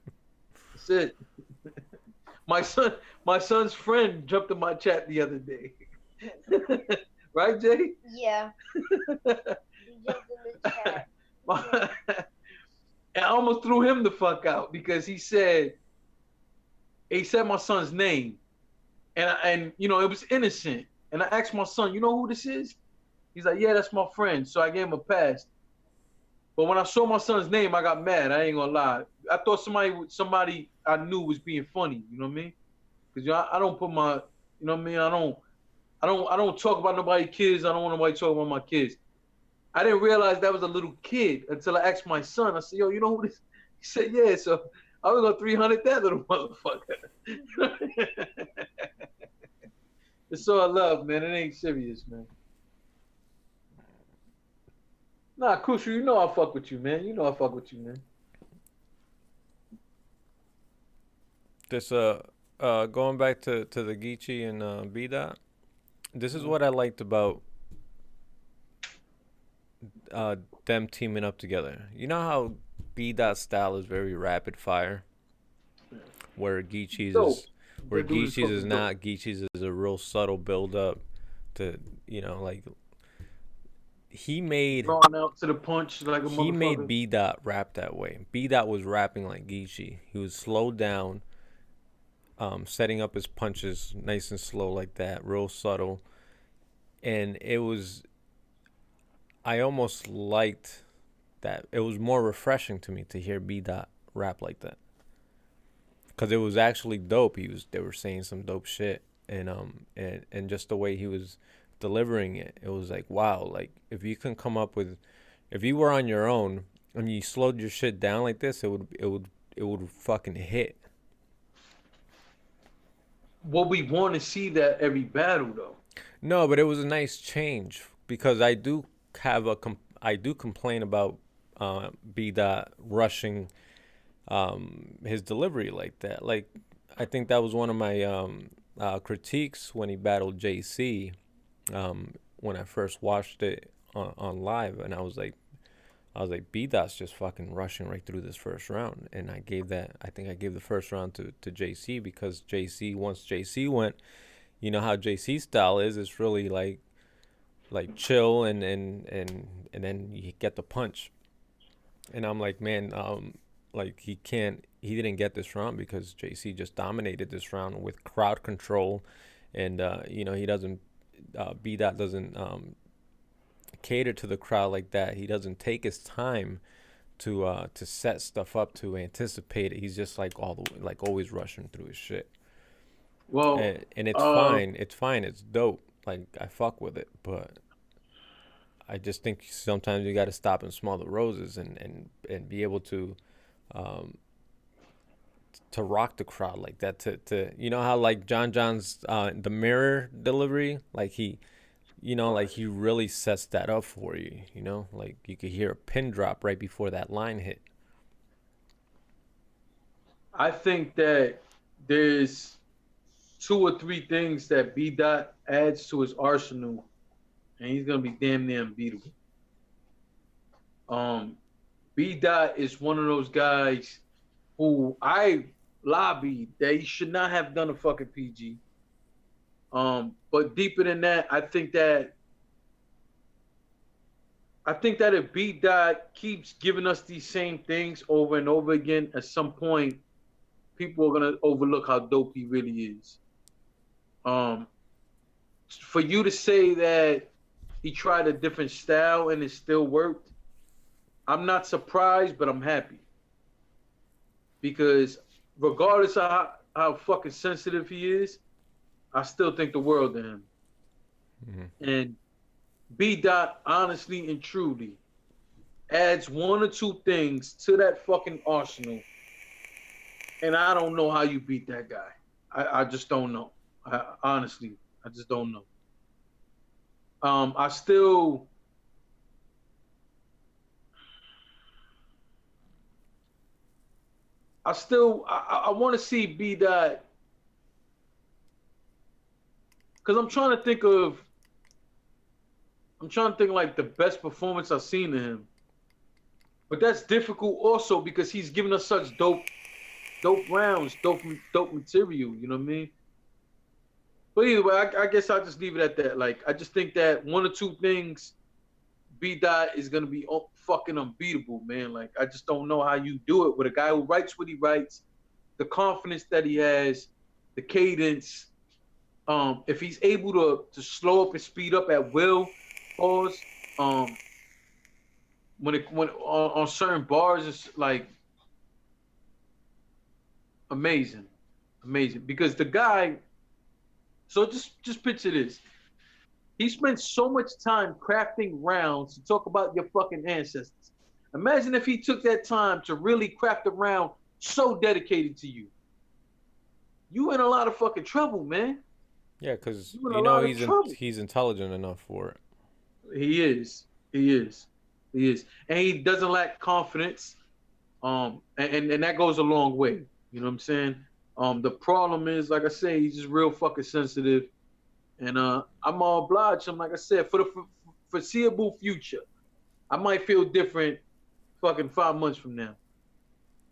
That's it. My son's friend jumped in my chat the other day. Right, Jay? Yeah. He jumped in the chat. I almost threw him the fuck out because he said my son's name, and you know it was innocent. And I asked my son, you know who this is? He's like, yeah, that's my friend. So I gave him a pass. But when I saw my son's name, I got mad. I ain't gonna lie. I thought somebody I knew was being funny. You know what I mean? Because I don't put my, you know what I mean? I don't talk about nobody's kids. I don't want nobody talking about my kids. I didn't realize that was a little kid until I asked my son. I said, yo, you know who this? He said, yeah. So I was going to 300 that little motherfucker. It's all love, man. It ain't serious, man. Nah, Crucial, you know I fuck with you, man. You know I fuck with you, man. This going back to the Geechee and B-Dot, this is what I liked about them teaming up together. You know how B-Dot's style is very rapid fire, where Geechee's is not. Geechee's is a real subtle build up to, you know, like he made drawn out to the punch like a motherfucker. He made B-Dot rap that way. B-Dot was rapping like Geechee. He was slowed down, setting up his punches nice and slow like that, real subtle, and I almost liked that. It was more refreshing to me to hear B-Dot rap like that, because it was actually dope. They were saying some dope shit, and just the way he was delivering it, it was like, wow, like if you can come up with, if you were on your own and you slowed your shit down like this, it would fucking hit. What we want to see that every battle though. No, but it was a nice change because I do complain about B Dot rushing his delivery like that. Like I think that was one of my critiques when he battled JC when I first watched it on live, and I was like, B Dot's just fucking rushing right through this first round, and I think I gave the first round to JC because once JC went, you know how JC style is, it's really like chill and then you get the punch, and I'm like, man, like he didn't get this round because JC just dominated this round with crowd control, and you know, he doesn't B Dot doesn't cater to the crowd like that. He doesn't take his time to set stuff up, to anticipate it. He's just like always rushing through his shit. Well, and it's fine. It's fine. It's dope. Like I fuck with it, but I just think sometimes you got to stop and smell the roses and be able to rock the crowd like that. To you know how like John's the mirror delivery, like he really sets that up for you. You know, like you could hear a pin drop right before that line hit. I think that there's 2 or 3 things that B Dot adds to his arsenal, and he's gonna be damn near unbeatable. B Dot is one of those guys who I lobbied that he should not have done a fucking PG. But deeper than that, I think that if B Dot keeps giving us these same things over and over again, at some point, people are gonna overlook how dope he really is. For you to say that he tried a different style and it still worked, I'm not surprised, but I'm happy. Because regardless of how fucking sensitive he is, I still think the world of him. Mm-hmm. And B Dot, honestly and truly, adds 1 or 2 things to that fucking arsenal. And I don't know how you beat that guy. I just don't know. Honestly, I just don't know. I want to see B Dot, because I'm trying to think like the best performance I've seen of him. But that's difficult also because he's given us such dope rounds, dope material, you know what I mean? But either way, I guess I'll just leave it at that. Like, I just think that 1 or 2 things, B Dot is gonna be fucking unbeatable, man. Like, I just don't know how you do it with a guy who writes what he writes, the confidence that he has, the cadence. If he's able to slow up and speed up at will, pause. When on certain bars, it's like amazing. Because the guy. So just picture this. He spent so much time crafting rounds to talk about your fucking ancestors. Imagine if he took that time to really craft a round so dedicated to you. You in a lot of fucking trouble, man. Yeah, because you know he's intelligent enough for it. He is. And he doesn't lack confidence. And that goes a long way. You know what I'm saying? The problem is, like I say, he's just real fucking sensitive. And I'm all obliged him, like I said, for the foreseeable future. I might feel different fucking 5 months from now.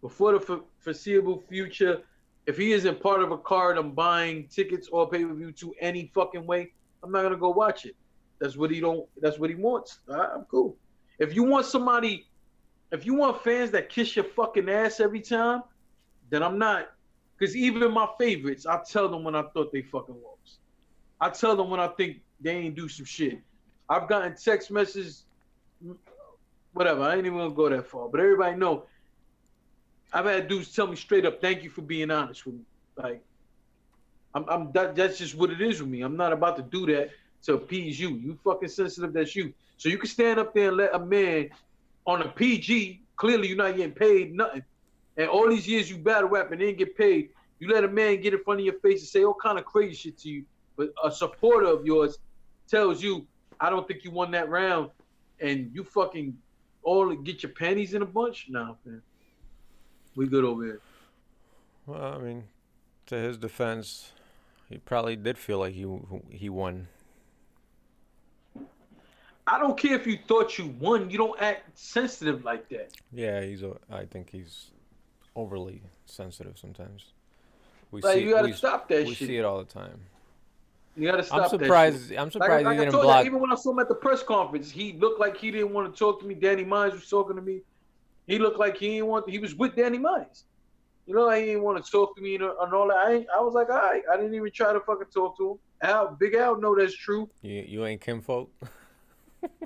But for the foreseeable future, if he isn't part of a card I'm buying tickets or pay-per-view to any fucking way, I'm not gonna go watch it. That's what he wants. I'm cool. If you want fans that kiss your fucking ass every time, then I'm not. Because even my favorites, I tell them when I thought they fucking lost. I tell them when I think they ain't do some shit. I've gotten text messages, whatever. I ain't even gonna go that far. But everybody know, I've had dudes tell me straight up, thank you for being honest with me. Like, that's just what it is with me. I'm not about to do that to appease you. You fucking sensitive, that's you. So you can stand up there and let a man on a PG, clearly you're not getting paid nothing. And all these years you battle rap and didn't get paid, you let a man get in front of your face and say all kind of crazy shit to you. But a supporter of yours tells you, I don't think you won that round, and you fucking all get your panties in a bunch? Nah, man. We good over here. Well, I mean, to his defense, he probably did feel like he won. I don't care if you thought you won. You don't act sensitive like that. Yeah, I think he's overly sensitive sometimes. You gotta stop that we shit. see it all the time. You gotta stop I'm surprised. that I'm surprised like he didn't I told block. you, even when I saw him at the press conference, he looked like he didn't want to talk to me. Danny Mines was talking to me. He looked like he didn't want. He was with Danny Mines. You know, he didn't want to talk to me and all that. I was like, all right. I didn't even try to fucking talk to him. Big Al, know that's true. You ain't kinfolk.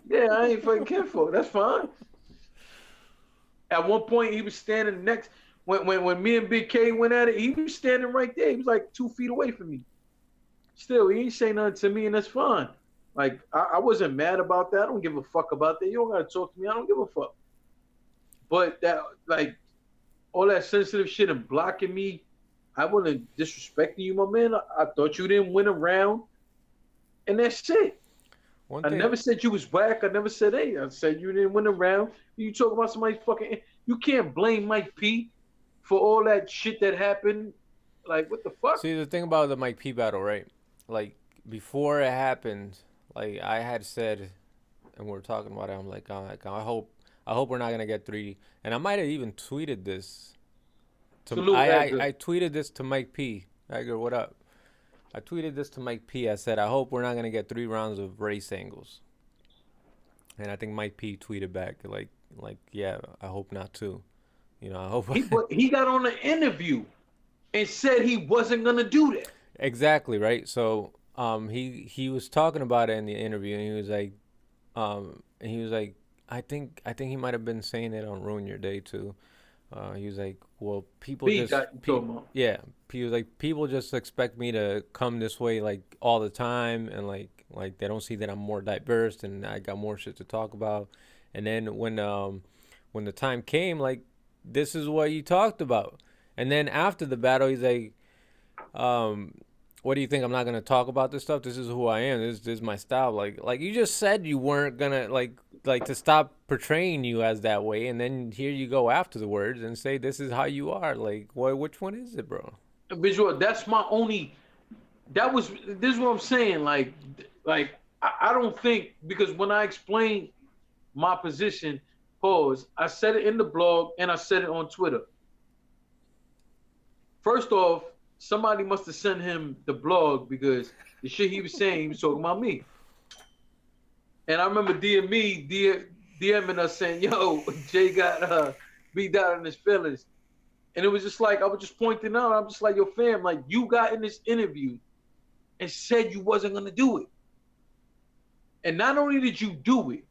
Yeah, I ain't fucking kinfolk. That's fine. At one point, he was standing next. When me and Big K went at it, he was standing right there. He was like 2 feet away from me. Still, he ain't say nothing to me, and that's fine. Like, I wasn't mad about that. I don't give a fuck about that. You don't gotta talk to me. I don't give a fuck. But that, like, all that sensitive shit and blocking me, I wasn't disrespecting you, my man. I thought you didn't win a round, and that's it. I never said you was whack. I never said, hey, I said you didn't win a round. You talk about somebody fucking, you can't blame Mike P for all that shit that happened. Like, what the fuck? See, the thing about the Mike P battle, right? Like, before it happened, like, I had said, and we were talking about it, I'm like, I hope we're not gonna get 3. And I might have even tweeted this. I tweeted this to Mike P. Edgar, what up? I tweeted this to Mike P. I said, I hope we're not gonna get 3 rounds of race angles. And I think Mike P. tweeted back like, yeah, I hope not too. You know, I hope. He got on an interview and said he wasn't gonna do that. Exactly, right. So he was talking about it in the interview, and he was like, I think he might have been saying it on Ruin Your Day too. He was like, well, he was like, people just expect me to come this way like all the time, and like they don't see that I'm more diverse and I got more shit to talk about. And then when the time came, like, this is what you talked about. And then after the battle, he's like, what do you think? I'm not gonna talk about this stuff. This is who I am. This is my style. Like you just said you weren't gonna like to stop portraying you as that way, and then here you go afterwards and say this is how you are. Like, which one is it, bro? Visual. That's my only. This is what I'm saying. Like I don't think, because when I explained my position, I said it in the blog and I said it on Twitter. First off, somebody must have sent him the blog, because the shit he was saying, he was talking about me. And I remember DMing us saying, yo, Jay got beat down in his feelings. And it was just like, I was just pointing out, I'm just like, yo, fam, like, you got in this interview and said you wasn't going to do it. And not only did you do it,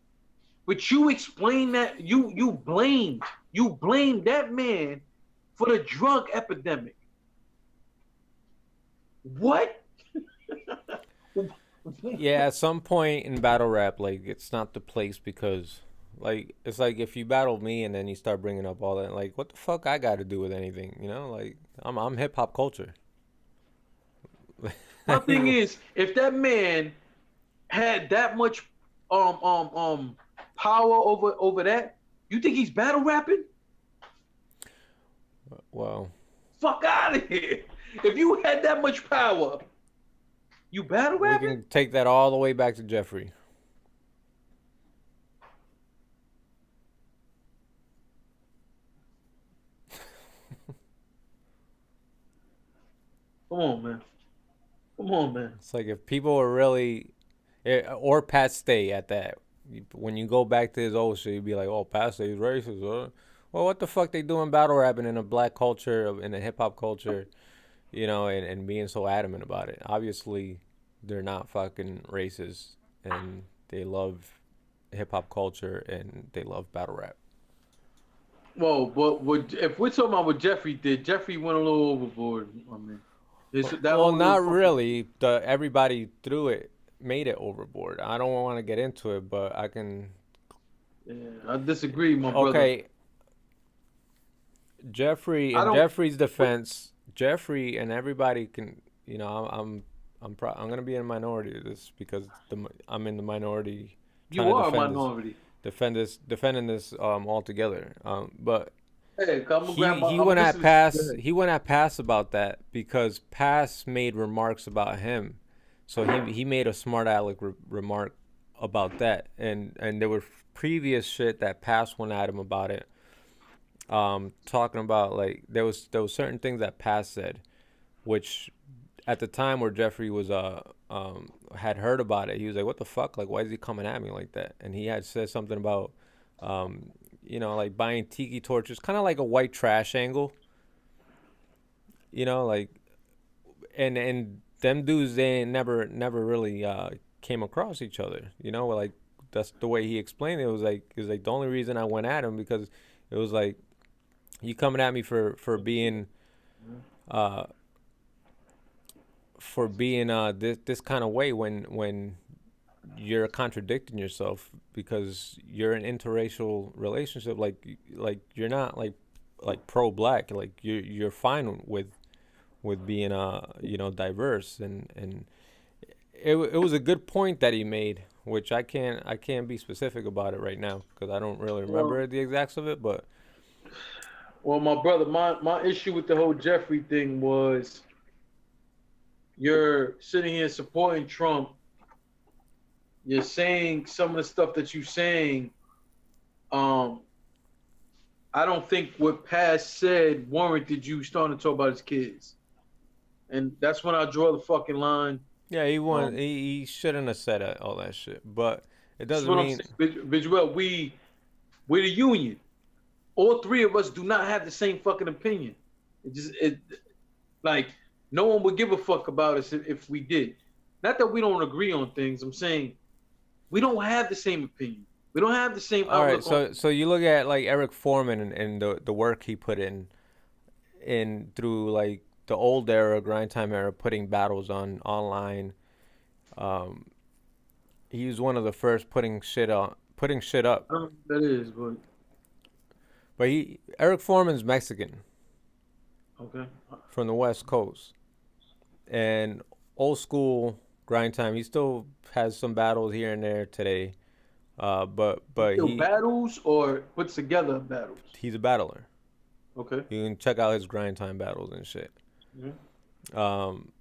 but you explained that you blamed that man for the drug epidemic. What? Yeah, at some point in battle rap, like, it's not the place, because, like, it's like if you battle me and then you start bringing up all that, like, what the fuck I got to do with anything, you know? Like, I'm hip hop culture. My thing is, if that man had that much power over that, you think he's battle rapping? Well, fuck out of here. If you had that much power, you battle rapping? We can take that all the way back to Jeffrey. Come on, man. It's like if people were really, or Pat Stay at that, when you go back to his old shit, you'd be like, oh, Pat Stay's racist, huh? Well, what the fuck they doing battle rapping in a black culture, in a hip hop culture, you know, and being so adamant about it? Obviously, they're not fucking racist, and they love hip hop culture, and they love battle rap. Well, but if we're talking about what Jeffrey did, Jeffrey went a little overboard. I mean, not really. Everybody threw it. made it overboard. I don't want to get into it, but I can. Yeah, I disagree, my brother. Okay, Jeffrey, I in don't. Jeffrey's defense, Jeffrey and everybody can, I'm gonna be in a minority of this because I'm in the minority trying You to are a minority. defending this altogether. But Hey, I'm gonna grab my. he I'm went at listening. Go Pass ahead. he went at Pass about that because Pass made remarks about him, so he made a smart aleck remark about that, and there were previous shit that Pass went at him about it, talking about like there was certain things that Pass said, which at the time where Jeffrey was had heard about it, he was like, "What the fuck? Like, why is he coming at me like that?" And he had said something about, like buying tiki torches, kind of like a white trash angle, like, and them dudes they ain't never really came across each other, like that's the way he explained it. It was like the only reason I went at him because it was like you coming at me for being uh this kind of way when you're contradicting yourself because you're in interracial relationship, like you're not like pro black, like you're fine with being diverse, and it was a good point that he made, which I can't be specific about it right now because I don't really Well, remember the exacts of it, but well, my brother, my issue with the whole Jeffrey thing was you're sitting here supporting Trump. You're saying some of the stuff that you're saying. Um, I don't think what Pass said warranted you starting to talk about his kids, and that's when I draw the fucking line. yeah, Um, he shouldn't have said all that shit, but it that's doesn't what I'm mean. saying. Visuel, we're the union. All three of us do not have the same fucking opinion. It like no one would give a fuck about us if we did. Not that we don't agree on things. I'm saying we don't have the same opinion. We don't have the same All right, outlook on. so you look at like Eric Foreman and the work he put in through like the old era, grind time era, putting battles on online. Um, he was one of the first putting shit up. I don't know what that is, but But Eric Foreman's Mexican okay. from the West Coast, and old school grind time. He still has some battles here and there today. But Still battles or puts together battles. he's a battler. Okay. You can check out his grind time battles and shit. Yeah. Um,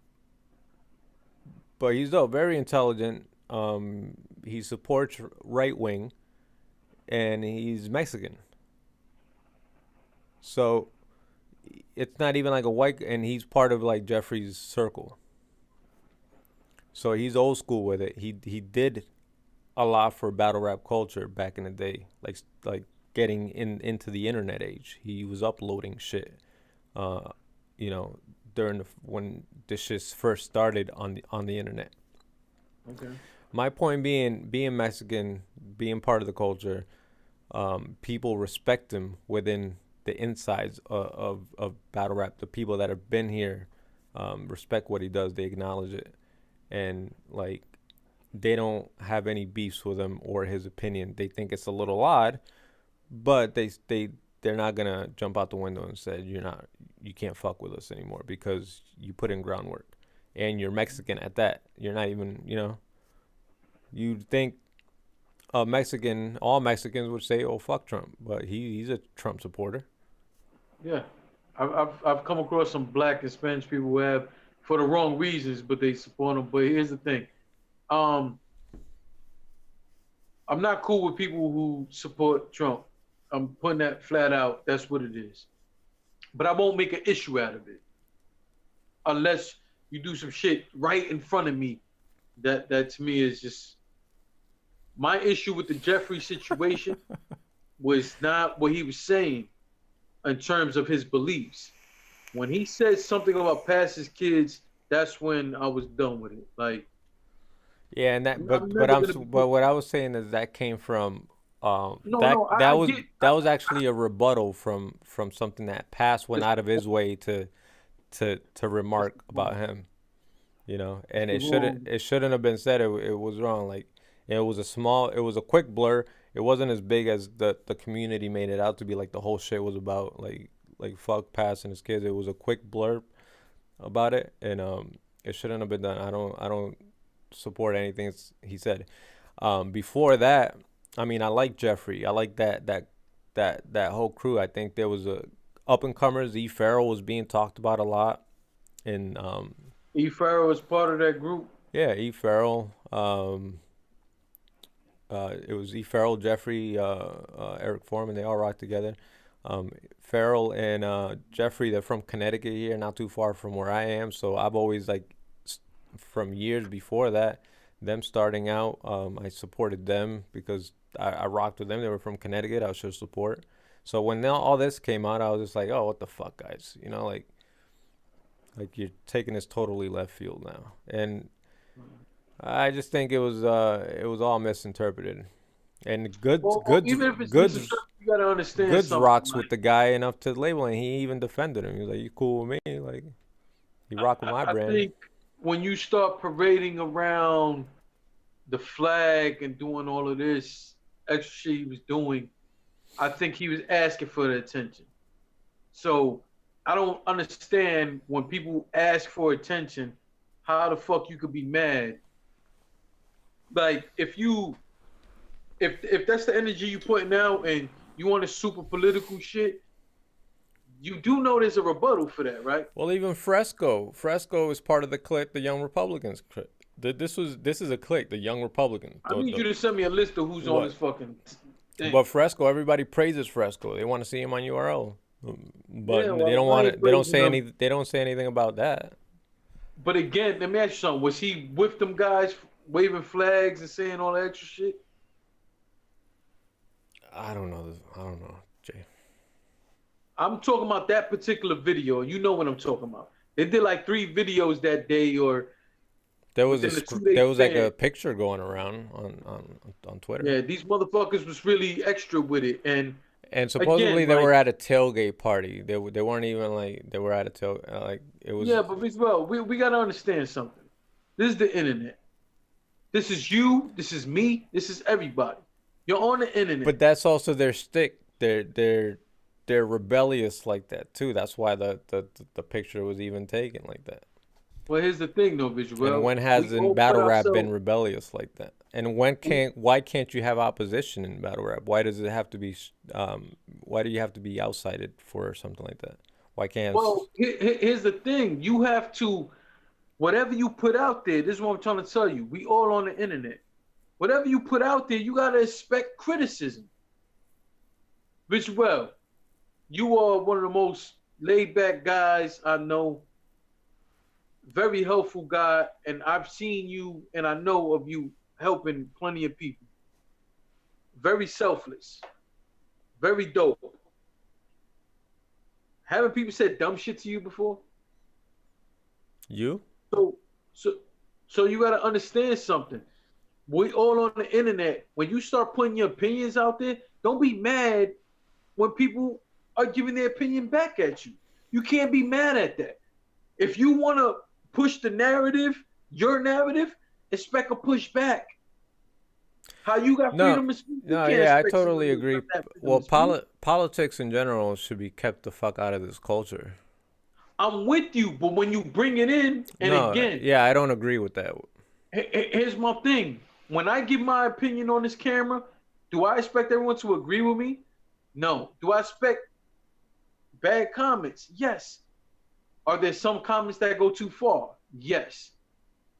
but he's though very intelligent. He supports right wing, and he's Mexican. So it's not even like a white, and he's part of like Jeffrey's circle. So he's old school with it. He did a lot for battle rap culture back in the day, like getting into the internet age. He was uploading shit, uh, you know, when this shit first started on the internet. Okay. My point being Mexican, being part of the culture, people respect him within the insides of battle rap. The people that have been here respect what he does. They acknowledge it, and like they don't have any beefs with him or his opinion. They think it's a little odd, but they're not gonna jump out the window and say you can't fuck with us anymore because you put in groundwork, and you're Mexican at that. You're not even you'd think a Mexican, all Mexicans would say, "Oh fuck Trump," but he's a Trump supporter. Yeah. I've come across some black and Spanish people who have for the wrong reasons, but they support him. But here's the thing. I'm not cool with people who support Trump. I'm putting that flat out. That's what it is. But I won't make an issue out of it unless you do some shit right in front of me. That to me is just my issue with the Jeffrey situation was not what he was saying in terms of his beliefs. When he said something about past his kids, that's when I was done with it. Like, Yeah, and that, I'm but never gonna be. but what I was saying is that came from No, I get. that was actually a rebuttal from something that Pass went out of his way to remark about him. you know, and It wrong. it shouldn't have been said. It was wrong. Like it was a quick blur. It wasn't as big as the community made it out to be. Like the whole shit was about like fuck Pass and his kids. It was a quick blurb about it, and it shouldn't have been done. I don't support anything he said. Before that, I mean, I like Jeffrey. I like that whole crew. I think there was a up and comers. E Farrell was being talked about a lot, and E. Farrell was part of that group. yeah, E Farrell. It was E Farrell, Jeffrey, Eric Foreman. They all rocked together. Farrell and Jeffrey, they're from Connecticut here, not too far from where I am. So I've always from years before that, them starting out, I supported them because I rocked with them. They were from Connecticut. I should support. So when all this came out, I was just like, oh, what the fuck, guys? You know, like you're taking this totally left field now, and I just think it was all misinterpreted. And Even if it's Goodz, misinterpreted, you gotta understand Goodz something. rocks with the guy enough to label, and he even defended him. He was like, "You cool with me?" Like, he rock with my I brand. think when you start parading around the flag and doing all of this extra shit he was doing, I think he was asking for the attention. So I don't understand when people ask for attention, how the fuck you could be mad. Like if that's the energy you putting out and you want a super political shit, you do know there's a rebuttal for that, right? Well, even Fresco is part of the clique, the Young Republicans clique. This is a clique, the Young Republicans. I need you to send me a list of who's on this fucking thing. But Fresco, everybody praises Fresco. They want to see him on URL, but Yeah, well, they don't want I to. ain't They don't praising say him. any. They don't say anything about that. But again, let me ask you something. Was he with them guys waving flags and saying all that extra shit? I don't know, Jay. I'm talking about that particular video. You know what I'm talking about. They did like 3 videos that day, or There was within the 2 days there was like span. a picture going around on Twitter. Yeah, these motherfuckers was really extra with it, and supposedly again, they like, were at a tailgate party. They weren't even like they were at a like it was. yeah, but as well, we gotta understand something. This is the internet. This is you. This is me. This is everybody. You're on the internet. But that's also their stick. They're rebellious like that too. That's why the picture was even taken like that. Well, here's the thing, though, Visual. And when We has in all battle put rap been ourselves- rebellious like that? And why can't you have opposition in battle rap? Why does it have to be why do you have to be outsited for something like that? Why can't Well, here's the thing. You have to, whatever you put out there, this is what I'm trying to tell you. We all on the internet. Whatever you put out there, you got to expect criticism. Visual, you are one of the most laid-back guys I know. Very helpful guy, and I've seen you and I know of you helping plenty of people. Very selfless. Very dope. Haven't people said dumb shit to you before? you? So you got to understand something. We all on the internet. When you start putting your opinions out there, don't be mad when people are giving their opinion back at you. You can't be mad at that. If you want to push the narrative, your narrative, expect a pushback. How you got freedom of speech? No, yeah, I totally agree. Well, politics in general should be kept the fuck out of this culture. I'm with you, but when you bring it in, and No, again, yeah, I don't agree with that. here's my thing. When I give my opinion on this camera, do I expect everyone to agree with me? No. Do I expect bad comments? Yes. Are there some comments that go too far? Yes.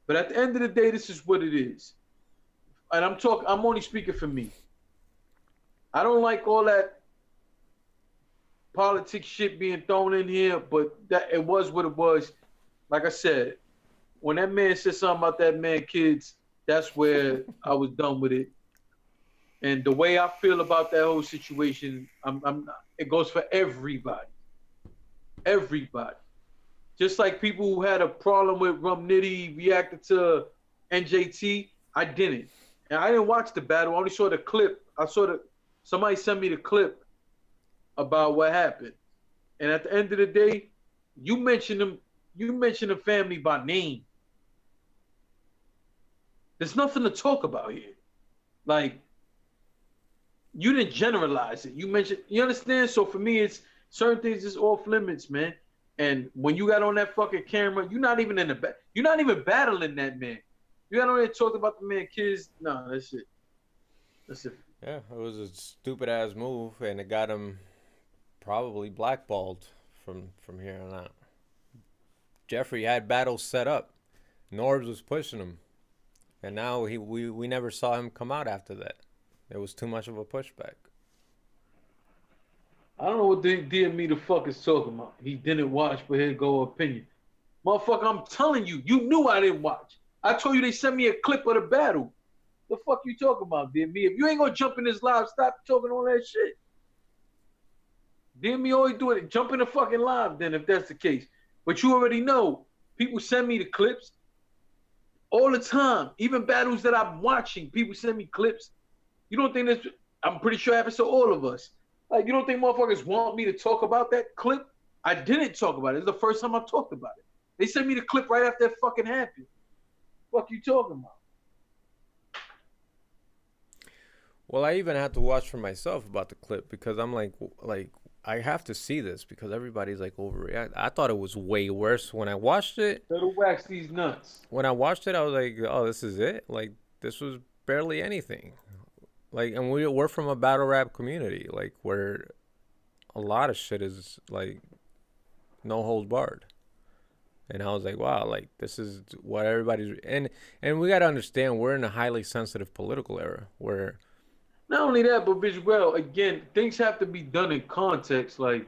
But at the end of the day, this is what it is. And I'm only speaking for me. I don't like all that politics shit being thrown in here, but that it was what it was. Like I said, when that man said something about that man kids, that's where I was done with it. And the way I feel about that whole situation, it goes for everybody. Everybody. Just like people who had a problem with Rum Nitty reacted to NJT, I didn't. And I didn't watch the battle. I only saw the clip. Somebody sent me the clip about what happened. And at the end of the day, you mentioned the family by name. There's nothing to talk about here. Like, you didn't generalize it. You mentioned, you understand? So for me, it's certain things is off limits, man. And when you got on that fucking camera, you're not even you're not even battling that man. You got on there talking about the man kids. No, that's it. That's it. Yeah, it was a stupid ass move, and it got him probably blackballed from here on out. Jeffrey had battles set up. Norbs was pushing him, and now we never saw him come out after that. It was too much of a pushback. I don't know what DME the fuck is talking about. He didn't watch, but here go opinion. Motherfucker, I'm telling you, you knew I didn't watch. I told you they sent me a clip of the battle. The fuck you talking about, DME? If you ain't gonna jump in this live, stop talking all that shit. DME always do it. Jump in the fucking live then if that's the case. But you already know, people send me the clips all the time. Even battles that I'm watching, people send me clips. You don't think this, I'm pretty sure it happens to all of us. Like, you don't think motherfuckers want me to talk about that clip? I didn't talk about it. It's the first time I talked about it. They sent me the clip right after that fucking happened. Fuck you talking about? Well, I even had to watch for myself about the clip because I'm like I have to see this because everybody's like overreacting. I thought it was way worse when I watched it. Better wax these nuts. When I watched it, I was like, oh, this is it? Like, this was barely anything. Like, and we're from a battle rap community, like, where a lot of shit is, like, no holds barred. And I was like, wow, like, this is what everybody's... And we got to understand, we're in a highly sensitive political era where... Not only that, but bitch, well, again, things have to be done in context. Like,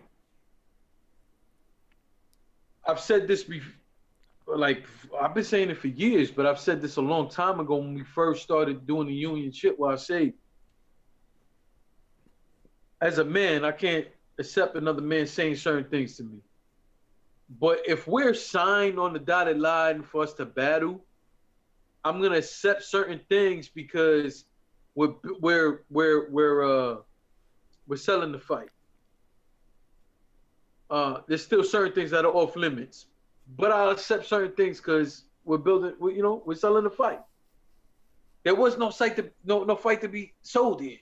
I've said this before. Like, I've been saying it for years, but I've said this a long time ago when we first started doing the union shit, where I say, as a man, I can't accept another man saying certain things to me. But if we're signed on the dotted line for us to battle, I'm gonna accept certain things because we're selling the fight. There's still certain things that are off limits, but I'll accept certain things because we're selling the fight. There was no fight to be sold here.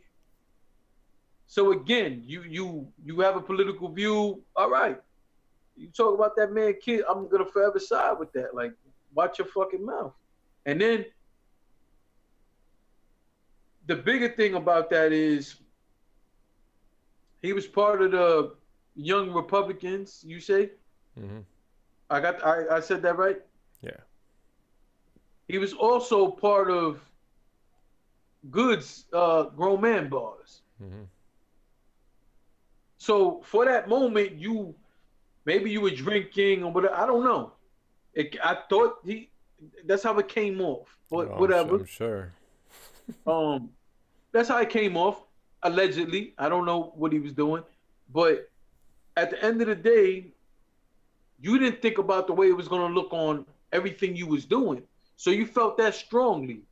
So again, you have a political view. All right, you talk about that man kid. I'm gonna forever side with that. Like, watch your fucking mouth. And then the bigger thing about that is he was part of the Young Republicans. You say? Mm-hmm. I said that right? Yeah. He was also part of Goodz grown man bars. Mm-hmm. So for that moment, maybe you were drinking or whatever. I don't know. I thought that's how it came off. But whatever. I'm sure. That's how it came off. Allegedly, I don't know what he was doing, but at the end of the day, you didn't think about the way it was going to look on everything you was doing. So you felt that strongly.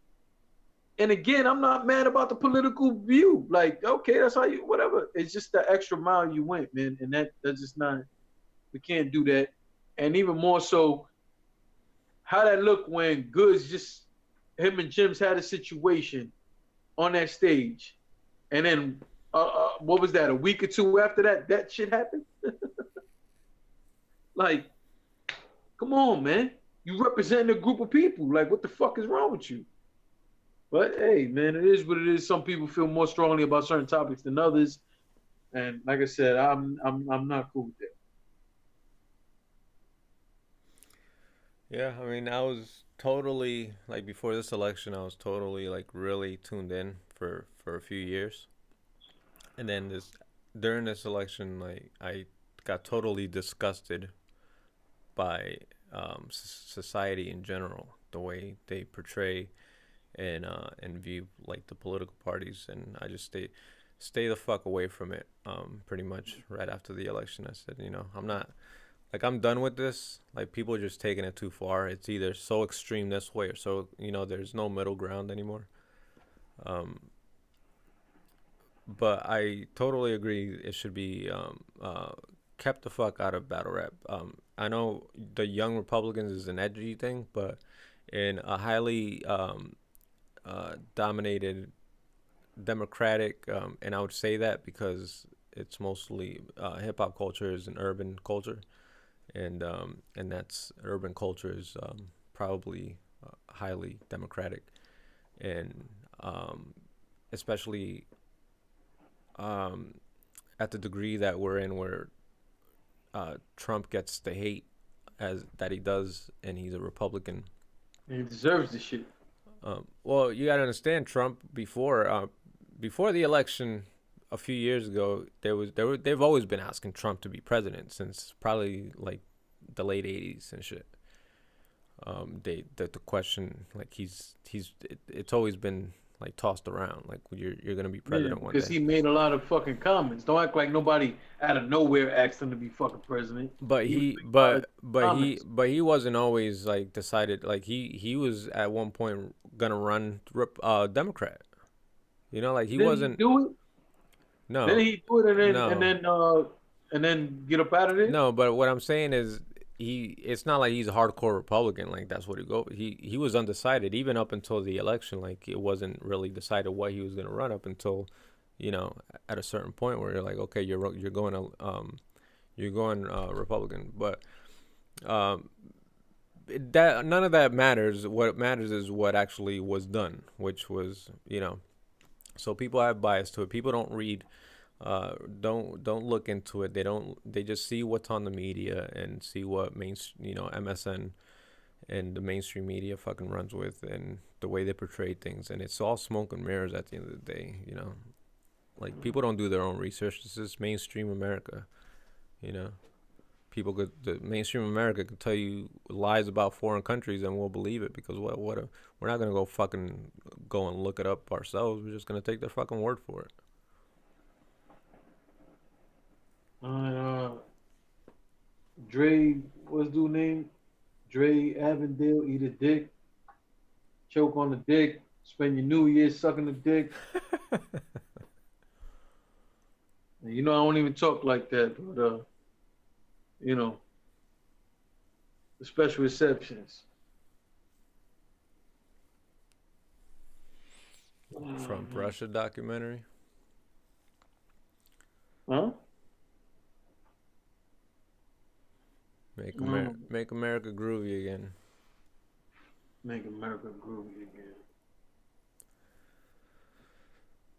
And again, I'm not mad about the political view. Like, okay, that's how you, whatever. It's just the extra mile you went, man. And that's just not, we can't do that. And even more so, how that look when Goodz him and Jims had a situation on that stage. And then, what was that, a week or two after that shit happened? Like, come on, man. You representing a group of people. Like, what the fuck is wrong with you? But hey, man, it is what it is. Some people feel more strongly about certain topics than others, and like I said, I'm not cool with that. Yeah, I mean, I was totally, like, before this election, I was totally, like, really tuned in for a few years, and then during this election, like, I got totally disgusted by society in general, the way they portray and view, like, the political parties, and I just stay the fuck away from it. Pretty much right after the election, I said, I'm done with this. Like, people are just taking it too far. It's either so extreme this way or so, there's no middle ground anymore. But I totally agree it should be kept the fuck out of battle rap. I know the Young Republicans is an edgy thing, but in a highly dominated Democratic, and I would say that because it's mostly hip hop culture is an urban culture, and that's urban culture is probably highly democratic, and especially at the degree that we're in, where Trump gets the hate as that he does, and he's a Republican. And he deserves this shit. Well, you gotta understand, Trump before the election a few years ago, they've always been asking Trump to be president since probably like the late '80s and shit. The question, like it's always been like tossed around, like you're gonna be president one day. Because he made a lot of fucking comments. Don't act like nobody out of nowhere asked him to be fucking president. But he wasn't always like decided. Like he was at one point gonna run Democrat. You know, like he wasn't. He do it? No. Then he do it and then no. and then get up out of there. No, but what I'm saying is it's not like he's a hardcore Republican. Like that's what he was undecided even up until the election. Like it wasn't really decided what he was gonna run up until, you know, at a certain point where you're like, okay, you're going Republican, but that none of that matters. What matters is what actually was done, which was, you know. So people have bias to it. People don't read, don't look into it. They just see what's on the media and see what MSN and the mainstream media fucking runs with and the way they portray things. And it's all smoke and mirrors at the end of the day, you know. Like people don't do their own research. This is mainstream America, you know. The mainstream America could tell you lies about foreign countries and we'll believe it because we're not gonna go and look it up ourselves. We're just gonna take their fucking word for it. Dre, what's dude name? Dre Avondale, eat a dick, choke on the dick, spend your New Year sucking the dick. You know I don't even talk like that, but you know, the special exceptions. From Russia documentary. Huh? Make America groovy again. Make America groovy again.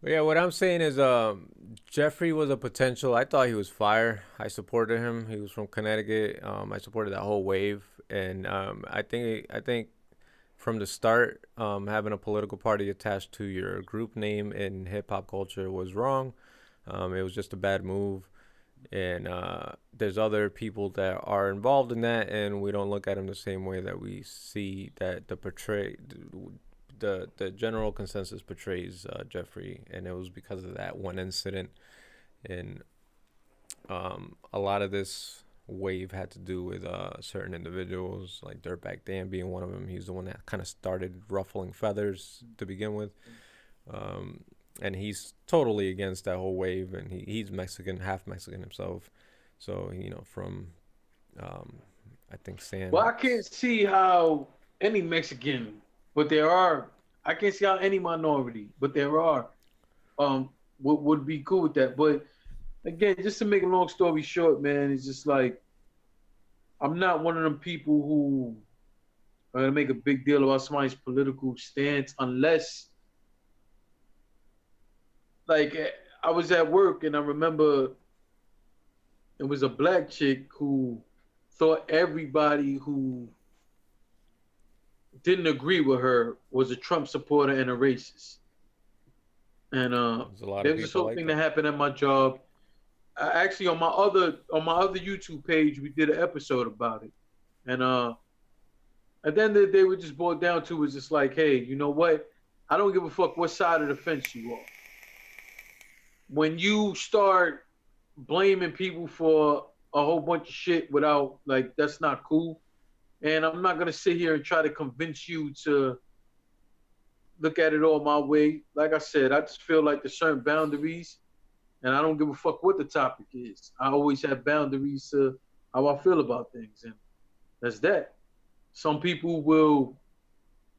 But yeah, what I'm saying is, Jeffrey was a potential. I thought he was fire. I supported him. He was from Connecticut. I supported that whole wave, and I think from the start, having a political party attached to your group name in hip hop culture was wrong. It was just a bad move, and there's other people that are involved in that, and we don't look at them the same way that we see that the general consensus portrays Jeffrey, and it was because of that one incident. And a lot of this wave had to do with certain individuals, like Dirtbag Dan being one of them. He's the one that kind of started ruffling feathers to begin with. And he's totally against that whole wave, and he's Mexican, half Mexican himself. So, you know, from, I think Sam. Well, I can't see how any Mexican, but I can't see how any minority, but there are, would be cool with that. But again, just to make a long story short, man, it's just like, I'm not one of them people who are gonna make a big deal about somebody's political stance unless, like, I was at work and I remember it was a black chick who thought everybody who didn't agree with her was a Trump supporter and a racist. And there was this whole thing that happened at my job. Actually, on my other YouTube page, we did an episode about it. And at the end of the day, we just boiled down to was just like, hey, you know what? I don't give a fuck what side of the fence you are. When you start blaming people for a whole bunch of shit without, like, that's not cool. And I'm not gonna sit here and try to convince you to look at it all my way. Like I said, I just feel like there's certain boundaries, and I don't give a fuck what the topic is. I always have boundaries to how I feel about things, and that's that. Some people will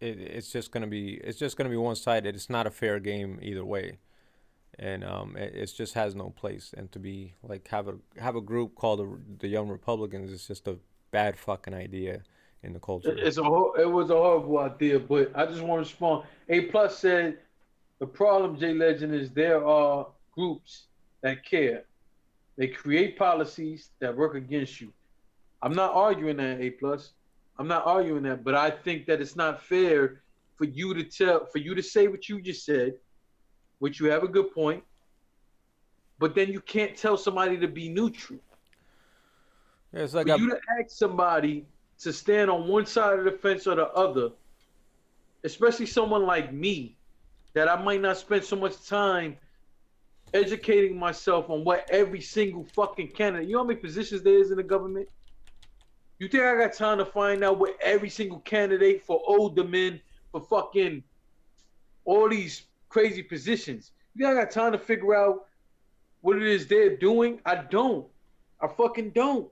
it's just gonna be one sided. It's not a fair game either way, and it just has no place. And to be like have a group called the Young Republicans is just a bad fucking idea in the culture. It was a horrible idea, but I just want to respond. A plus said the problem, J Legend, is there are groups that care. They create policies that work against you. I'm not arguing that, A plus. I'm not arguing that, but I think that it's not fair for you to say what you just said, which you have a good point, but then you can't tell somebody to be neutral. Yeah, it's like for you to ask somebody to stand on one side of the fence or the other, especially someone like me, that I might not spend so much time educating myself on what every single fucking candidate, you know how many positions there is in the government? You think I got time to find out what every single candidate for older men, for fucking all these crazy positions? You think I got time to figure out what it is they're doing? I don't. I fucking don't.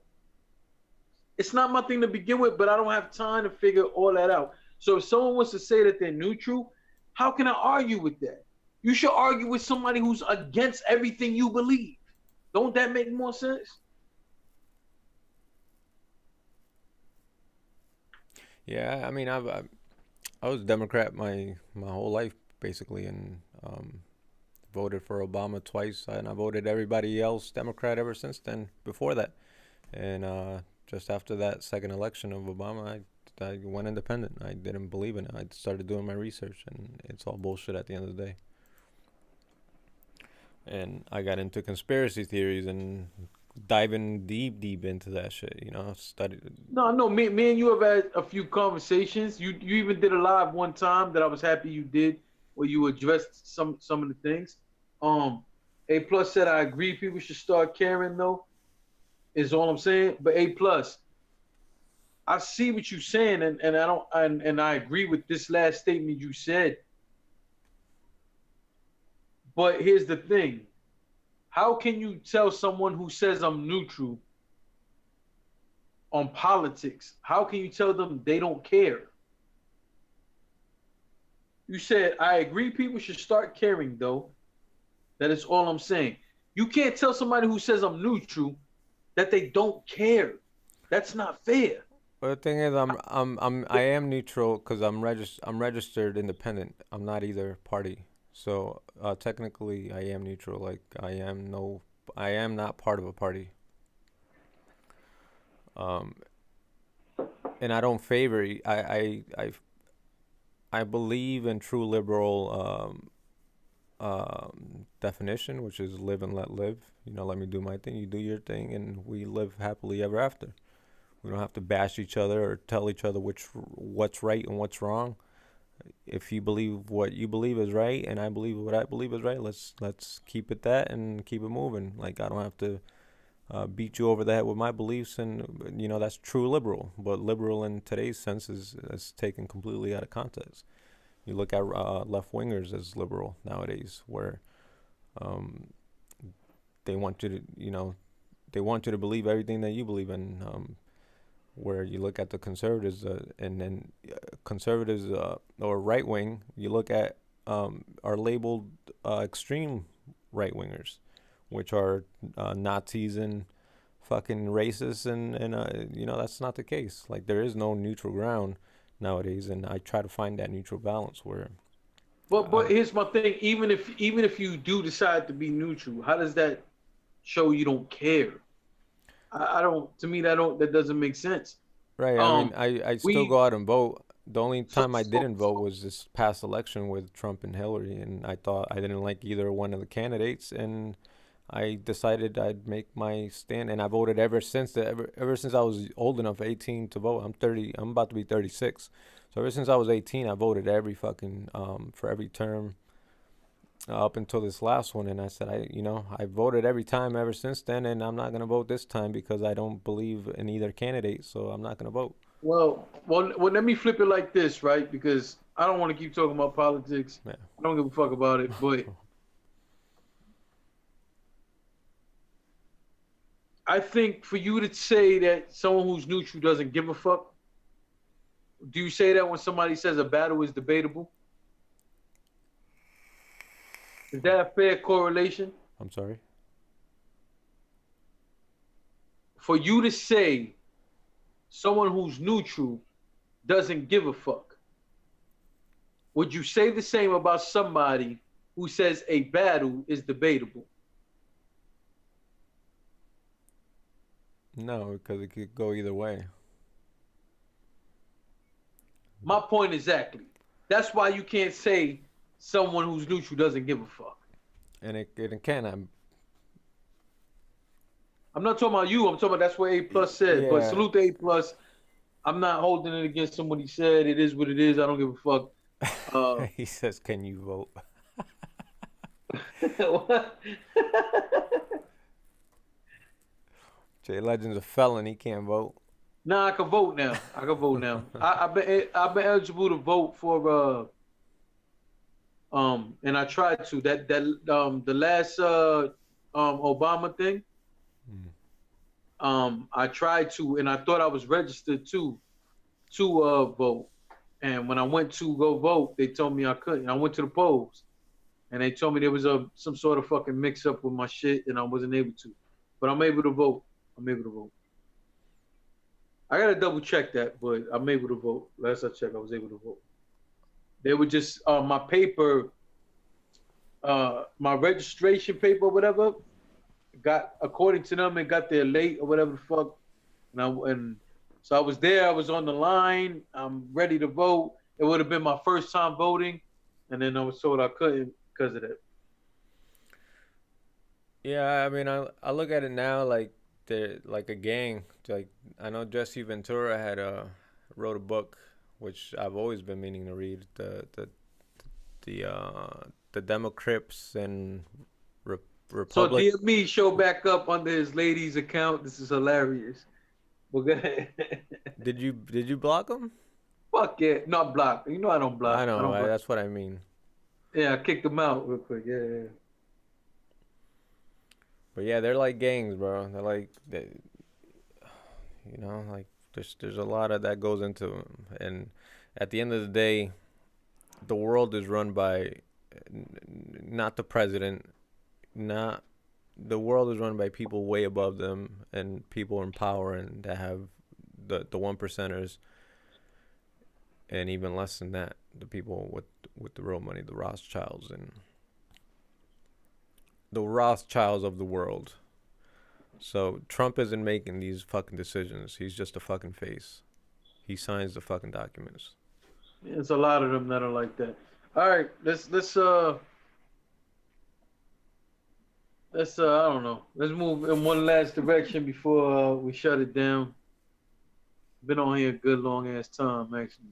It's not my thing to begin with, but I don't have time to figure all that out. So if someone wants to say that they're neutral, how can I argue with that? You should argue with somebody who's against everything you believe. Don't that make more sense? Yeah, I mean, I was a Democrat my whole life basically, and voted for Obama twice, and I voted everybody else Democrat ever since then. Before that, and just after that second election of Obama, I went independent. I didn't believe in it. I started doing my research, and it's all bullshit at the end of the day. And I got into conspiracy theories and diving deep into that shit. You know, studied. No, me and you have had a few conversations. You even did a live one time that I was happy you did, where you addressed some of the things. A plus said I agree people should start caring though, is all I'm saying. But A plus, I see what you're saying, and I don't and I agree with this last statement you said. But here's the thing. How can you tell someone who says I'm neutral on politics, how can you tell them they don't care? You said, I agree people should start caring though. That is all I'm saying. You can't tell somebody who says I'm neutral that they don't care. That's not fair. But the thing is, I am neutral because I'm registered independent. I'm not either party. So technically, I am neutral. Like I am not part of a party. And I don't favor. I believe in true liberal definition, which is live and let live. You know, let me do my thing, you do your thing, and we live happily ever after. We don't have to bash each other or tell each other what's right and what's wrong. If you believe what you believe is right, and I believe what I believe is right, let's keep it that and keep it moving. Like I don't have to beat you over the head with my beliefs, and you know that's true liberal. But liberal in today's sense is taken completely out of context. You look at left wingers as liberal nowadays, where they want you to believe everything that you believe in. Where you look at the conservatives, and then conservatives or right wing, you look at are labeled extreme right wingers, which are Nazis and fucking racists, and you know that's not the case. Like there is no neutral ground nowadays, and I try to find that neutral balance where. But here's my thing. Even if you do decide to be neutral, how does that show you don't care? I don't. To me, that doesn't make sense. Right. I mean, I still go out and vote. The only time I didn't vote was this past election with Trump and Hillary, and I thought I didn't like either one of the candidates, and I decided I'd make my stand, and I voted ever since. Ever since I was old enough, 18, to vote. I'm 30. I'm about to be 36. So ever since I was 18, I voted every fucking for every term. Up until this last one, and I said I voted every time ever since then, and I'm not gonna vote this time because I don't believe in either candidate, so I'm not gonna vote. Well, let me flip it like this, right? Because I don't want to keep talking about politics. Yeah. I don't give a fuck about it, but I think for you to say that someone who's neutral doesn't give a fuck, Do you say that when somebody says a battle is debatable? Is that a fair correlation? I'm sorry. For you to say someone who's neutral doesn't give a fuck, would you say the same about somebody who says a battle is debatable? No, because it could go either way. My point exactly. That's why you can't say someone who's neutral doesn't give a fuck. And it can. I'm not talking about you. I'm talking about that's what A Plus said. But Yeah. salute to A Plus. I'm not holding it against him what he said. It is what it is. I don't give a fuck. He says, "Can you vote?" What? Jay Legend's a felon. He can't vote. Nah, I can vote now. I've been eligible to vote for and I tried to the last Obama thing. I tried to, and I thought I was registered to vote. And when I went to go vote, they told me I couldn't. I went to the polls, and they told me there was some sort of fucking mix up with my shit, and I wasn't able to. But I'm able to vote. I gotta double check that, but I'm able to vote. Last I checked, I was able to vote. They were just my paper, my registration paper, or whatever, got, according to them, it got there late or whatever the fuck. And so I was there. I was on the line. I'm ready to vote. It would have been my first time voting, and then I was told I couldn't because of that. Yeah, I mean, I look at it now like they're like a gang. Like, I know Jesse Ventura had wrote a book, which I've always been meaning to read. The Democrips and Republic. So DME show back up under his lady's account. This is hilarious. Well, go ahead. Did you block him? Fuck yeah, not block. You know I don't block. I know. don't block. That's what I mean. Yeah, I kicked him out real quick. Yeah. But yeah, they're like gangs, bro. They're like, like there's a lot of that goes into them. And at the end of the day, the world is run by not the president, the world is run by people way above them and people in power and that have the one percenters, and even less than that, the people with the real money, the Rothschilds of the world. So Trump isn't making these fucking decisions. He's just a fucking face. He signs the fucking documents. Yeah, there's a lot of them that are like that. All right, let's I don't know. Let's move in one last direction before we shut it down. Been on here a good long ass time actually.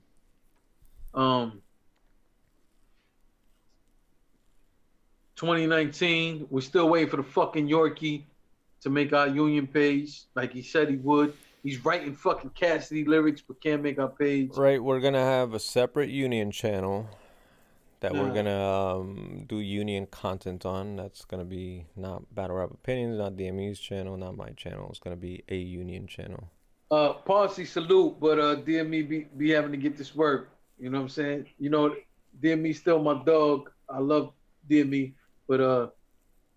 2019, we're still waiting for the fucking Yorkie to make our union page like he said he would. He's writing fucking Cassidy lyrics but can't make our page. Right, we're gonna have a separate union channel that we're gonna do union content on. That's gonna be not Battle Rap Opinions, not DME's channel, not my channel. It's gonna be a union channel. Ponce salute, but DME be having to get this work. You know what I'm saying? You know, DME still my dog. I love DME, but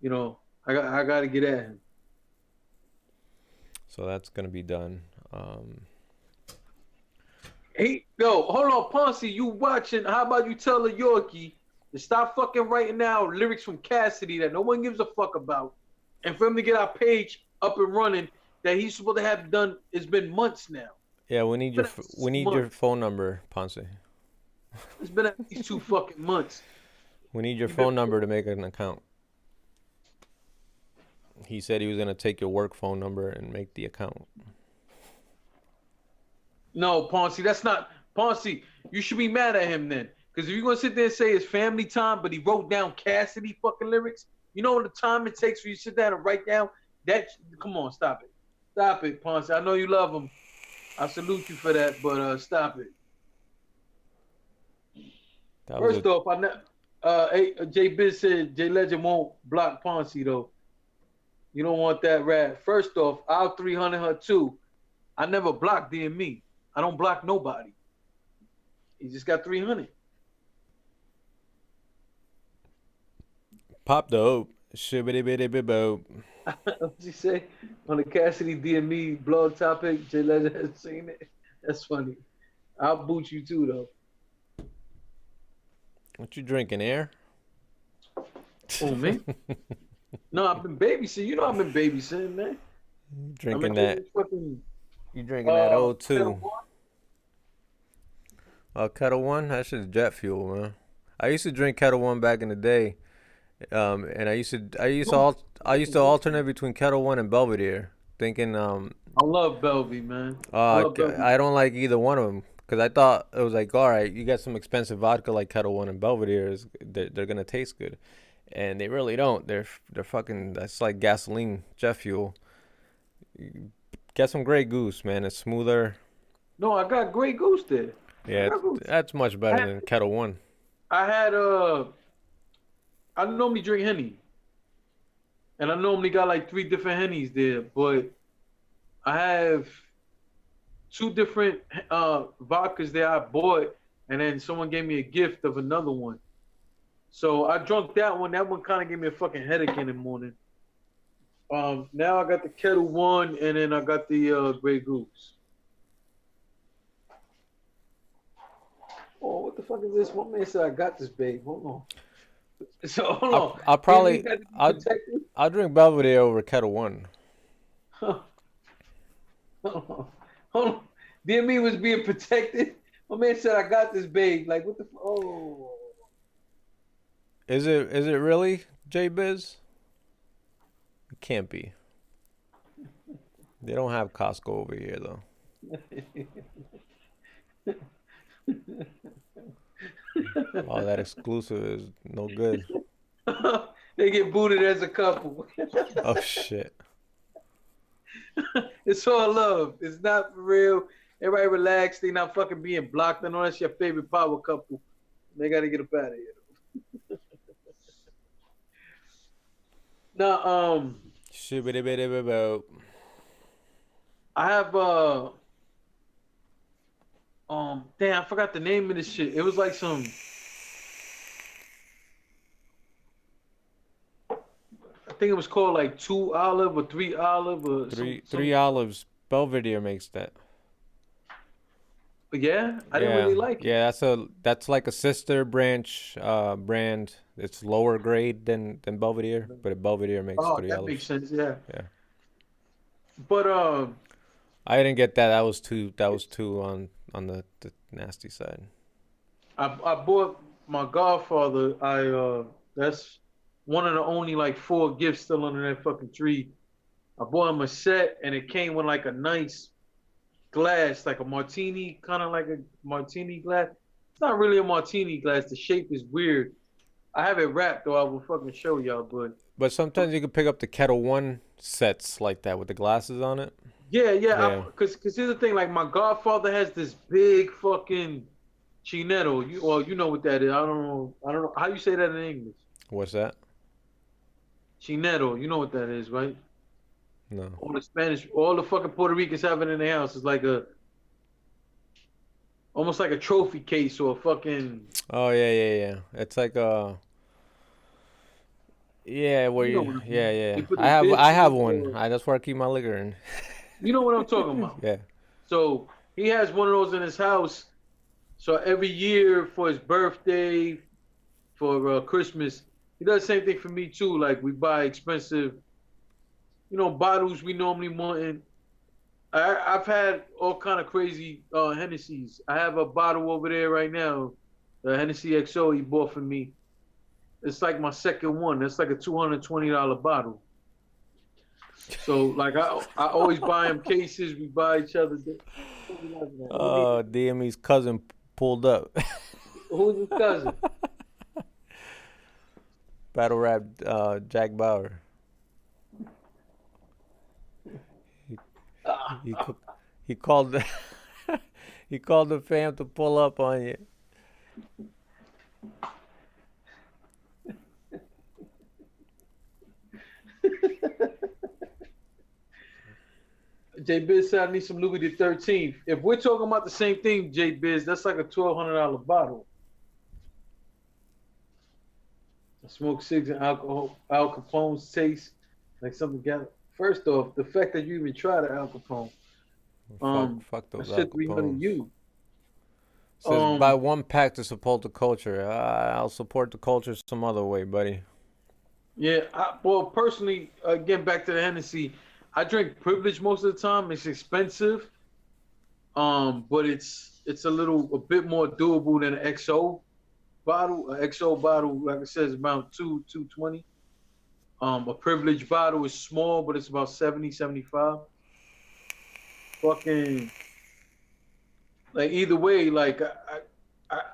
you know, I gotta get at him. So that's gonna be done. Hey, yo, hold on, Ponce, you watching? How about you tell the Yorkie to stop fucking writing out lyrics from Cassidy that no one gives a fuck about, and for him to get our page up and running that he's supposed to have done. It's been months now. Yeah, we need your phone number, Ponce. It's been at least 2 fucking months. We need your phone number to make an account. He said he was gonna take your work phone number and make the account. No, Ponce, that's not Ponce. You should be mad at him then, because if you're gonna sit there and say it's family time, but he wrote down Cassidy fucking lyrics, you know the time it takes for you to sit down and write down that. Come on, stop it, Ponce. I know you love him. I salute you for that, but stop it. First off, J Biz said J Legend won't block Ponce though. You don't want that rap. First off, I'll 300 her too. I never blocked DME. I don't block nobody. He just got 300. Pop dope. Shibbity bitty bibbo. What'd you say? On the Cassidy DME blog topic, Jay Legend has seen it. That's funny. I'll boot you too, though. What you drinking, air? Oh, man. No, I've been babysitting. You know I've been babysitting, man. Drinking that. Fucking, You drinking that Kettle O2. One. Kettle One? That shit's jet fuel, man. I used to drink Kettle One back in the day. And I used to alternate between Kettle One and Belvedere, thinking I love Belvy, man. I don't like either one of them because I thought it was like, all right, you got some expensive vodka like Kettle One and Belvedere, they're gonna taste good, and they really don't. They're fucking, that's like gasoline, jet fuel. Get some Grey Goose, man. It's smoother. No, I got Grey Goose there. Yeah, that's much better than Kettle One. I normally drink Henny. And I normally got like 3 different Hennies there, but I have 2 different vodkas that I bought, and then someone gave me a gift of another one. So I drunk that one. That one kind of gave me a fucking headache in the morning. Now I got the Kettle One, and then I got the Grey Goose. Oh, what the fuck is this? One man said I got this, babe. Hold on. So hold on. I'll drink Belvedere over Kettle One. Huh. Hold on. DME was being protected. My man said I got this, babe. Like what the oh. Is it really, J Biz? It can't be. They don't have Costco over here though. All that exclusive is no good. They get booted as a couple. Oh shit. It's all love. It's not for real. Everybody relax. They not fucking being blocked. I know that's your favorite power couple. They gotta get up out of here. Now, I have damn, I forgot the name of this shit. It was like some, I think it was called like 2 Olive or 3 Olive or three Olives. Belvedere makes that. But yeah, I didn't really like it. Yeah, that's like a sister branch brand. It's lower grade than Belvedere, but Belvedere makes 3 Olives. That makes sense. Yeah. Yeah. But I didn't get that. That was too on the nasty side. I bought my godfather. That's one of the only like 4 gifts still under that fucking tree. I bought him a set, and it came with like a nice glass, like a martini, kind of like a martini glass. It's not really a martini glass. The shape is weird. I have it wrapped, though. I will fucking show y'all, but sometimes you can pick up the Kettle One sets like that with the glasses on it. Yeah. Because here's the thing. Like, my godfather has this big fucking chinetto. You know what that is. I don't know. How you say that in English? What's that? Chinetto. You know what that is, right? No. All the fucking Puerto Ricans have it in their house. It's like almost like a trophy case or a fucking. Oh yeah. It's like a. Yeah, where you I have one. That's where I keep my liquor in. You know what I'm talking about? Yeah. So he has one of those in his house. So every year for his birthday, for Christmas, he does the same thing for me too. Like we buy expensive, bottles we normally want. And I've had all kind of crazy Hennessy's. I have a bottle over there right now, the Hennessy XO he bought for me. It's like my second one. That's like a $220 bottle. So like I always buy him cases. We buy each other. DME's cousin pulled up. Who's his cousin? Battle rap Jack Bauer. He called the fam to pull up on you. J Biz said I need some Louis the 13th. If we're talking about the same thing, J Biz, that's like a $1,200 bottle. I smoke cigs and alcohol. Al Capone's taste like something got. First off, the fact that you even tried an Al Capone, Fuck those that shit 300 Capones. you. Says buy one pack to support the culture. I'll support the culture some other way, buddy. Yeah, well, personally, again, back to the Hennessy, I drink Privilege most of the time. It's expensive, but it's a bit more doable than an XO bottle. An XO bottle, like I said, is about $220. A Privilege bottle is small, but it's about 70, 75. Fucking, like either way, like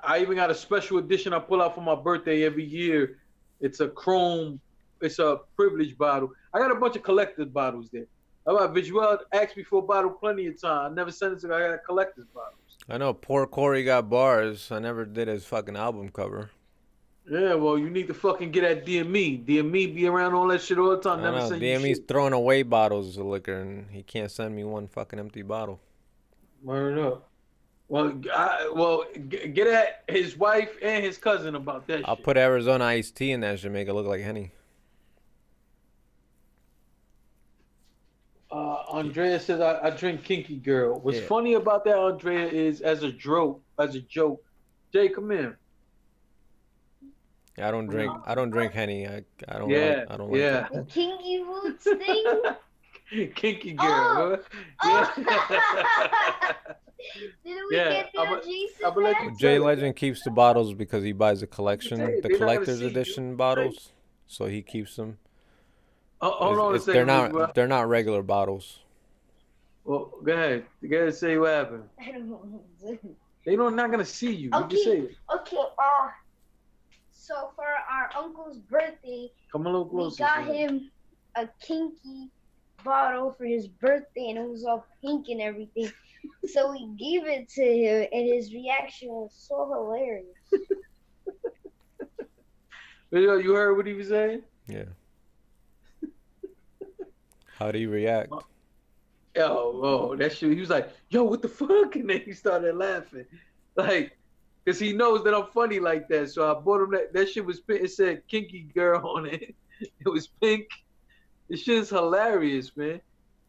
I even got a special edition I pull out for my birthday every year. It's a Privilege bottle. I got a bunch of collector's bottles there. How about Visual asked me for a bottle plenty of time. I never sent it to him. I got collector's bottles. I know poor Corey got bars. I never did his fucking album cover. Yeah, well, you need to fucking get at DME. DME be around all that shit all the time. I Never know, send you DME's shit. throwing away bottles of liquor, and he can't send me one fucking empty bottle. Word up. Well, get at his wife and his cousin about that I'll shit. put Arizona iced tea in that shit, make it look like Henny. Andrea says I drink Kinky Girl. What's Yeah. funny about that, Andrea, is as a joke. Jay, come in. I don't drink Henny. I don't Yeah, I don't like yeah. it. The Kinky Boots thing. Kinky Girl. Oh. Yeah. Didn't we Yeah, get the I'ma Jason let back? you Jay Legend keeps the bottles because he buys the collection, They're the not gonna collector's see you. edition bottles, so he keeps them. Hold on a second. They're not regular bottles. Well, go ahead. Go ahead and say what happened. I don't know. They don't not gonna see you. You Okay. can say it. Okay, so for our uncle's birthday, Come a little we closer. got him a kinky bottle for his birthday, and it was all pink and everything. So we gave it to him, and his reaction was so hilarious. You heard what he was saying? Yeah. How do you react? Oh, that shit. He was like, "Yo, what the fuck?" And then he started laughing, like, cause he knows that I'm funny like that. So I bought him that shit was pink. It said "Kinky Girl" on it. It was pink. This shit is hilarious, man.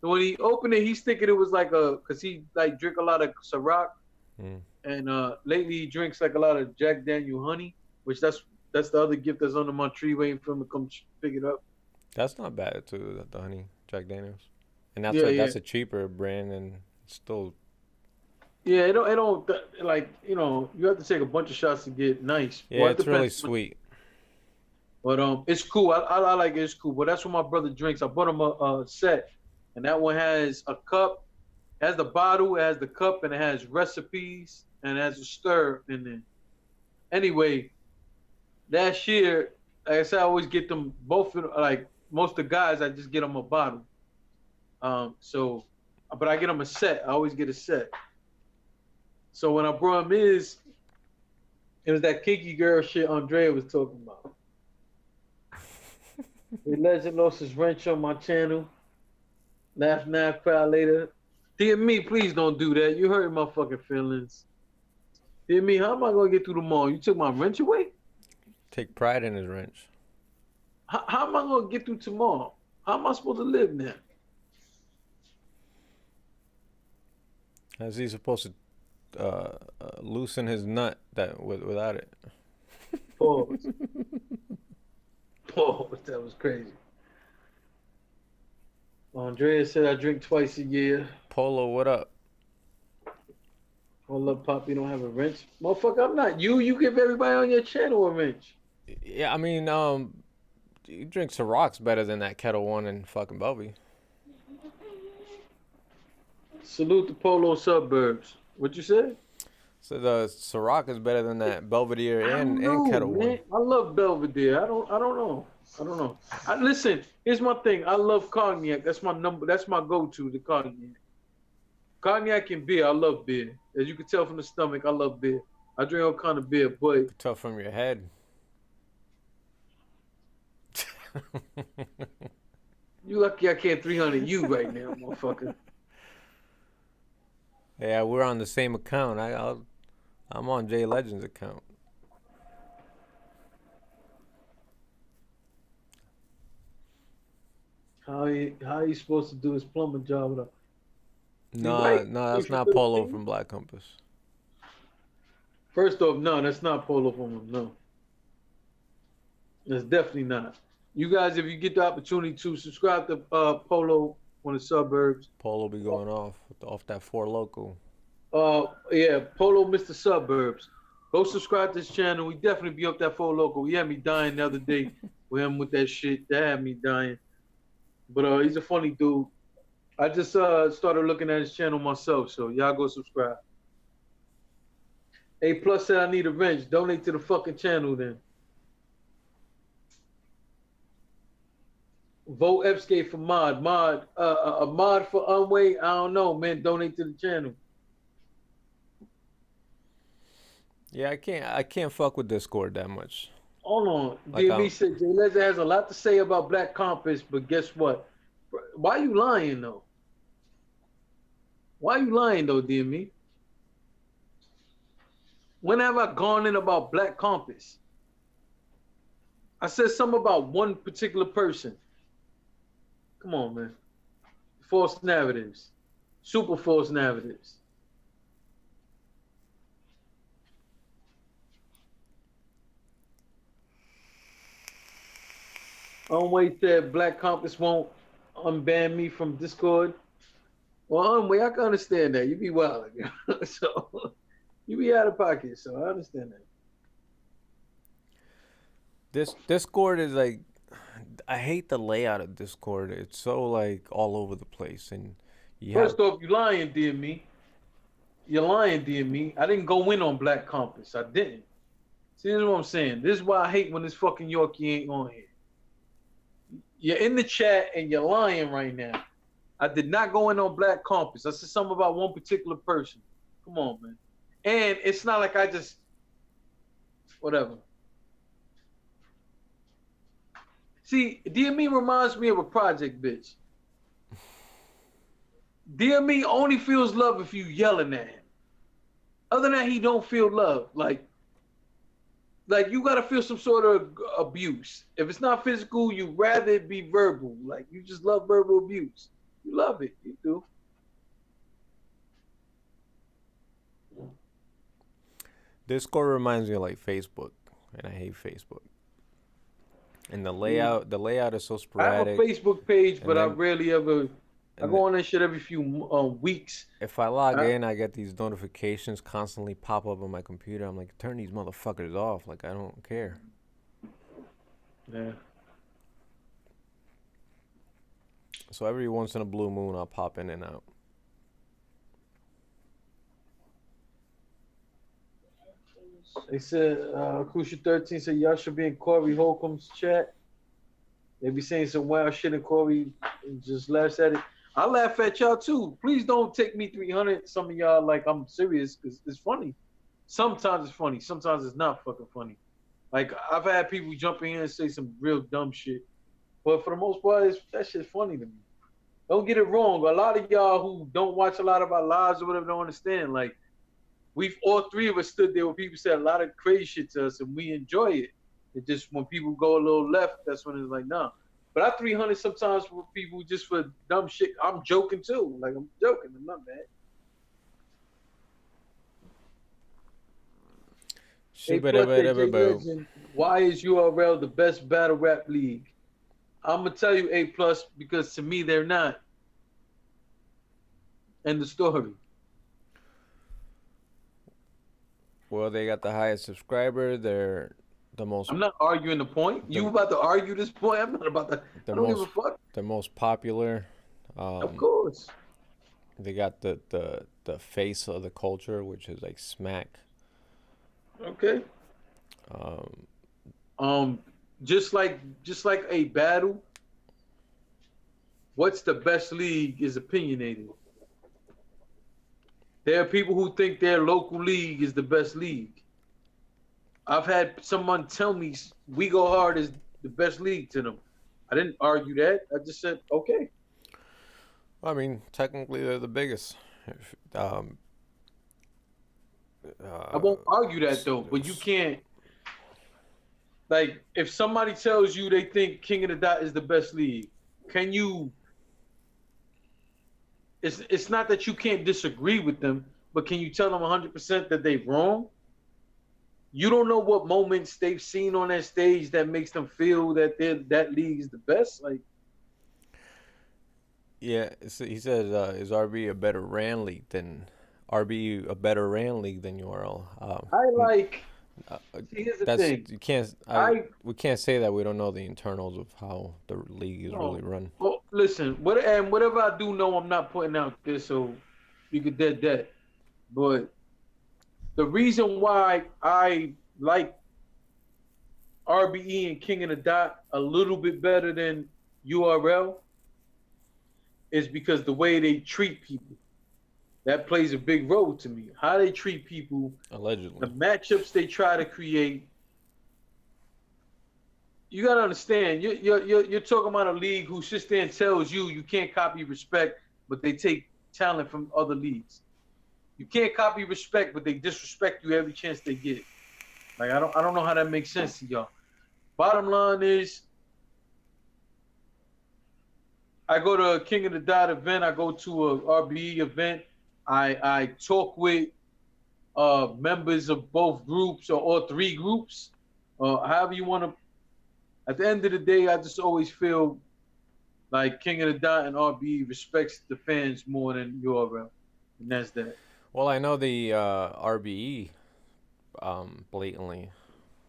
And when he opened it, he's thinking it was like cause he like drink a lot of Ciroc, and lately he drinks like a lot of Jack Daniel honey, which that's the other gift that's under my tree waiting for him to come pick it up. That's not bad too, the honey, Jack Daniels. And that's that's a cheaper brand, and it's still. Yeah, it don't like, you know, you have to take a bunch of shots to get nice. Yeah, well, it's really sweet. But it's cool. I like it. It's cool. But that's what my brother drinks. I bought him a set, and that one has a cup, has the bottle, it has the cup, and it has recipes, and it has a stir in there. Anyway, last year, like I said, I always get them both. Like most of the guys, I just get them a bottle. But I get them a set. I always get a set. So when I brought him it was that Kinky Girl shit Andrea was talking about. The Legend lost his wrench on my channel. Laugh now, cry later. Dear me, please don't do that. You hurt my fucking feelings. Dear me, how am I gonna get through the mall? You took my wrench away? Take pride in his wrench. How am I gonna get through tomorrow? How am I supposed to live now? How's he supposed to loosen his nut without it? Pause. Pause. That was crazy. Andrea said I drink twice a year. Polo, what up? Hold up, Pop, you don't have a wrench? Motherfucker, I'm not you. You give everybody on your channel a wrench. Yeah, I mean, you drink Ciroc's better than that Kettle One and fucking Belvy. Salute the Polo suburbs. What you said? So the Ciroc is better than that Belvedere and Kettle One. I love Belvedere. I don't know. Listen, here's my thing. I love cognac. That's my go-to, the cognac. Cognac and beer. I love beer. As you can tell from the stomach, I love beer. I drink all kind of beer, but You can tell from your head. you lucky I can't 300 you right now, motherfucker. Yeah, we're on the same account. I'm on Jay Legend's account. How you supposed to do his plumbing job without? No, that's not Polo from Black Compass. First off, no, that's not Polo from him. No, that's definitely not. You guys, if you get the opportunity to subscribe to Polo on the suburbs. Polo be going off that 4 Loco. Yeah, Polo Mr. Suburbs. Go subscribe to this channel. We definitely be up that 4 Loco. He had me dying the other day with him with that shit. That had me dying. But he's a funny dude. I just started looking at his channel myself, so y'all go subscribe. A Plus said I need a wrench. Donate to the fucking channel then. Vote Fskate for mod. A mod for Unway. I don't know, man. Donate to the channel. Yeah, I can't fuck with Discord that much. Hold on. Like DB said Jay Leza has a lot to say about Black Compass, but guess what? Why you lying though? Why you lying though, DME? When have I gone in about Black Compass? I said something about one particular person. Come on, man. False narratives. Super false narratives. Unway said Black Compass won't unban me from Discord. Well, Unway, I can understand that. You be wild. So you be out of pocket, so I understand that. Discord is like, I hate the layout of Discord. It's so like all over the place, and First off, you lying, DME. You're lying, DME. I didn't go in on Black Compass. I didn't. See, this is what I'm saying. This is why I hate when this fucking Yorkie ain't on here. You're in the chat and you're lying right now. I did not go in on Black Compass. I said something about one particular person. Come on, man. And it's not like I just, whatever. See, DME reminds me of a project bitch. DME only feels love if you yelling at him. Other than that, he don't feel love. Like you gotta feel some sort of abuse. If it's not physical, you rather it be verbal. Like you just love verbal abuse. You love it. You do. Discord reminds me of like Facebook, and I hate Facebook. And the layout is so sporadic. I have a Facebook page, but I rarely ever. I go on that shit every few weeks. If I log in, I get these notifications constantly pop up on my computer. I'm like, turn these motherfuckers off. Like, I don't care. Yeah. So every once in a blue moon, I'll pop in and out. They said, Kusha 13 said, y'all should be in Corey Holcomb's chat. They be saying some wild shit, and Corey just laughs at it. I laugh at y'all too. Please don't take me 300. Some of y'all like I'm serious because it's funny. Sometimes it's funny. Sometimes it's not fucking funny. Like I've had people jump in here and say some real dumb shit, but for the most part, that shit's funny to me. Don't get it wrong. A lot of y'all who don't watch a lot of our lives or whatever don't understand. Like we've all three of us stood there where people said a lot of crazy shit to us, and we enjoy it. It just when people go a little left, that's when it's like nah. But I 300 sometimes for people just for dumb shit. I'm joking too. Like I'm joking. I'm not mad. Why is URL the best battle rap league? I'm gonna tell you A+, because to me they're not. End the story. Well, they got the highest subscriber. They're the most. I'm not arguing the point. You about to argue this point? I'm not about to. I don't give a fuck. The most popular. Of course. They got the face of the culture, which is like Smack. Okay. Just like a battle. What's the best league is opinionated. There are people who think their local league is the best league. I've had someone tell me We Go Hard is the best league to them. I didn't argue that. I just said, okay. I mean, technically they're the biggest. I won't argue that though, but you can't. Like, if somebody tells you they think King of the Dot is the best league, can you? It's not that you can't disagree with them, but can you tell them 100% that they're wrong? You don't know what moments they've seen on that stage that makes them feel that that league is the best. Like, Yeah, he says, is RB a better RAN league than URL? I like. Uh, See, here's the that's thing. you can't. We can't say that we don't know the internals of how the league is really run. Well, listen, whatever I do know, I'm not putting out there, so you could dead that. But the reason why I like RBE and King of the Dot a little bit better than URL is because the way they treat people. That plays a big role to me. How they treat people, Allegedly, the matchups they try to create. You gotta understand. You're talking about a league who sits there and tells you can't copy respect, but they take talent from other leagues. You can't copy respect, but they disrespect you every chance they get. Like, I don't know how that makes sense to y'all. Bottom line is, I go to a King of the Dot event. I go to a RBE event. I talk with members of both groups or all three groups, however you want to. At the end of the day, I just always feel like King of the Dot and RBE respects the fans more than URL, and that's that. well, I know the RBE blatantly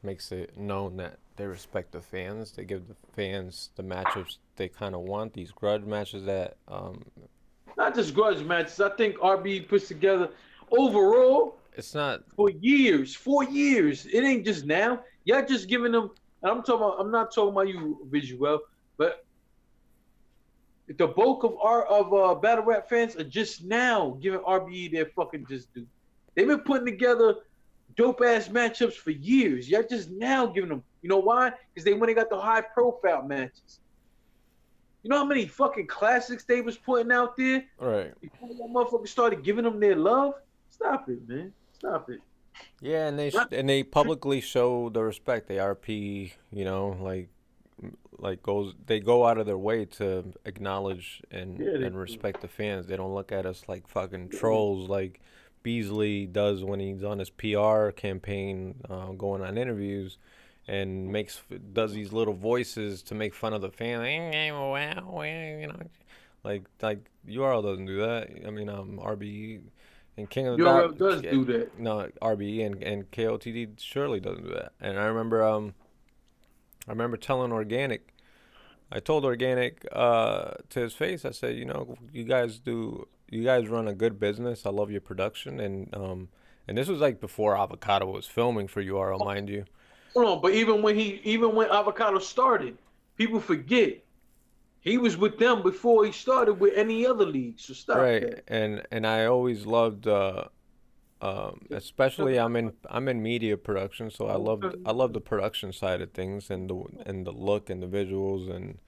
makes it known that they respect the fans. They give the fans the matchups they kind of want. These grudge matches that. Not just grudge matches. I think RBE puts together overall. It's not for years. 4 years. It ain't just now. Y'all just giving them. And I'm not talking about you, Visual, but the bulk of battle rap fans are just now giving RBE their fucking just due. They've been putting together dope ass matchups for years. Y'all just now giving them. You know why? Because they went and got the high profile matches. You know how many fucking classics they was putting out there? right. Before that motherfuckers started giving them their love? Stop it, man. Stop it. Yeah, and they publicly show the respect. They RP, they go out of their way to acknowledge and respect the fans. They don't look at us like fucking trolls like Beasley does when he's on his PR campaign, going on interviews, and does these little voices to make fun of the fans. Like URL doesn't do that. I mean, RBE and King of the URL Dot does do that. No, RBE and KOTD surely doesn't do that. And I remember telling Organic, I told Organic to his face, I said, you guys run a good business. I love your production, and this was like before Avocado was filming for URL, mind you. Hold on, but even when Avocado started, people forget he was with them before he started with any other league. So stop that. And I always loved, especially I'm in media production, so I love the production side of things and the look and the visuals, and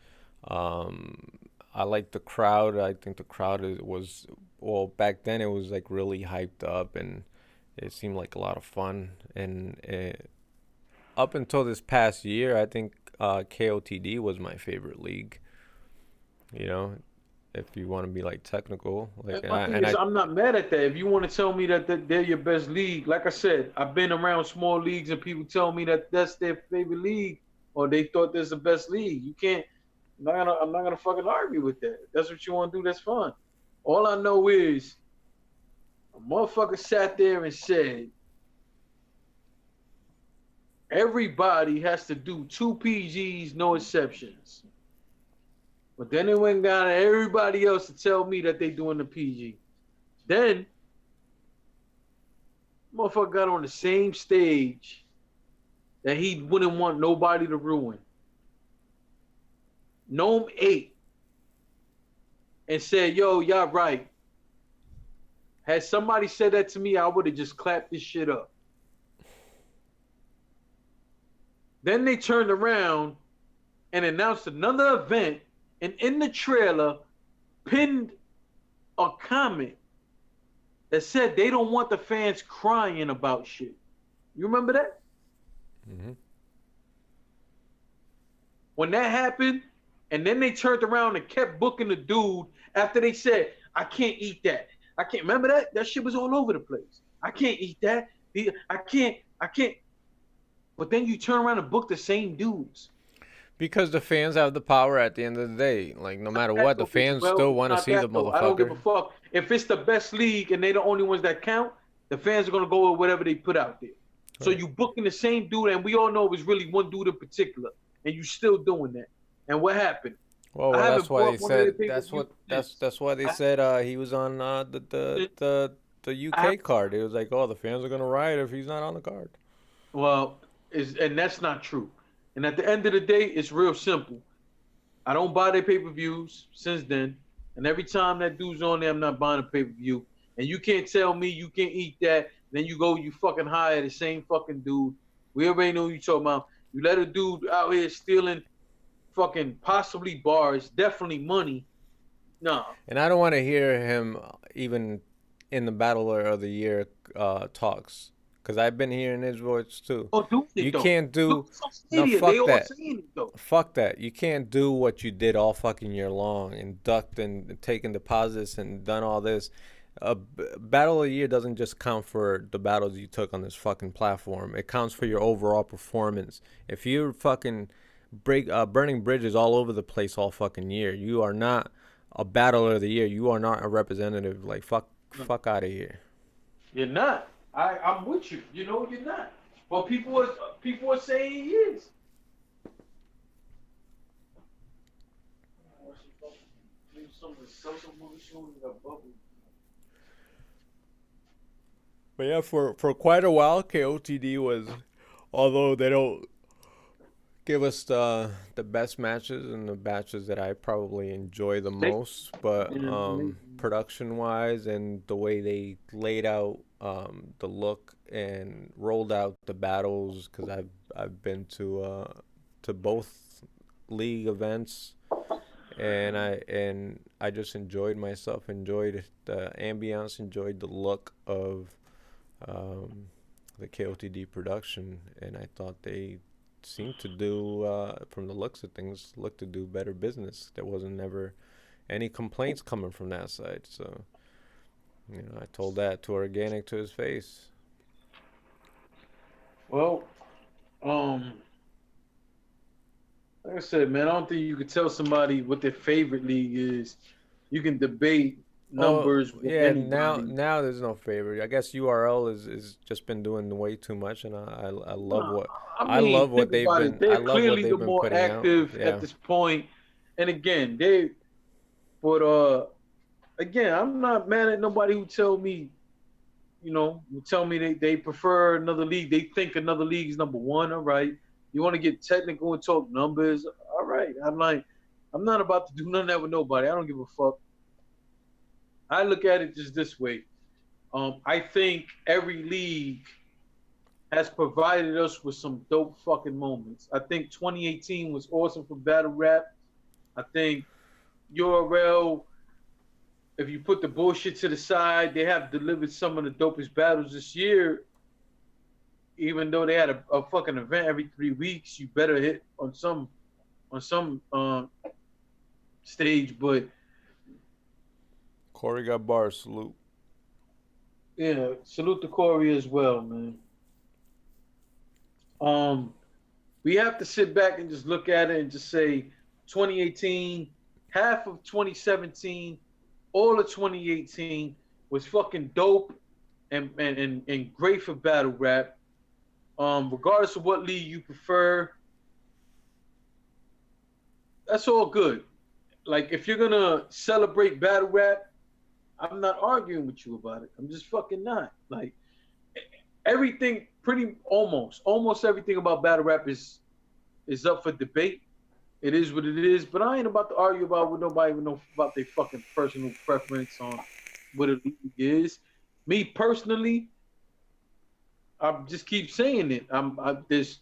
I like the crowd. I think the crowd was back then it was like really hyped up, and it seemed like a lot of fun. And up until this past year, I think KOTD was my favorite league. If you want to be like technical, I'm not mad at that. If you want to tell me that they're your best league, like I said, I've been around small leagues and people tell me that that's their favorite league or they thought that's the best league. You can't. I'm not gonna fucking argue with that. If that's what you want to do, that's fine. All I know is a motherfucker sat there and said everybody has to do 2 PGs, no exceptions. But then it went down to everybody else to tell me that they doing the PG. Then, motherfucker got on the same stage that he wouldn't want nobody to ruin. Gnome 8 and said, yo, y'all right. Had somebody said that to me, I would have just clapped this shit up. Then they turned around and announced another event, and in the trailer pinned a comment that said they don't want the fans crying about shit. You remember that? Mm-hmm. When that happened, and then they turned around and kept booking the dude after they said, I can't eat that. I can't. Remember that? That shit was all over the place. I can't eat that. I can't. But then you turn around and book the same dudes. Because the fans have the power at the end of the day. Like, no matter what, the fans still want to see the motherfucker. I don't give a fuck. If it's the best league and they the only ones that count, the fans are going to go with whatever they put out there. Right. So you booking the same dude, and we all know it was really one dude in particular, and you still doing that. And what happened? Well, that's why they said that's why they said he was on the UK card. It was like, oh, the fans are gonna riot if he's not on the card. Well, and that's not true. And at the end of the day, it's real simple. I don't buy their pay-per-views since then, and every time that dude's on there, I'm not buying a pay-per-view. And you can't tell me you can't eat that. Then you fucking hire the same fucking dude. We already know who you talking about. You let a dude out here stealing fucking possibly bars, definitely money. No. And I don't want to hear him even in the Battler of the Year talks, because I've been hearing his voice too. Oh, dude, you can't do. No, fuck that. Fuck that. You can't do what you did all fucking year long and ducked and taken deposits and done all this. Battle of the Year doesn't just count for the battles you took on this fucking platform. It counts for your overall performance. If you're fucking burning bridges all over the place all fucking year, you are not a Battler of the Year. You are not a representative. Like, fuck out of here. You're not. I'm with you. You know you're not. But people are saying he is. But yeah, for quite a while, KOTD was, although they don't give us the best matches and the matches that I probably enjoy the most, but production wise and the way they laid out the look and rolled out the battles, because I've been to both league events, and I just enjoyed myself, enjoyed the ambiance, enjoyed the look of the KOTD production, and I thought they seemed to do, from the looks of things, to do better business. There wasn't never any complaints coming from that side. So, you know, I told that to Organic to his face. Well, like I said, man, I don't think you could tell somebody what their favorite league is. You can debate numbers. Yeah, now there's no favorite. I guess URL is just been doing way too much, and I love I love what they've been. They're clearly the more active at this point. And again, again, I'm not mad at nobody who tell me, they prefer another league. They think another league is number one. All right. You want to get technical and talk numbers? All right. I'm not about to do none of that with nobody. I don't give a fuck. I look at it just this way. I think every league has provided us with some dope fucking moments. I think 2018 was awesome for battle rap. I think URL, if you put the bullshit to the side, they have delivered some of the dopest battles this year. Even though they had a fucking event every 3 weeks, you better hit on some stage. But Corey got bars. Salute. Yeah, salute to Corey as well, man. We have to sit back and just look at it and just say 2018, half of 2017, all of 2018 was fucking dope and great for battle rap. Regardless of what league you prefer, that's all good. Like, if you're gonna celebrate battle rap, I'm not arguing with you about it. I'm just fucking not. Like, everything, almost everything about battle rap is up for debate. It is what it is, but I ain't about to argue about what nobody even knows about their fucking personal preference on what a league is. Me personally, I just keep saying it. There's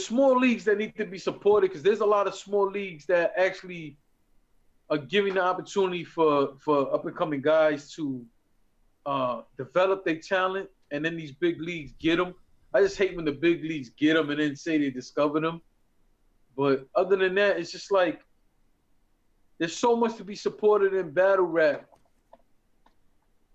small leagues that need to be supported, because there's a lot of small leagues that actually giving the opportunity for up and coming guys to develop their talent, and then these big leagues get them. I just hate when the big leagues get them and then say they discovered them. But other than that, it's just like there's so much to be supported in battle rap.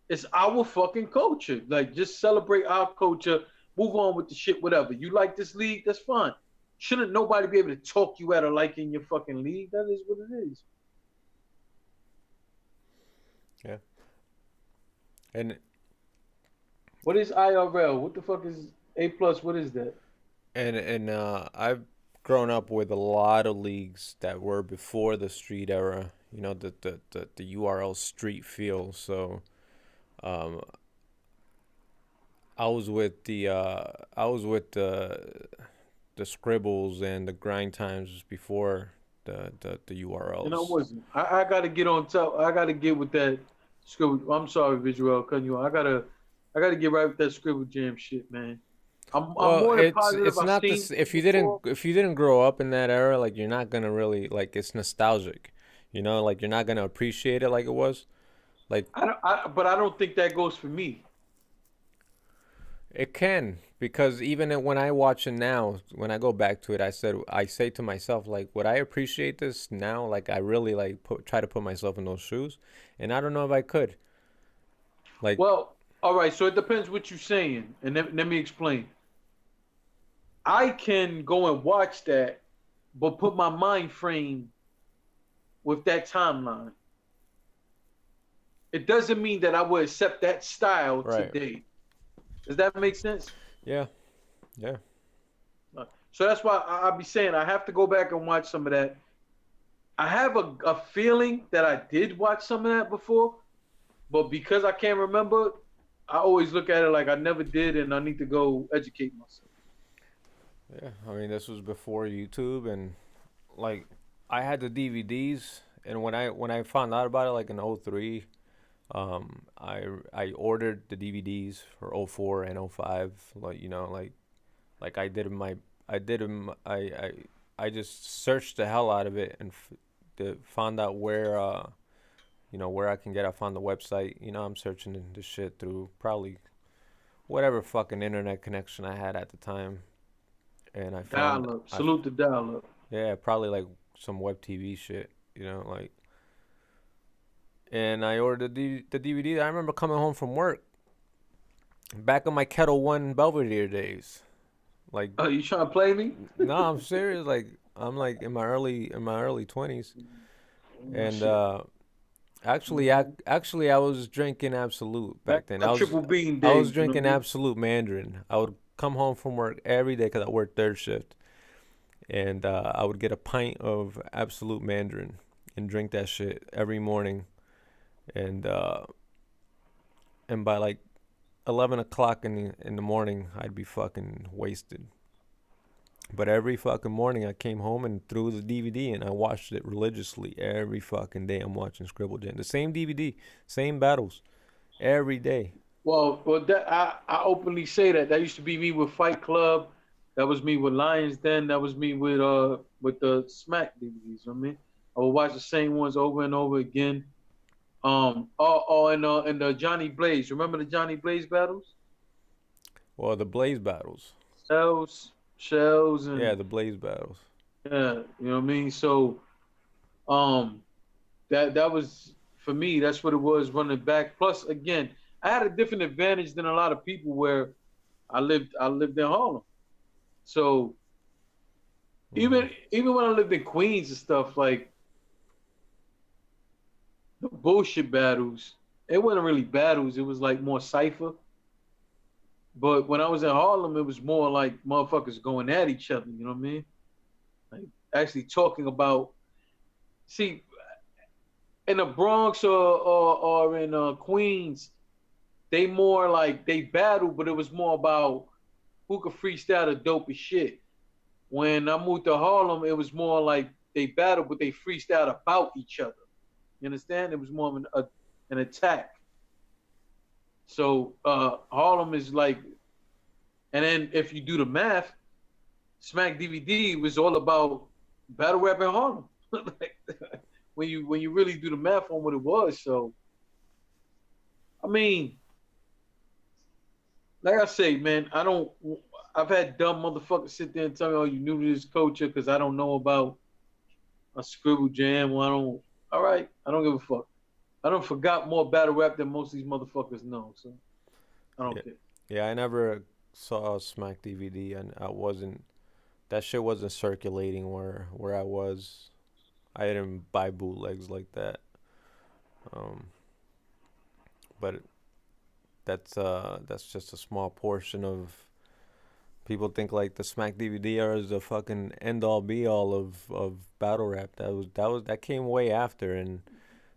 It's our fucking culture. Like, just celebrate our culture. Move on with the shit, whatever. You like this league? That's fine. Shouldn't nobody be able to talk you out of liking your fucking league? That is what it is. Yeah. And what is IRL? What the fuck is A+? What is that? and I've grown up with a lot of leagues that were before the street era. You know, the URL street feel. So, I was with the scribbles and the grind times before the URLs. And I wasn't. I gotta get on top. I gotta get with that scribble. I'm sorry, Visual, cutting you off. I gotta get right with that scribble jam shit, man. I'm more than positive. It's not this. If you didn't grow up in that era, like, you're not gonna really, like, it's nostalgic. You know, like, you're not gonna appreciate it like it was. Like, but I don't think that goes for me. it can, because even when I watch it now, when I go back to it, I say to myself, like, would I appreciate this now? Like, I really, like, try to put myself in those shoes, and I don't know if I could. Like, well, all right. So it depends what you're saying, and let me explain. I can go and watch that, but put my mind frame with that timeline. It doesn't mean that I would accept that style today. Does that make sense? Yeah. So that's why I'll be saying I have to go back and watch some of that. I have a feeling that I did watch some of that before, but because I can't remember, I always look at it like I never did, and I need to go educate myself. Yeah, I mean, this was before YouTube, and, like, I had the DVDs, and when I found out about it, like, in 03, I ordered the DVDs for 04 and 05, like, you know, like I just searched the hell out of it and found out where you know, where I can get. I found the website. You know, I'm searching this shit through probably whatever fucking internet connection I had at the time, and I found dial-up. Salute the dial-up. Yeah, probably like some web TV shit. You know, like. And I ordered the DVD. I remember coming home from work, back in my Kettle One Belvedere days. Like, oh, you trying to play me? No, I'm serious. Like, I'm like in my early 20s, and actually, I was drinking Absolute back then. I was triple bean I was days, drinking you know? Absolute Mandarin. I would come home from work every day because I worked third shift, and I would get a pint of Absolute Mandarin and drink that shit every morning. And by like 11 o'clock in the morning, I'd be fucking wasted. But every fucking morning, I came home and threw the DVD, and I watched it religiously every fucking day. I'm watching Scribble Jam, the same DVD, same battles, every day. Well, that I openly say that. That used to be me with Fight Club. That was me with Lions Den. That was me with the Smack DVDs. You know what I mean, I would watch the same ones over and over again. And the Johnny Blaze. Remember the Johnny Blaze battles? Well, the Blaze battles. Shells, and yeah, the Blaze battles. Yeah, you know what I mean. So, that was for me. That's what it was running back. Plus, again, I had a different advantage than a lot of people where I lived in Harlem. So even when I lived in Queens and stuff, like the bullshit battles, it wasn't really battles. It was like more cipher. But when I was in Harlem, it was more like motherfuckers going at each other. You know what I mean? Like actually talking about. See, in the Bronx or in Queens, they more like they battle, but it was more about who could freestyle the dopest shit. When I moved to Harlem, it was more like they battled, but they freestyled about each other. You understand? It was more of an attack. So Harlem is like, and then if you do the math, Smack DVD was all about battle rap in Harlem. when you really do the math on what it was. So, I mean, like I say, man, I've had dumb motherfuckers sit there and tell me, "Oh, you new to this culture because I don't know about a scribble jam." Well, I don't. All right, I don't give a fuck. I don't forgot more battle rap than most of these motherfuckers know. So I don't care. Yeah, I never saw a Smack DVD, and that shit wasn't circulating where I was. I didn't buy bootlegs like that. But that's just a small portion of people think like the Smack DVD is the fucking end all be all of battle rap. That came way after, and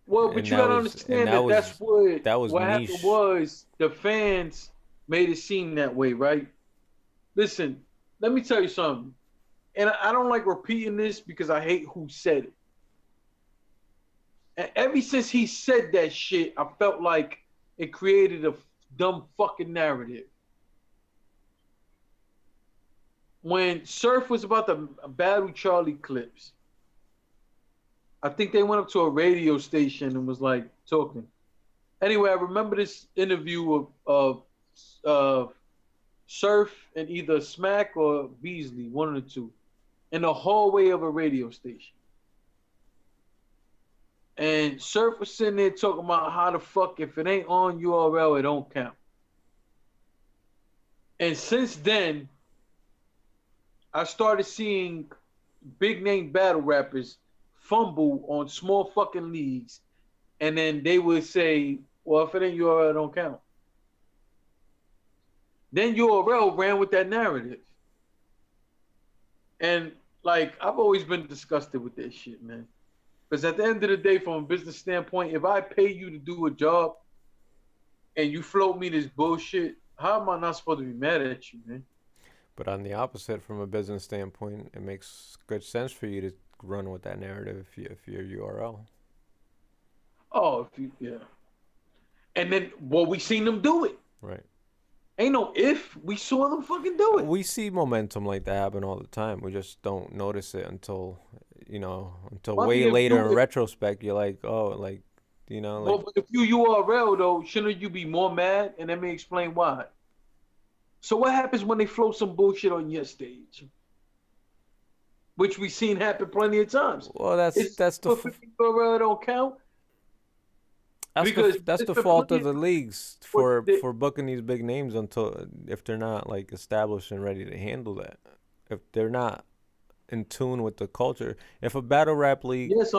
well, but you gotta understand that's what niche. Happened was the fans made it seem that way, right? Listen, let me tell you something, and I don't like repeating this because I hate who said it. And ever since he said that shit, I felt like it created a dumb fucking narrative. When Surf was about to battle Charlie Clips, I think they went up to a radio station and was like talking. Anyway, I remember this interview of Surf and either Smack or Beasley, one of the two, in the hallway of a radio station. And Surf was sitting there talking about how the fuck, if it ain't on URL, it don't count. And since then, I started seeing big name battle rappers fumble on small fucking leagues, and then they would say, well, if it ain't URL, it don't count. Then URL ran with that narrative. And like, I've always been disgusted with that shit, man. Because at the end of the day, from a business standpoint, if I pay you to do a job and you float me this bullshit, how am I not supposed to be mad at you, man? But on the opposite, from a business standpoint, it makes good sense for you to run with that narrative if you're URL. Oh, yeah. And then, well, we seen them do it. Right. Ain't no if. We saw them fucking do it. We see momentum like that happen all the time. We just don't notice it until way later in retrospect. You're like, oh, like, you know. Like, well, but if you URL, though, shouldn't you be more mad? And let me explain why. So what happens when they float some bullshit on your stage? Which we've seen happen plenty of times. Well, that's the URL don't count. That's the fault of the leagues for booking these big names if they're not like established and ready to handle that. If they're not in tune with the culture. If a battle rap league Yes,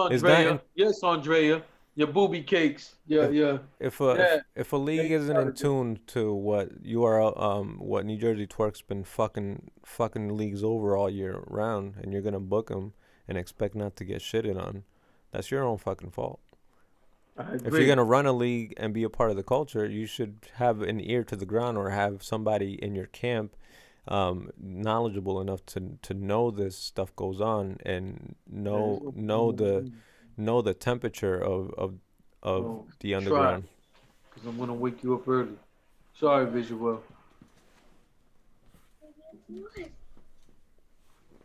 Andrea. Your booby cakes. Yeah. If a league isn't in tune to what what New Jersey Twerk's been fucking leagues over all year round, and you're gonna book them and expect not to get shitted on, that's your own fucking fault. If you're gonna run a league and be a part of the culture, you should have an ear to the ground or have somebody in your camp knowledgeable enough to know this stuff goes on and know the temperature of the underground. Because I'm gonna wake you up early. Sorry, Visual.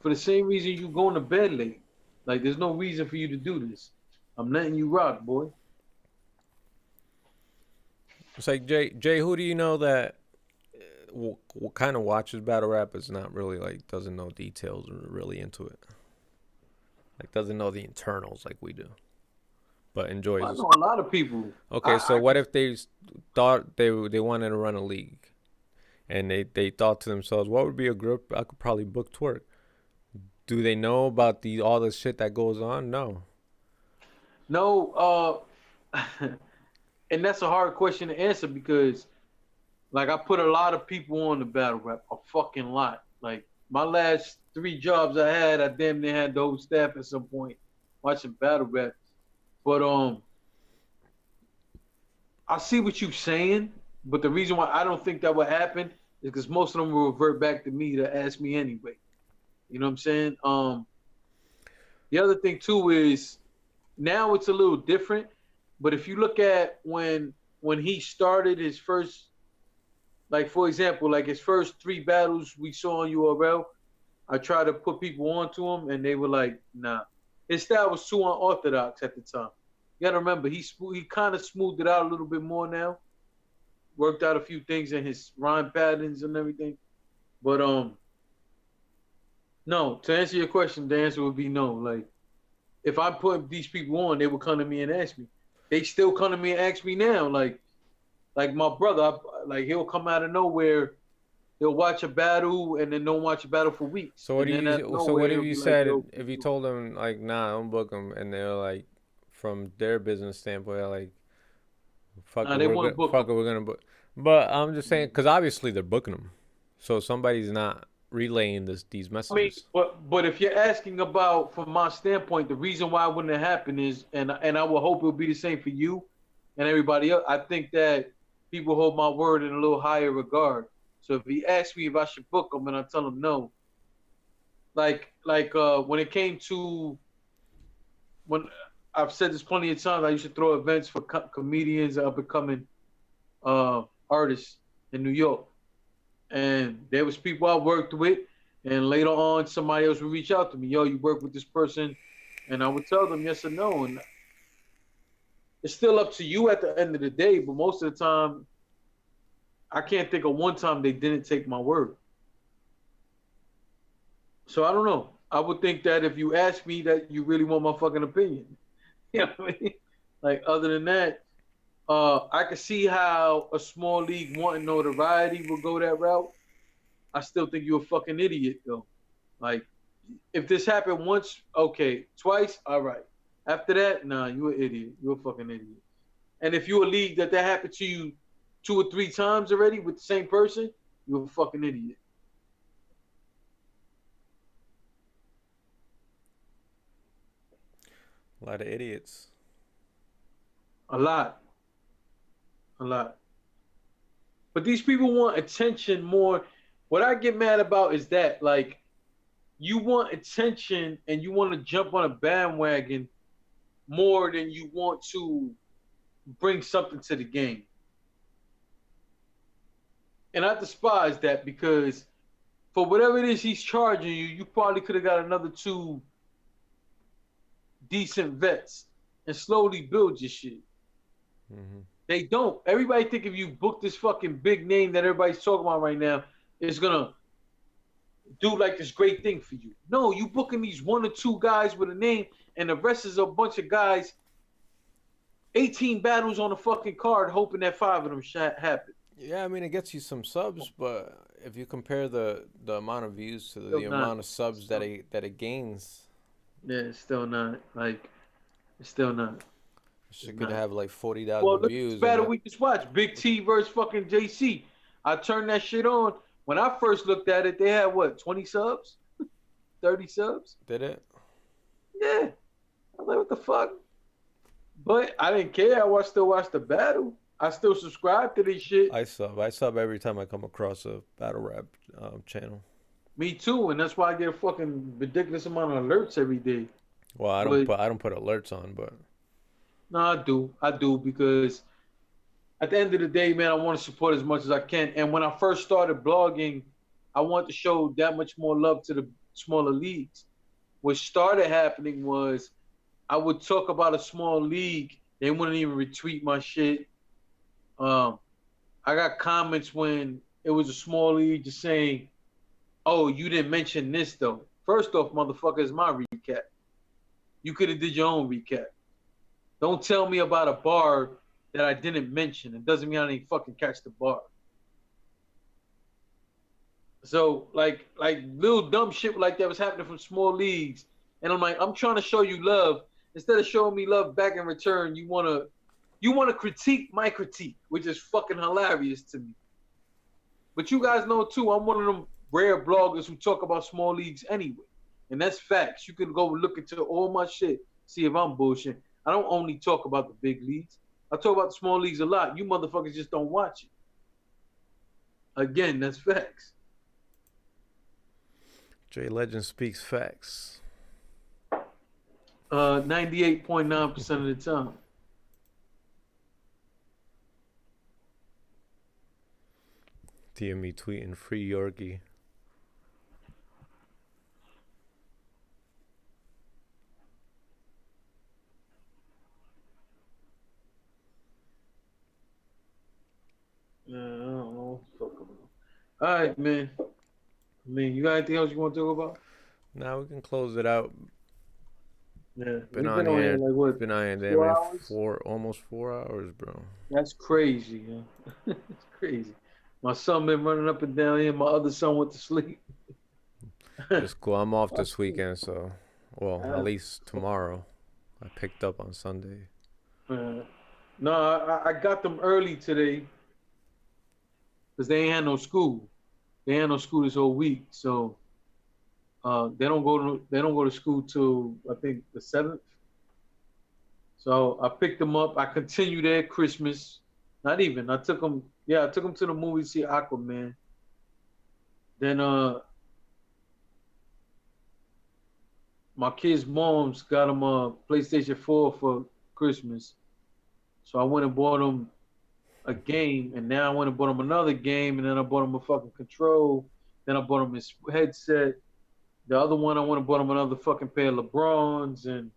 For the same reason you going to bed late. Like, there's no reason for you to do this. I'm letting you rock, boy. It's like, Jay, who do you know that what kind of watches battle rap is not really, like, doesn't know details or really into it? Like, doesn't know the internals like we do, but enjoys it. I know a lot of people. Okay, so what if they thought they wanted to run a league, and they thought to themselves, what would be a group I could probably book Twerk? Do they know about all the shit that goes on? No. No, and that's a hard question to answer because, like, I put a lot of people on the battle rap, a fucking lot. Like, my last 3 jobs I had, I damn near had the whole staff at some point watching battle rap. But I see what you're saying, but the reason why I don't think that would happen is because most of them will revert back to me to ask me anyway. You know what I'm saying? The other thing too is now it's a little different, but if you look at when he started his first, like, for example, like his first 3 battles we saw on URL, I tried to put people onto him and they were like, nah. his style was too unorthodox at the time. You gotta remember, he kind of smoothed it out a little bit more now. Worked out a few things in his rhyme patterns and everything. But no. To answer your question, the answer would be no. Like, if I put these people on, they would come to me and ask me. They still come to me and ask me now. Like my brother, like he'll come out of nowhere. He'll watch a battle and then don't watch a battle for weeks. So what and do then you? out of So what nowhere, if he'll you be said like, Yo, if you told them like, nah, don't book them, and they're like, from their business standpoint, they're like, fuck nah, it, they want to book fuck them. it, we're gonna book. But I'm just saying, because obviously they're booking them, so somebody's not relaying these I mean, messages. but if you're asking about from my standpoint, the reason why it wouldn't happen is, and I will hope it'll be the same for you and everybody else. I think that people hold my word in a little higher regard. So if he asks me if I should book them and I tell him no, like when it came to when I've said this plenty of times, I used to throw events for comedians and up and coming artists in New York, and there was people I worked with, and later on somebody else would reach out to me, yo, you work with this person, and I would tell them yes or no, and it's still up to you at the end of the day, but most of the time, I can't think of one time they didn't take my word. So I don't know. I would think that if you ask me that you really want my fucking opinion. You know what I mean? Like, other than that, I could see how a small league wanting notoriety will go that route. I still think you're a fucking idiot, though. Like, if this happened once, okay. Twice, all right. After that, nah, you're an idiot. You're a fucking idiot. And if you're a league that happened to you 2 or 3 times already with the same person, you're a fucking idiot. A lot of idiots. A lot. A lot. But these people want attention more. What I get mad about is that, like, you want attention and you want to jump on a bandwagon more than you want to bring something to the game. And I despise that, because for whatever it is he's charging you, you probably could have got another 2 decent vets and slowly build your shit. Mm-hmm. They don't. Everybody think if you book this fucking big name that everybody's talking about right now, it's gonna do like this great thing for you. No, you booking these 1 or 2 guys with a name, and the rest is a bunch of guys. 18 battles on a fucking card, hoping that 5 of them happen. Yeah, I mean, it gets you some subs, but if you compare the amount of views to the Still amount not. of subs that it gains, Yeah, it's still not. Like, it's still not. it could have like 40,000 Well, look at views. this battle we just watched. Big T versus fucking JC. I turned that shit on. When I first looked at it, they had what, 20 subs? 30 subs? Did it? Yeah. I'm like, what the fuck? But I didn't care. I still watched the battle. I still subscribe to this shit. I sub every time I come across a battle rap channel. Me too, and that's why I get a fucking ridiculous amount of alerts every day. Well, I don't put alerts on, but no, I do, because at the end of the day, man, I want to support as much as I can. And when I first started blogging, I want to show that much more love to the smaller leagues. What started happening was I would talk about a small league, they wouldn't even retweet my shit. I got comments when it was a small league just saying, oh, you didn't mention this though. First off, motherfucker, it's my recap. You could have did your own recap. Don't tell me about a bar that I didn't mention. It doesn't mean I didn't fucking catch the bar. So like little dumb shit like that was happening from small leagues. And I'm like, I'm trying to show you love. Instead of showing me love back in return, you wanna critique my critique, which is fucking hilarious to me. But you guys know too, I'm one of them rare bloggers who talk about small leagues anyway. And that's facts. You can go look into all my shit, see if I'm bullshit. I don't only talk about the big leagues. I talk about the small leagues a lot. You motherfuckers just don't watch it. Again, that's facts. Jay Legend speaks facts. 98.9% of the time. TME tweeting free Yorkie. All right, man. I mean, you got anything else you want to talk about? Now we can close it out. Yeah, Been we've on been on here here. like what? Been on here, damn 4 near hours? almost 4 hours, bro. That's crazy, yeah. It's crazy. My son been running up and down here. My other son went to sleep. It's cool. I'm off this weekend, so well, at Uh, least tomorrow. I picked up on Sunday. no, I got them early today because they ain't had no school. They ain't no school this whole week, so they don't go to school till I think the 7th. So I picked them up. I continued there Christmas. Not even. I took them. Yeah, I took them to the movie to see Aquaman. Then my kids' moms got them a PlayStation 4 for Christmas. So I went and bought them a game, and now I went and bought them another game, and then I bought them a fucking control. Then I bought them his headset. The other one, I went and bought him another fucking pair of LeBrons, and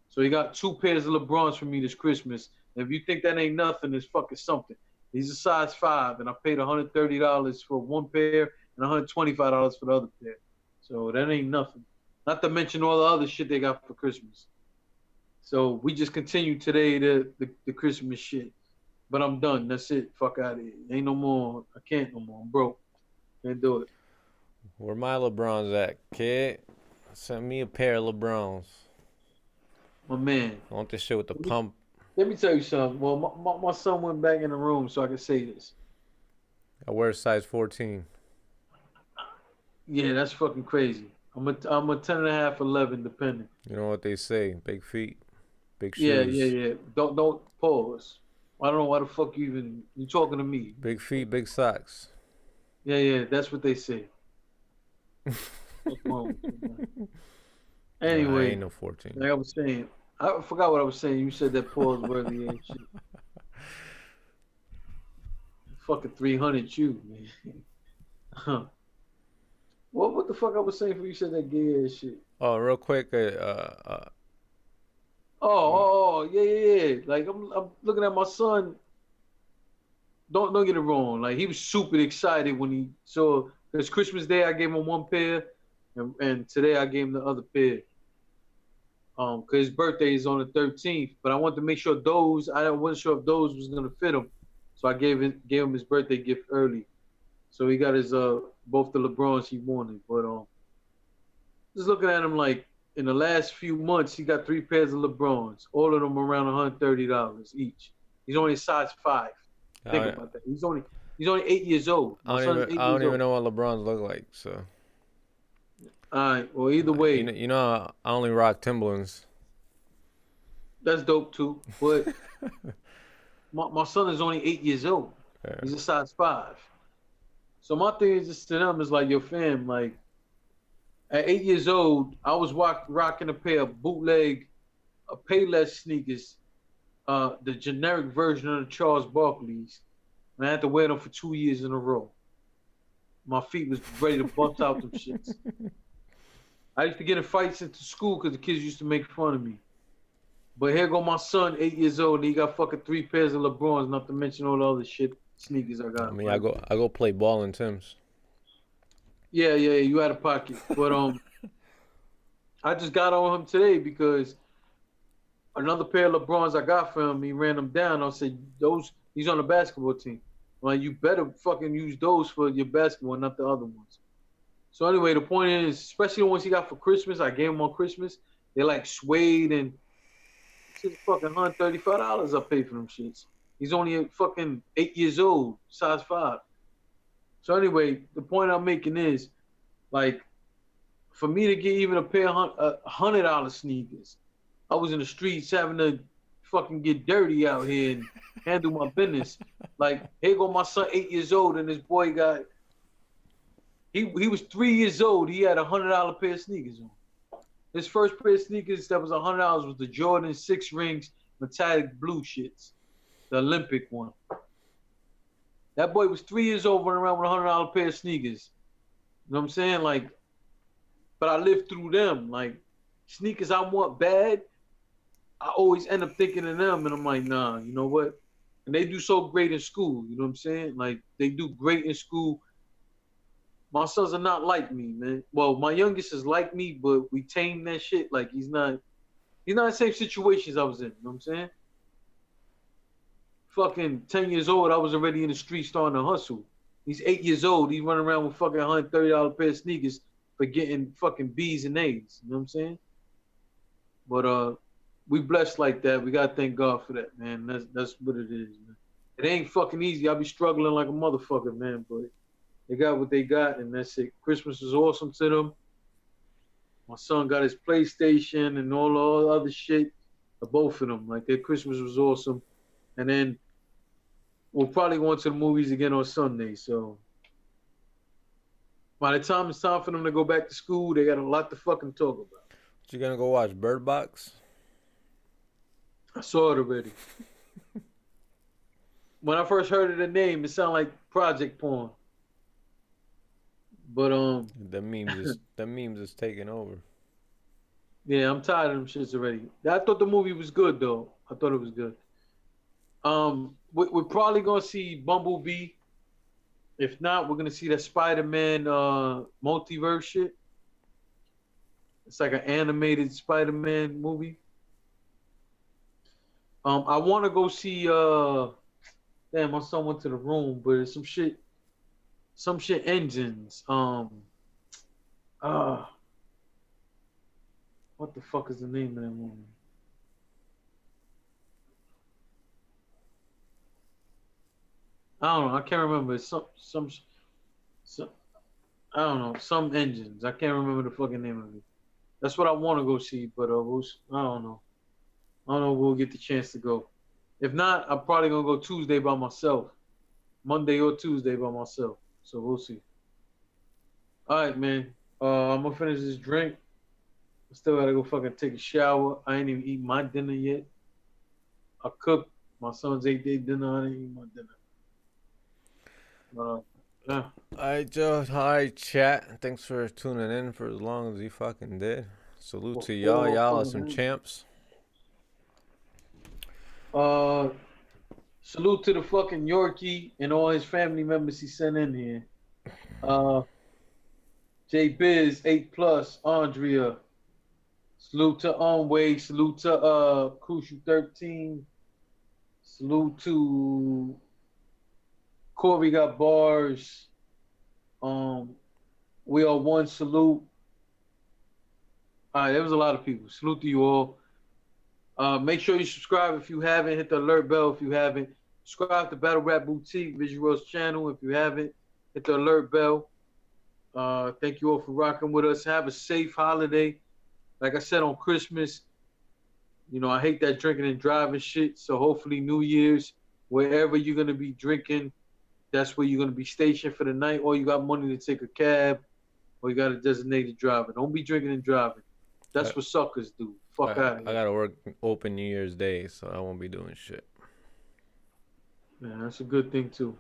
so he got 2 pairs of LeBrons for me this Christmas. And if you think that ain't nothing, it's fucking something. He's a size 5, and I paid $130 for one pair and $125 for the other pair. So that ain't nothing. Not to mention all the other shit they got for Christmas. So we just continue today the Christmas shit. But I'm done. That's it. Fuck out of here. Ain't no more. I can't no more. I'm broke. Can't do it. Where my LeBrons at, kid? Send me a pair of LeBrons. My man. I want this shit with the pump. Let me tell you something. Well, my son went back in the room so I can say this. I wear size 14. Yeah, that's fucking crazy. I'm a 10 and a half, 11, depending. You know what they say? Big feet, big Yeah, shoes. yeah. Don't pause. I don't know why the fuck you talking to me. Big feet, big socks. Yeah. That's what they say. What's wrong with you, man? Anyway, I ain't no 14. like I was saying, I forgot what I was saying. You said that pause worthy and shit. Fucking 300 you, man. What the fuck I was saying before you said that gay ass shit? Oh, real quick. Yeah. Like I'm looking at my son. Don't get it wrong. Like he was super excited when he saw. Because Christmas Day I gave him one pair, and today I gave him the other pair. Because his birthday is on the 13th, but I wanted to make sure I wasn't sure if those was gonna fit him, so I gave him his birthday gift early. So he got his both the LeBrons he wanted, but just looking at him like in the last few months he got 3 pairs of LeBrons, all of them around $130 each. He's only a size 5. Think about that. He's only 8 years old. I don't even know what LeBrons look like. So. All right. Well, either way, you know, I only rock Timberlands. that's dope too. But my son is only 8 years old. Yeah. He's a size 5. So my thing is just to them is like, yo, fam, like at 8 years old, I was rocking a pair of bootleg, Payless sneakers, the generic version of the Charles Barkley's, and I had to wear them for 2 years in a row. My feet was ready to bust out them shits. I used to get in fights into school because the kids used to make fun of me. But here go my son, 8 years old, and he got fucking 3 pairs of LeBrons, not to mention all the other shit sneakers I got. I mean, I go play ball in Tim's. Yeah, you had a pocket. But I just got on him today because another pair of LeBrons I got for him, he ran them down. I said, he's on the basketball team. Like, you better fucking use those for your basketball, not the other ones. So anyway, the point is, especially the ones he got for Christmas, I gave him on Christmas. They like suede and it's fucking $135 I paid for them shits. He's only fucking 8 years old, size 5. So anyway, the point I'm making is, like, for me to get even a pair of $100 sneakers, I was in the streets having to fucking get dirty out here and handle my business. Like, here go my son, 8 years old, and this boy got, he was 3 years old. He had a $100 pair of sneakers on. His first pair of sneakers that was $100 was the Jordan 6 rings metallic blue shits, the Olympic one. That boy was 3 years old running around with a $100 pair of sneakers. You know what I'm saying? Like, but I lived through them. Like, sneakers I want bad, I always end up thinking of them, and I'm like, nah, you know what? And they do so great in school, you know what I'm saying? Like, they do great in school. My sons are not like me, man. Well, my youngest is like me, but we tame that shit. Like he's not in the same situations I was in. You know what I'm saying? Fucking 10 years old, I was already in the street starting to hustle. He's 8 years old. He's running around with fucking $130 pair of sneakers for getting fucking B's and A's. You know what I'm saying? But we blessed like that. We gotta thank God for that, man. That's what it is, man. It ain't fucking easy. I be struggling like a motherfucker, man. But they got what they got, and that's it. Christmas was awesome to them. My son got his PlayStation and all the other shit. Both of them, like their Christmas was awesome. And then we'll probably go to the movies again on Sunday. So by the time it's time for them to go back to school, they got a lot to fucking talk about. You gonna go watch Bird Box? I saw it already. When I first heard of the name, it sounded like project porn. But the memes is taking over. Yeah, I'm tired of them shits already. I thought the movie was good though. I thought it was good. We're probably gonna see Bumblebee. If not, we're gonna see that Spider-Man multiverse shit. It's like an animated Spider-Man movie. I want to go see. Damn, my son went to the room, but it's some shit engines. What the fuck is the name of that movie? I don't know. I can't remember. It's some I don't know. Some engines. I can't remember the fucking name of it. That's what I want to go see, but I don't know. I don't know if we'll get the chance to go. If not, I'm probably gonna go Tuesday by myself. Monday or Tuesday by myself. So we'll see. All right, man. I'm gonna finish this drink. I still gotta go fucking take a shower. I ain't even eat my dinner yet. I cooked. My sons ate their dinner. I didn't eat my dinner. Yeah. Alright, Joe. Hi, chat. Thanks for tuning in for as long as you fucking did. Salute to y'all. Y'all are some champs. Salute to the fucking Yorkie and all his family members he sent in here. J Biz, 8+, Andrea. Salute to Onway. Salute to Crucial 13. Salute to Corey got bars. We are one. Salute. All right, there was a lot of people. Salute to you all. Make sure you subscribe if you haven't. Hit the alert bell if you haven't. Subscribe to Battle Rap Boutique Visuals channel if you haven't. Hit the alert bell. Thank you all for rocking with us. Have a safe holiday. Like I said on Christmas, you know, I hate that drinking and driving shit. So hopefully New Year's, wherever you're going to be drinking, that's where you're going to be stationed for the night, or you got money to take a cab, or you got a designated driver. Don't be drinking and driving. That's what suckers do. Fuck out of here. I got to work open New Year's Day, so I won't be doing shit. Yeah, that's a good thing, too.